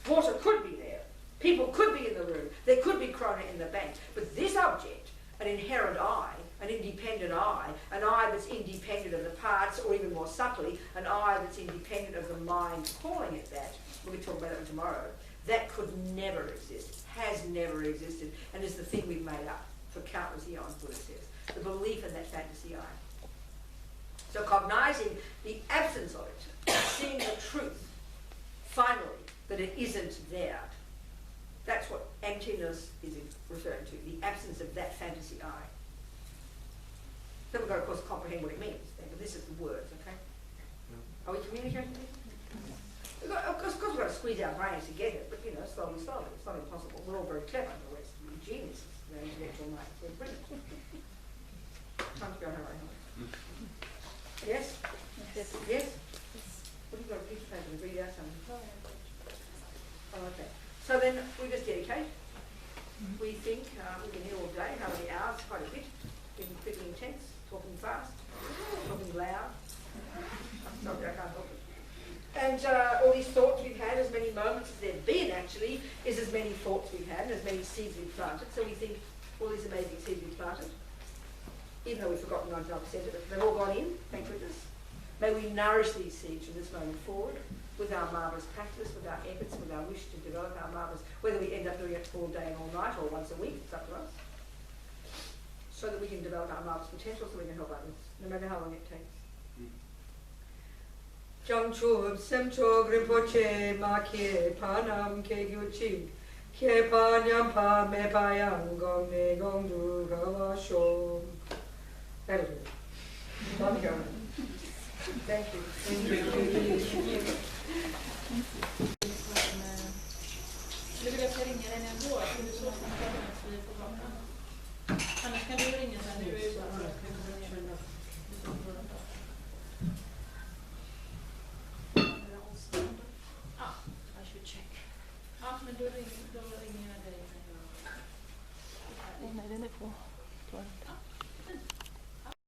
Water could be there. People could be in the room. There could be krona in the bank. But this object, an inherent I, an independent I, an I that's independent of the parts, or even more subtly, an I that's independent of the mind calling it that, we'll be talking about that tomorrow, that could never exist, has never existed, and is the thing we've made up for countless eons, Buddha says. The belief in that fantasy I. So cognizing the absence of it, seeing the truth, finally, that it isn't there, that's what emptiness is referring to, the absence of that fantasy I. Then we've got to, of course, comprehend what it means, but this is the words, okay? Are we communicating with Of course we've got to squeeze our brains to get it, but slowly. It's not impossible. We're all very clever in the West. We're geniuses in our intellectual minds. We're brilliant. Time to go home. Yes? Yes? What have you got a piece of paper to read out something? Oh, okay. So then we just dedicate. We think, we've been here all day, how many hours, quite a bit. Been pretty intense, talking fast, talking loud. Sorry, I can't help it. And all these thoughts we've had, as many moments as there have been actually, is as many thoughts we've had and as many seeds we've planted. So we think all these amazing seeds we've planted. even though we've forgotten 99% of it, they've all gone in, thank goodness. May we nourish these seeds from this moment forward with our marvellous practice, with our efforts, with our wish to develop our marvellous, whether we end up doing it all day and all night or once a week, it's up to us, so that we can develop our marvellous potential so we can help others, no matter how long it takes. Jangchub semcho grimpoche ma kye panam ke gyuchi kye panyam pa me payang gong ne gong du gawa shom. That'll do it. Thank you. Thank you.